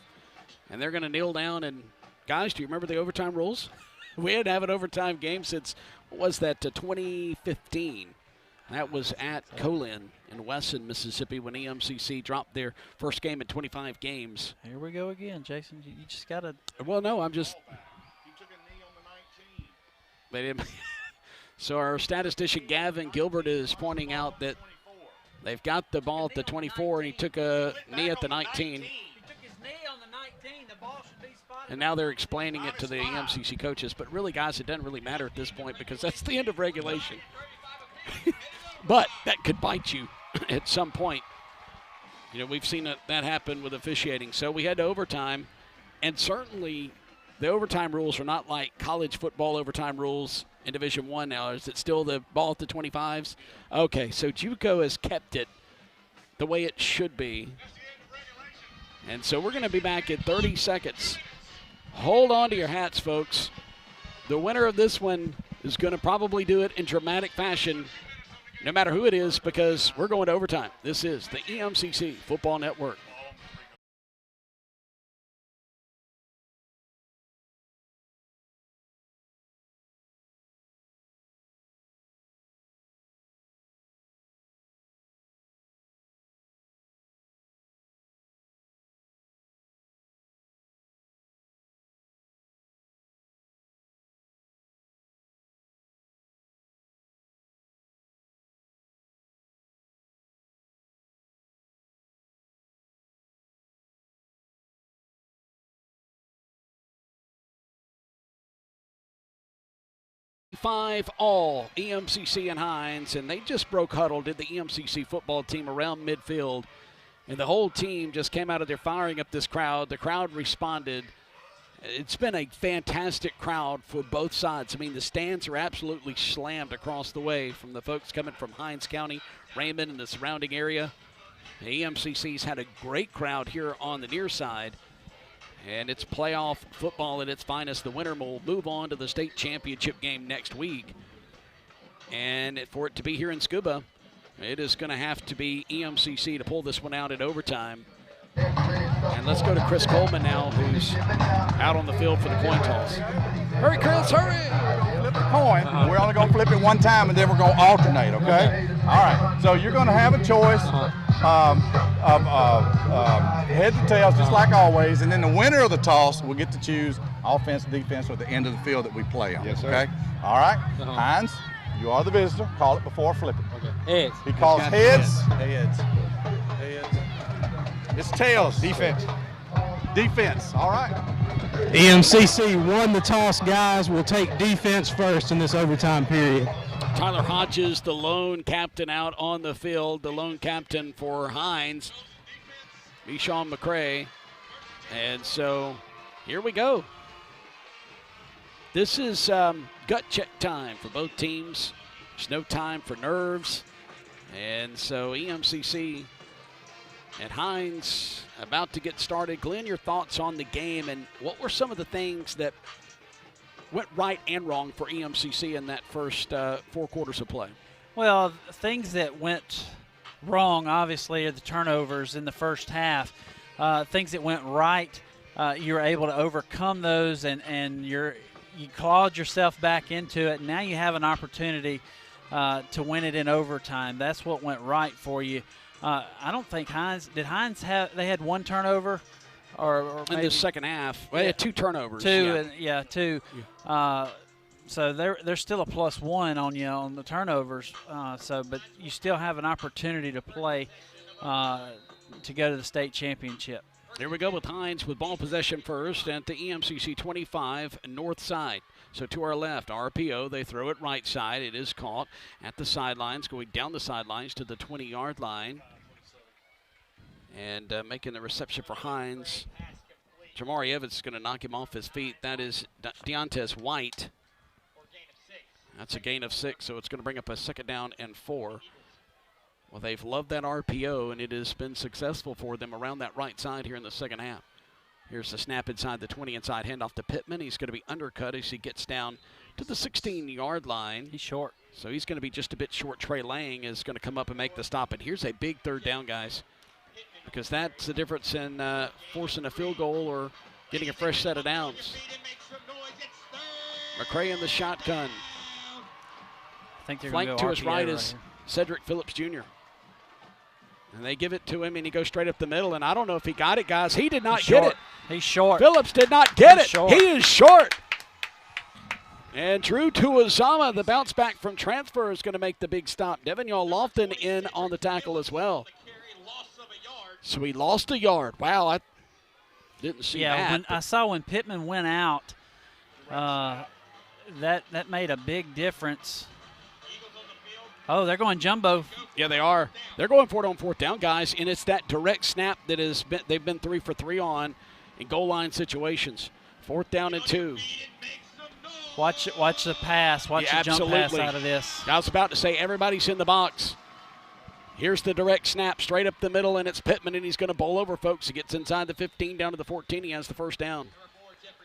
And they're going to kneel down. And, guys, do you remember the overtime rules? We didn't have an overtime game since, 2015. That was at Colin in Wesson, Mississippi, when EMCC dropped their first game in 25 games. Here we go again, Jason. You just got to. Well, no, I'm just. He took a knee on the 19. They didn't. So our statistician Gavin Gilbert is pointing out that they've got the ball at the 24, and he took a knee at the 19. And now they're explaining it to the EMCC coaches. But really, guys, it doesn't really matter at this point because that's the end of regulation. But that could bite you at some point. We've seen that happen with officiating. So we head to overtime, and certainly the overtime rules are not like college football overtime rules in Division I now. Is it still the ball at the 25s? Okay, so JUCO has kept it the way it should be. And so we're going to be back in 30 seconds. Hold on to your hats, folks. The winner of this one is going to probably do it in dramatic fashion, no matter who it is, because we're going to overtime. This is the EMCC Football Network. Five all, EMCC and Hinds, and they just broke huddle, did the EMCC football team around midfield. And the whole team just came out of there firing up this crowd. The crowd responded. It's been a fantastic crowd for both sides. I mean, the stands are absolutely slammed across the way from the folks coming from Hinds County, Raymond, and the surrounding area. The EMCC's had a great crowd here on the near side. And it's playoff football at its finest. The winner will move on to the state championship game next week. And for it to be here in Scooba, it is going to have to be EMCC to pull this one out in overtime. And let's go to Chris Coleman now, who's out on the field for the coin toss. Hurry, Chris, hurry! Flip the coin. We're only going to flip it one time, and then we're going to alternate, okay? All right. So you're going to have a choice of heads or tails, just like always, and then the winner of the toss will get to choose offense, defense, or the end of the field that we play on. Yes, sir. Okay? All right. Hinds, you are the visitor. Call it before flipping. Okay. Heads. He calls heads. Heads. Heads. It's tails. Defense. Defense. All right. EMCC won the toss, guys. We'll take defense first in this overtime period. Tyler Hodges, the lone captain out on the field, the lone captain for Hinds, Meshawn McCray. And so here we go. This is gut check time for both teams. There's no time for nerves. And so EMCC and Hinds about to get started. Glenn, your thoughts on the game and what were some of the things that went right and wrong for EMCC in that first 4 quarters of play? Well, things that went wrong, obviously, are the turnovers in the first half. Things that went right, you were able to overcome those, and you clawed yourself back into it. And now you have an opportunity to win it in overtime. That's what went right for you. I don't think Hinds – did Hinds have – they had 1 turnover? Or in the second half. Well, they had 2 turnovers. 2. So there's still a +1 on you on the turnovers. But you still have an opportunity to play to go to the state championship. Here we go with Hinds with ball possession first at the EMCC 25 north side. So to our left, RPO, they throw it right side. It is caught at the sidelines, going down the sidelines to the 20-yard line. And making the reception for Hinds. Jamari Evans is going to knock him off his feet. That is Deontez White. That's a gain of 6, so it's going to bring up a 2nd down and 4. Well, they've loved that RPO, and it has been successful for them around that right side here in the second half. Here's the snap inside the 20, inside handoff to Pittman. He's going to be undercut as he gets down to the 16-yard line. He's short. So he's going to be just a bit short. Trey Lang is going to come up and make the stop. And here's a big 3rd down, guys, because that's the difference in forcing a field goal or getting a fresh set of downs. McCray in the shotgun. I think they're Flank going to go his RPO right right is here. Cedric Phillips Jr. And they give it to him, and he goes straight up the middle. And I don't know if he got it, guys. He did not get it. He's short. Phillips did not get He's it. short. He is short. And Drew Tuazama, the bounce back from transfer, is going to make the big stop. Devin Lofton in on the tackle as well. So he lost a yard. Wow, I didn't see that. Yeah, I saw when Pittman went out, that made a big difference. Oh, they're going jumbo. Yeah, they are. They're going for it on 4th down, guys, and it's that direct snap that they've been 3 for 3 on in goal line situations. 4th down and 2. Watch the pass. Watch the jump pass out of this. I was about to say everybody's in the box. Here's the direct snap straight up the middle, and it's Pittman, and he's going to bowl over folks. He gets inside the 15 down to the 14. He has the 1st down.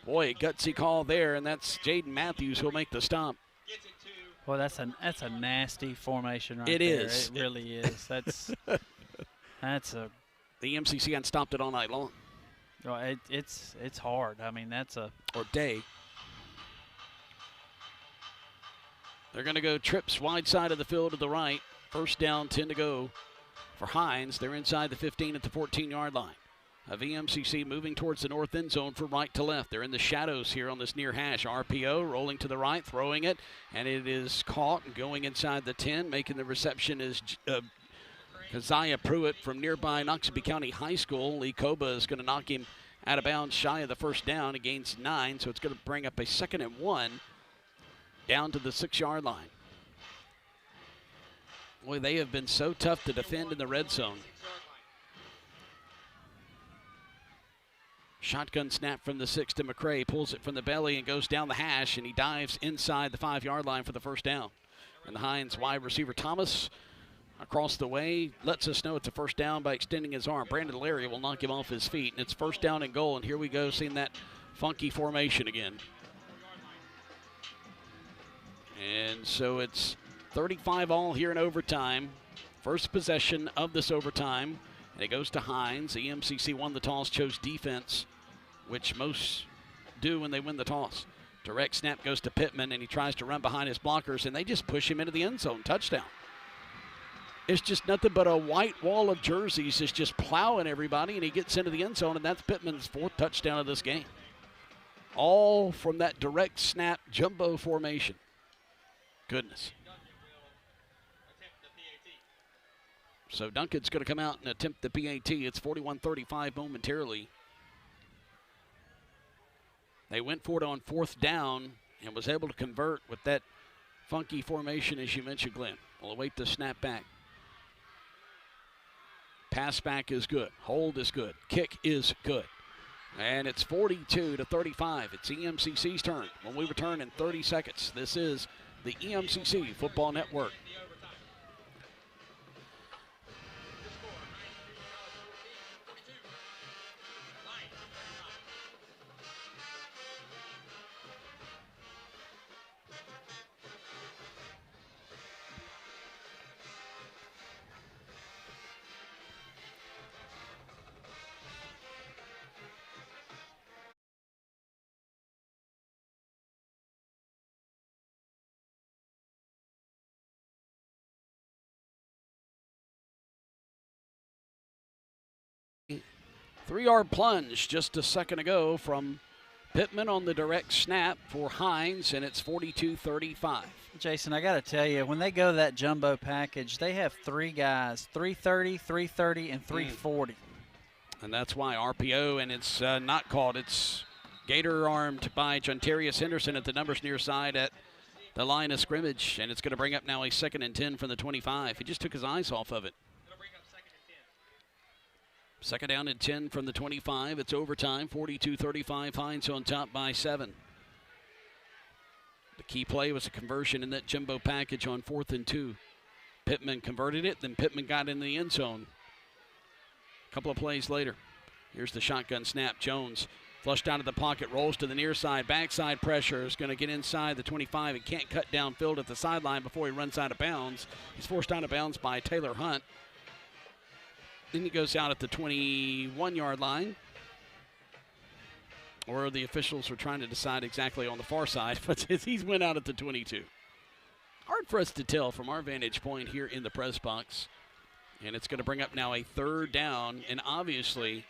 Boy, a gutsy call there, and that's Jaden Matthews who'll make the stop. Well, that's a nasty formation right there. It is. It really is. That's a. The MCC hadn't stopped it all night long. Well, it's hard. I mean, or day. They're going to go trips wide side of the field to the right. 1st down, 10 to go for Hinds. They're inside the 15 at the 14-yard line. Of EMCC moving towards the north end zone from right to left. They're in the shadows here on this near hash. RPO rolling to the right, throwing it, and it is caught and going inside the 10. Making the reception is Keziah Pruitt from nearby Noxubee County High School. Lee Koba is going to knock him out of bounds shy of the 1st down. He gains 9, so it's going to bring up a 2nd and 1 down to the 6-yard line. Boy, they have been so tough to defend in the red zone. Shotgun snap from the 6 to McCray. Pulls it from the belly and goes down the hash, and he dives inside the 5-yard line for the first down. And the Hinds wide receiver Thomas across the way lets us know it's a first down by extending his arm. Brandon Larry will knock him off his feet, and it's first down and goal. And here we go, seeing that funky formation again. And so it's 35 all here in overtime. First possession of this overtime. And it goes to Hinds. The EMCC won the toss, chose defense, which most do when they win the toss. Direct snap goes to Pittman, and he tries to run behind his blockers, and they just push him into the end zone. Touchdown. It's just nothing but a white wall of jerseys is just plowing everybody, and he gets into the end zone, and that's Pittman's 4th touchdown of this game. All from that direct snap jumbo formation. Goodness. So Duncan's going to come out and attempt the PAT. It's 41-35 momentarily. They went for it on 4th down and was able to convert with that funky formation, as you mentioned, Glenn. We'll await the snap back. Pass back is good. Hold is good. Kick is good. And it's 42-35. It's EMCC's turn when we return in 30 seconds. This is the EMCC Football Network. Three-yard plunge just a second ago from Pittman on the direct snap for Hinds, and it's 42-35. Jason, I got to tell you, when they go that jumbo package, they have 3 guys, 330, 330, and 340. And that's why RPO, and it's not called. It's Gator armed by Jontarius Henderson at the numbers near side at the line of scrimmage, and it's going to bring up now a 2nd and 10 from the 25. He just took his eyes off of it. 2nd down and 10 from the 25. It's overtime, 42-35. Hinds on top by 7. The key play was a conversion in that jumbo package on 4th and 2. Pittman converted it, then Pittman got in the end zone. A couple of plays later. Here's the shotgun snap. Jones flushed out of the pocket, rolls to the near side. Backside pressure is going to get inside the 25. He can't cut downfield at the sideline before he runs out of bounds. He's forced out of bounds by Taylor Hunt. Then he goes out at the 21-yard line. Or the officials were trying to decide exactly on the far side, but he's went out at the 22. Hard for us to tell from our vantage point here in the press box. And it's going to bring up now a 3rd down, and obviously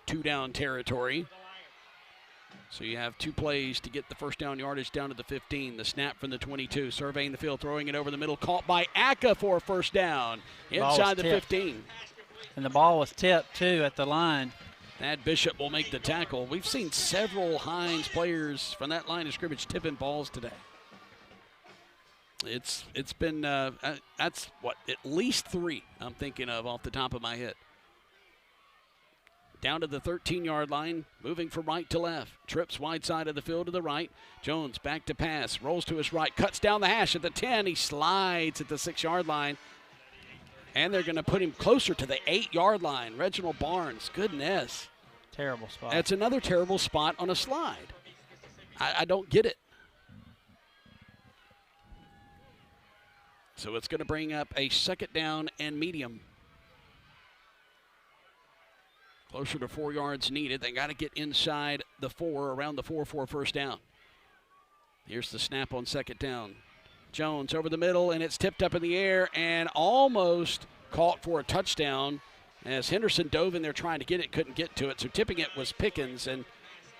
2-down territory. So you have 2 plays to get the first down yardage down to the 15. The snap from the 22, surveying the field, throwing it over the middle, caught by Aka for a first down inside the 15. And the ball was tipped, too, at the line. Thad Bishop will make the tackle. We've seen several Hinds players from that line of scrimmage tipping balls today. It's been, that's what, at least 3 I'm thinking of off the top of my head. Down to the 13-yard line, moving from right to left. Trips wide side of the field to the right. Jones back to pass, rolls to his right, cuts down the hash at the 10. He slides at the 6-yard line. And they're going to put him closer to the 8-yard line. Reginald Barnes, goodness. Terrible spot. That's another terrible spot on a slide. I don't get it. So it's going to bring up a 2nd down and medium. Closer to 4 yards needed. They got to get inside the 4, around the 4 for a first down. Here's the snap on 2nd down. Jones over the middle, and it's tipped up in the air and almost caught for a touchdown as Henderson dove in there trying to get it, couldn't get to it. So tipping it was Pickens, and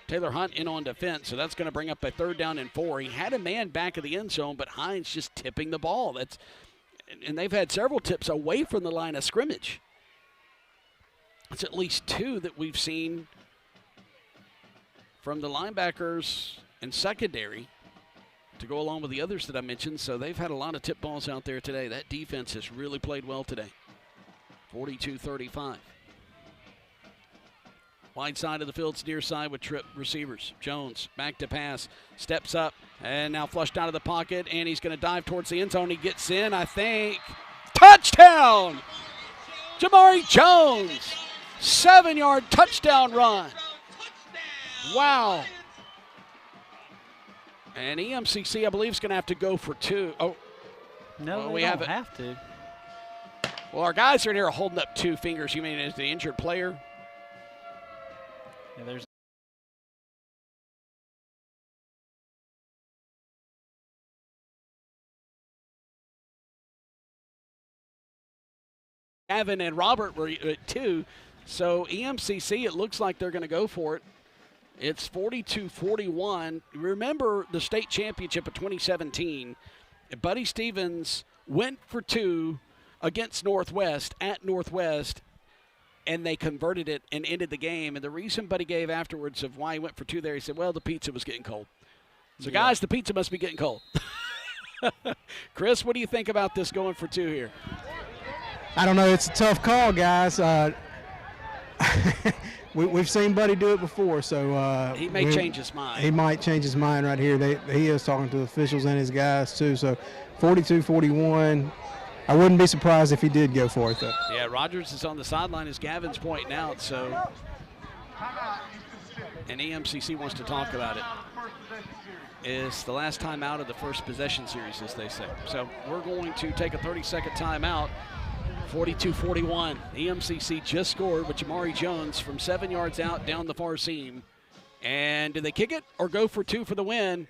Taylor Hunt in on defense. So that's going to bring up a 3rd down and 4. He had a man back of the end zone, but Hinds just tipping the ball. And they've had several tips away from the line of scrimmage. It's at least 2 that we've seen from the linebackers and secondary to go along with the others that I mentioned. So they've had a lot of tip balls out there today. That defense has really played well today. 42-35. Wide side of the field's near side with trip receivers. Jones back to pass, steps up, and now flushed out of the pocket, and he's going to dive towards the end zone. He gets in, I think. Touchdown! Jamari Jones, 7-yard touchdown run. Wow. And EMCC, I believe, is going to have to go for 2. Oh, no, well, we don't have to. Well, our guys are in here holding up 2 fingers. You mean as the injured player? Yeah, there's Gavin and Robert were at 2. So EMCC, it looks like they're going to go for it. It's 42-41. Remember the state championship of 2017. Buddy Stevens went for 2 against Northwest at Northwest, and they converted it and ended the game. And the reason Buddy gave afterwards of why he went for 2 there, he said, well, the pizza was getting cold. So, guys, the pizza must be getting cold. Chris, what do you think about this going for 2 here? I don't know. It's a tough call, guys. We've seen Buddy do it before, so he may change his mind. He might change his mind right here. He is talking to the officials and his guys too. So 42-41. I wouldn't be surprised if he did go for it though. Yeah, Rogers is on the sideline as Gavin's pointing out. So, and EMCC wants to talk about it. It's the last time out of the first possession series, as they say. So we're going to take a 30-second timeout. 42-41. EMCC just scored with Jamari Jones from 7 yards out down the far seam. And do they kick it or go for 2 for the win?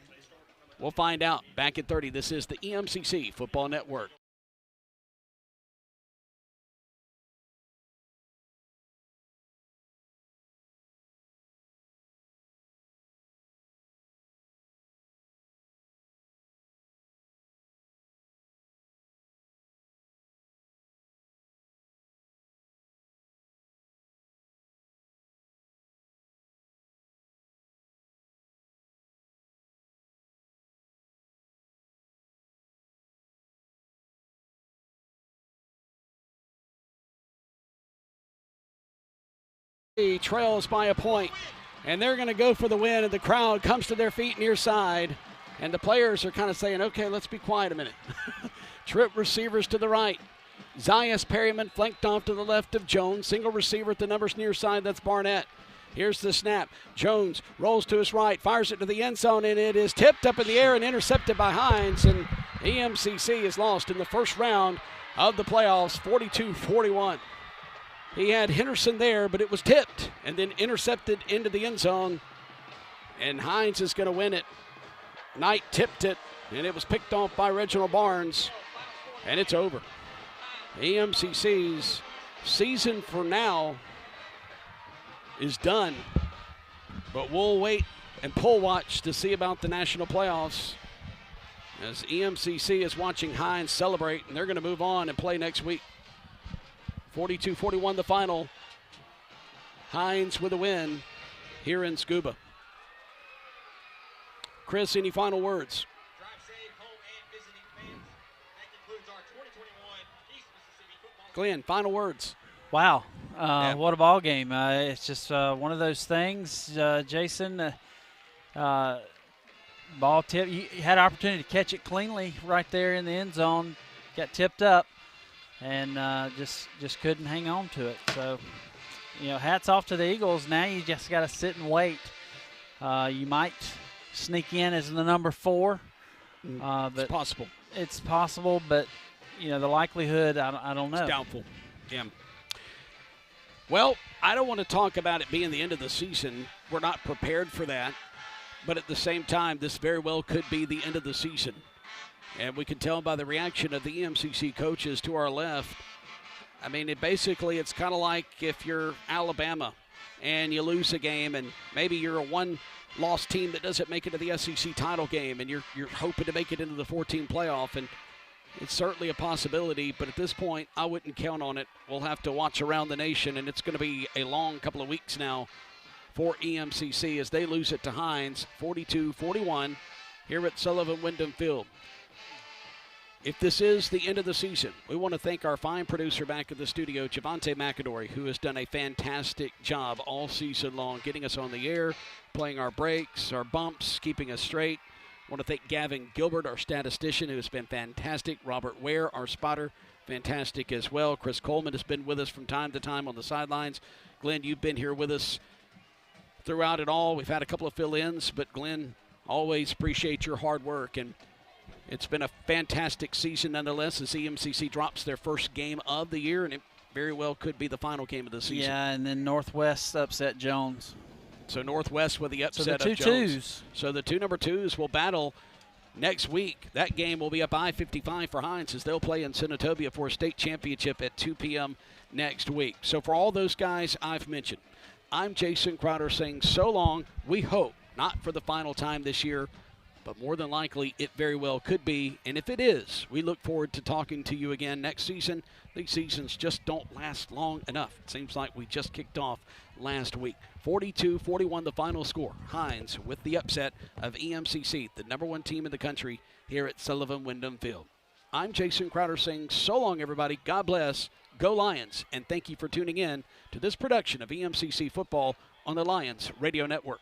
We'll find out. Back at 30. This is the EMCC Football Network. Trails by a point, and they're going to go for the win, and the crowd comes to their feet near side, and the players are kind of saying, okay, let's be quiet a minute. Trip receivers to the right. Zias Perryman flanked off to the left of Jones. Single receiver at the numbers near side, that's Barnett. Here's the snap. Jones rolls to his right, fires it to the end zone, and it is tipped up in the air and intercepted by Hinds, and EMCC is lost in the first round of the playoffs, 42-41. He had Henderson there, but it was tipped and then intercepted into the end zone. And Hinds is going to win it. Knight tipped it, and it was picked off by Reginald Barnes. And it's over. EMCC's season for now is done. But we'll wait and poll watch to see about the national playoffs as EMCC is watching Hinds celebrate, and they're going to move on and play next week. 42-41 the final. Hinds with a win here in Scooba. Chris, any final words? Drive safe, home and visiting fans. That concludes our 2021 East Mississippi Football. Glenn, final words. Wow. Yeah. What a ball game. It's just one of those things, Jason. Ball tip. You had an opportunity to catch it cleanly right there in the end zone. Got tipped up. And just couldn't hang on to it. So, hats off to the Eagles. Now you just got to sit and wait. You might sneak in as the number 4. But It's possible. It's possible, but, the likelihood, I don't know. It's doubtful. Yeah. Well, I don't want to talk about it being the end of the season. We're not prepared for that. But at the same time, this very well could be the end of the season. And we can tell by the reaction of the EMCC coaches to our left. I mean, it's kind of like if you're Alabama and you lose a game and maybe you're a one-loss team that doesn't make it to the SEC title game and you're hoping to make it into the 14 playoff. And it's certainly a possibility, but at this point, I wouldn't count on it. We'll have to watch around the nation, and it's going to be a long couple of weeks now for EMCC as they lose it to Hinds, 42-41, here at Sullivan Wyndham Field. If this is the end of the season, we want to thank our fine producer back at the studio, Javante McAdory, who has done a fantastic job all season long, getting us on the air, playing our breaks, our bumps, keeping us straight. I want to thank Gavin Gilbert, our statistician, who has been fantastic. Robert Ware, our spotter, fantastic as well. Chris Coleman has been with us from time to time on the sidelines. Glenn, you've been here with us throughout it all. We've had a couple of fill-ins, but Glenn, always appreciate your hard work. And it's been a fantastic season nonetheless as EMCC drops their first game of the year, and it very well could be the final game of the season. Yeah, and then Northwest upset Jones. So Northwest with the upset so of Jones. Twos. So the two number twos will battle next week. That game will be up I-55 for Hinds as they'll play in Senatobia for a state championship at 2 p.m. next week. So for all those guys I've mentioned, I'm Jason Crowder saying so long. We hope not for the final time this year, but more than likely it very well could be. And if it is, we look forward to talking to you again next season. These seasons just don't last long enough. It seems like we just kicked off last week. 42-41 the final score. Hinds with the upset of EMCC, the number one team in the country here at Sullivan Wyndham Field. I'm Jason Crowder saying so long, everybody. God bless. Go Lions. And thank you for tuning in to this production of EMCC Football on the Lions Radio Network.